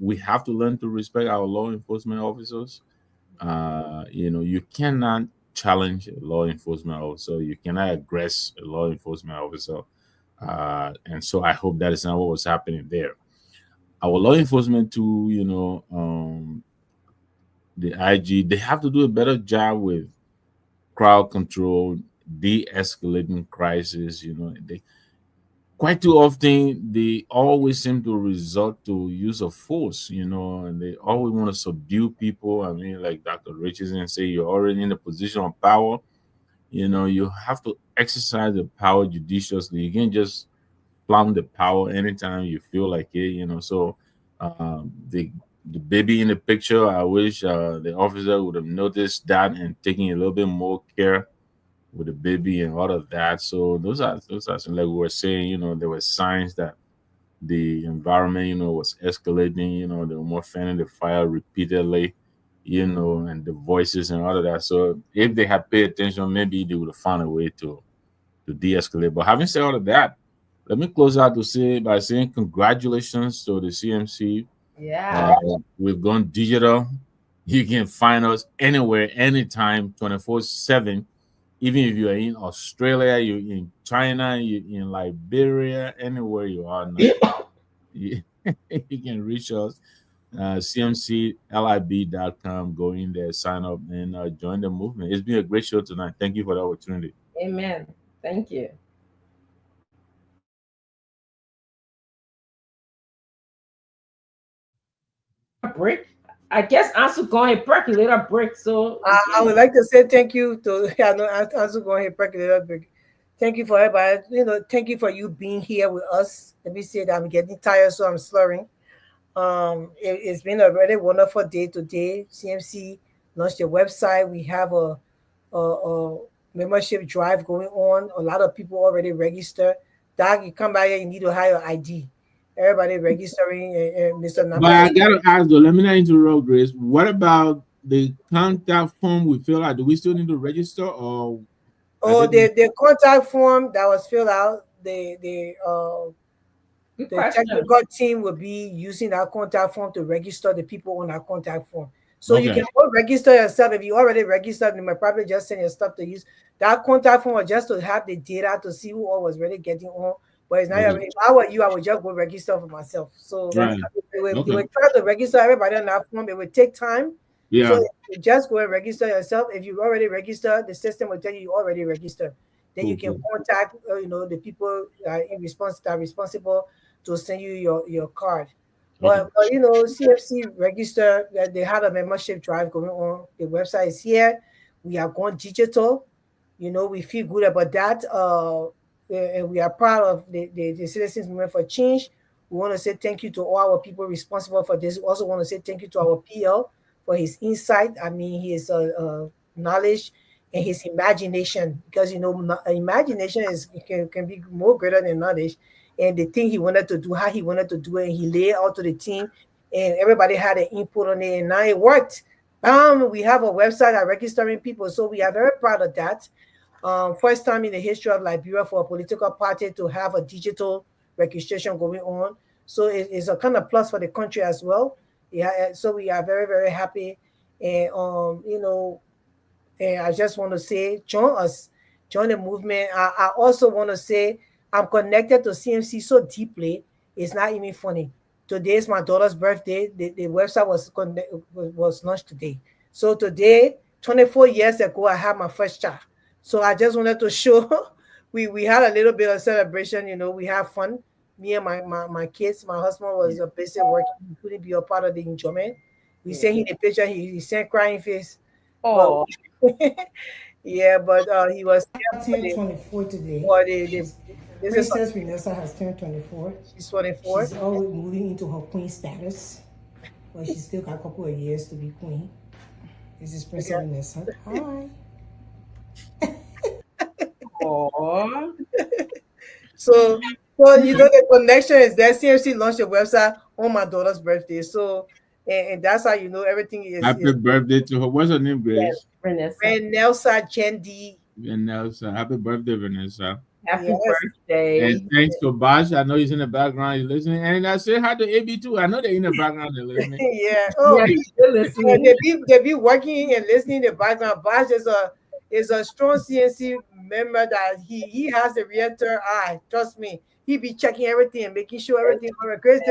we have to learn to respect our law enforcement officers. You cannot challenge a law enforcement officer. You cannot aggress a law enforcement officer. And so I hope that is not what was happening there. Our law enforcement too, the IG, they have to do a better job with crowd control, de-escalating crisis. They quite too often they always seem to resort to use of force, and they always want to subdue people. I mean, like Dr. Richardson say, you're already in a position of power. You have to exercise the power judiciously. You can't just flaunt the power anytime you feel like it. So the baby in the picture, I wish the officer would have noticed that and taken a little bit more care with the baby and all of that. So those are like we were saying, there were signs that the environment, was escalating, they were more fanning the fire repeatedly, and the voices and all of that. So if they had paid attention, maybe they would have found a way to de-escalate. But having said all of that, let me close out by saying congratulations to the CMC. Yeah. We've gone digital. You can find us anywhere, anytime, 24/7. Even if you're in Australia, you're in China, you're in Liberia, anywhere you are now, you can reach us. CMCLIB.com. Go in there, sign up, and join the movement. It's been a great show tonight. Thank you for the opportunity. Amen. Thank you. break. I guess Ansu going percolator break. So I would like to say thank you to Ansu going percolator break. Thank you for everybody. Thank you for you being here with us. Let me say that I'm getting tired, so I'm slurring. It's been a really wonderful day today. CMC launched their website. We have a membership drive going on. A lot of people already registered. Doc, you come by here, you need to have your ID. Everybody registering, Mr. Number. But I gotta ask though, let me not interrupt, Grace. What about the contact form we fill out? Do we still need to register or? The contact form that was filled out, the technical team will be using that contact form to register the people on that contact form. So you can go register yourself. If you already registered, you might probably just send your stuff to use. That contact form was just to have the data to see who all was really getting on. But it's not. If I were you, I would just go register for myself. So we will try to register everybody on that form. It would take time. Yeah. So you just go and register yourself. If you already registered, the system will tell you already registered. Then you can contact the people that are responsible to send you your card. But CFC register that they had a membership drive going on. The website is here. We are going digital. We feel good about that. And we are proud of the Citizens Movement for Change. We want to say thank you to all our people responsible for this. We also want to say thank you to our PL for his insight. I mean, his knowledge and his imagination, because imagination can be more greater than knowledge. And the thing he wanted to do, how he wanted to do it, and he laid out to the team, and everybody had an input on it, and now it worked. We have a website at registering people, so we are very proud of that. First time in the history of Liberia for a political party to have a digital registration going on. So it's a kind of plus for the country as well. Yeah, so we are very, very happy. And and I just want to say, join us, join the movement. I also want to say I'm connected to CMC so deeply, it's not even funny. Today is my daughter's birthday. The website was launched today. So today, 24 years ago, I had my first child. So I just wanted to show we had a little bit of celebration. We have fun. Me and my kids, my husband was busy working. He couldn't be a part of the enjoyment. We sent him the picture. He sent crying face. Oh, yeah, but he was 24 today. Princess Vanessa has turned 24. She's 24. She's always moving into her queen status, but she's still got a couple of years to be queen. This is Princess Vanessa. Hi. Aww. So the connection is there. CMC launched a website on my daughter's birthday. So and that's how everything is. Happy birthday to her. What's her name, Grace? Vanessa Jendi. Vanessa. Happy birthday, Vanessa. Happy birthday. And thanks to Bosh. I know he's in the background, he's listening. And I say hi to AB too. I know they're in the background, they're listening. Yeah. Oh, they're listening. They be working and listening in the background. Bosh is a strong CNC member that he has the realtor eye. Trust me. He be checking everything and making sure everything is great.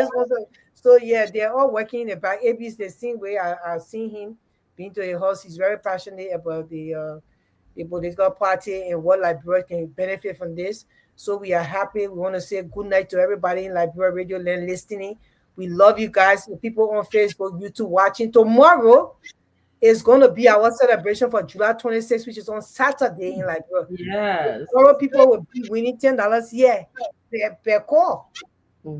So yeah, they're all working in the back. AB is the same way. I've seen him being to the house. He's very passionate about the political party and what Liberia can benefit from this. So we are happy. We want to say good night to everybody in Liberia Radio Land listening. We love you guys. The people on Facebook, YouTube watching. Tomorrow is going to be our celebration for July 26th, which is on Saturday in Liberia. Yes. Tomorrow people will be winning $10 per call.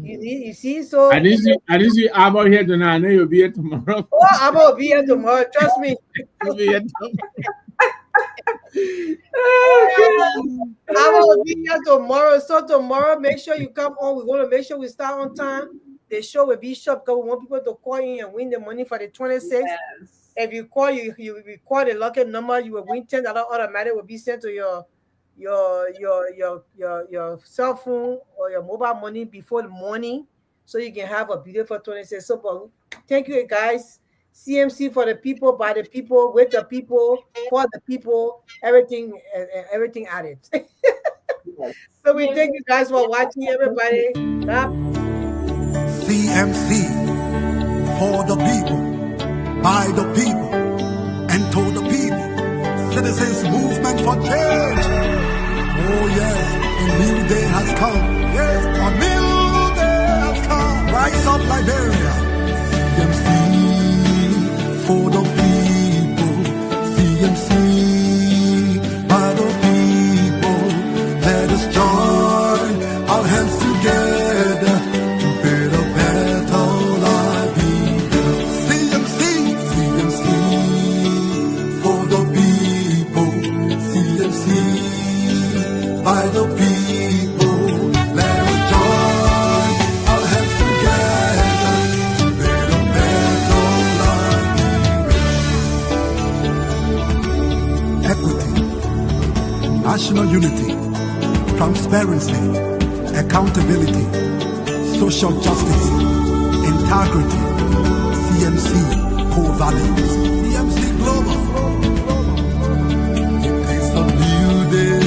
You see, so I didn't see Abba here tonight. I know you'll be here tomorrow. Oh, Abba will be here tomorrow. Trust me. You'll be here tomorrow. I will be here tomorrow. So tomorrow, make sure you come on. We want to make sure we start on time. The show will be short because we want people to call in and win the money for the 26th. Yes. If you call, you record a lucky number, you will win $10 automatic. Will be sent to your cell phone or your mobile money before the morning, so you can have a beautiful 26th. So, thank you guys. CMC for the people, by the people, with the people, for the people, everything added. So we thank you guys for watching, everybody. CMC for the people, by the people, and to the people. Citizens Movement for Change. Oh yes, a new day has come. Yes, a new day has come. Rise up, Liberia. CMC. CMC, by the people. Let us join our hands together to build a better life. CMC, CMC, for the people. CMC, by the people. Let us join our hands together to build a better life. Equity, national unity, transparency, accountability, social justice, integrity. CMC core values. CMC Global. It is a new day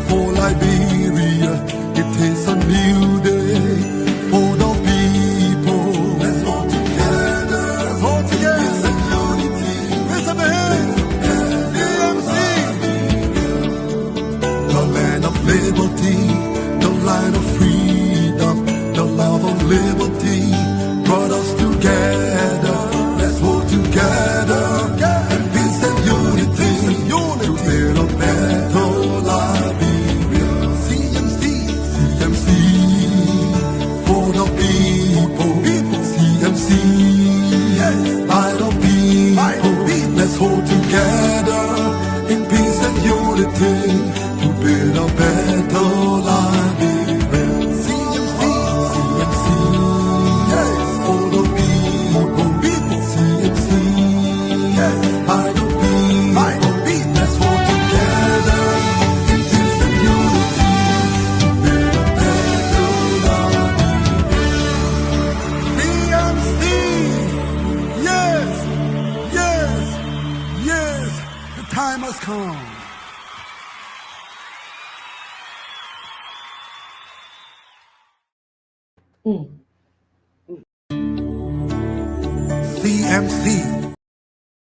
for Liberia. It is a new day for the people. Let's all together. Let's all together. It's a unity. Raise up your hands. CMC. The land of liberty, the land of freedom, the love of liberty brought us together. Let's hold together in peace and unity to build a better Liberia. CMC, CMC, for the people. CMC, by the people. Let's hold together in peace and unity to build a better Liberia. CMC, CMC, for the people. CMC, by the people. Let's hold together in peace and unity to build a better Liberia. CMC, yes, yes, yes, the time has come. CMC,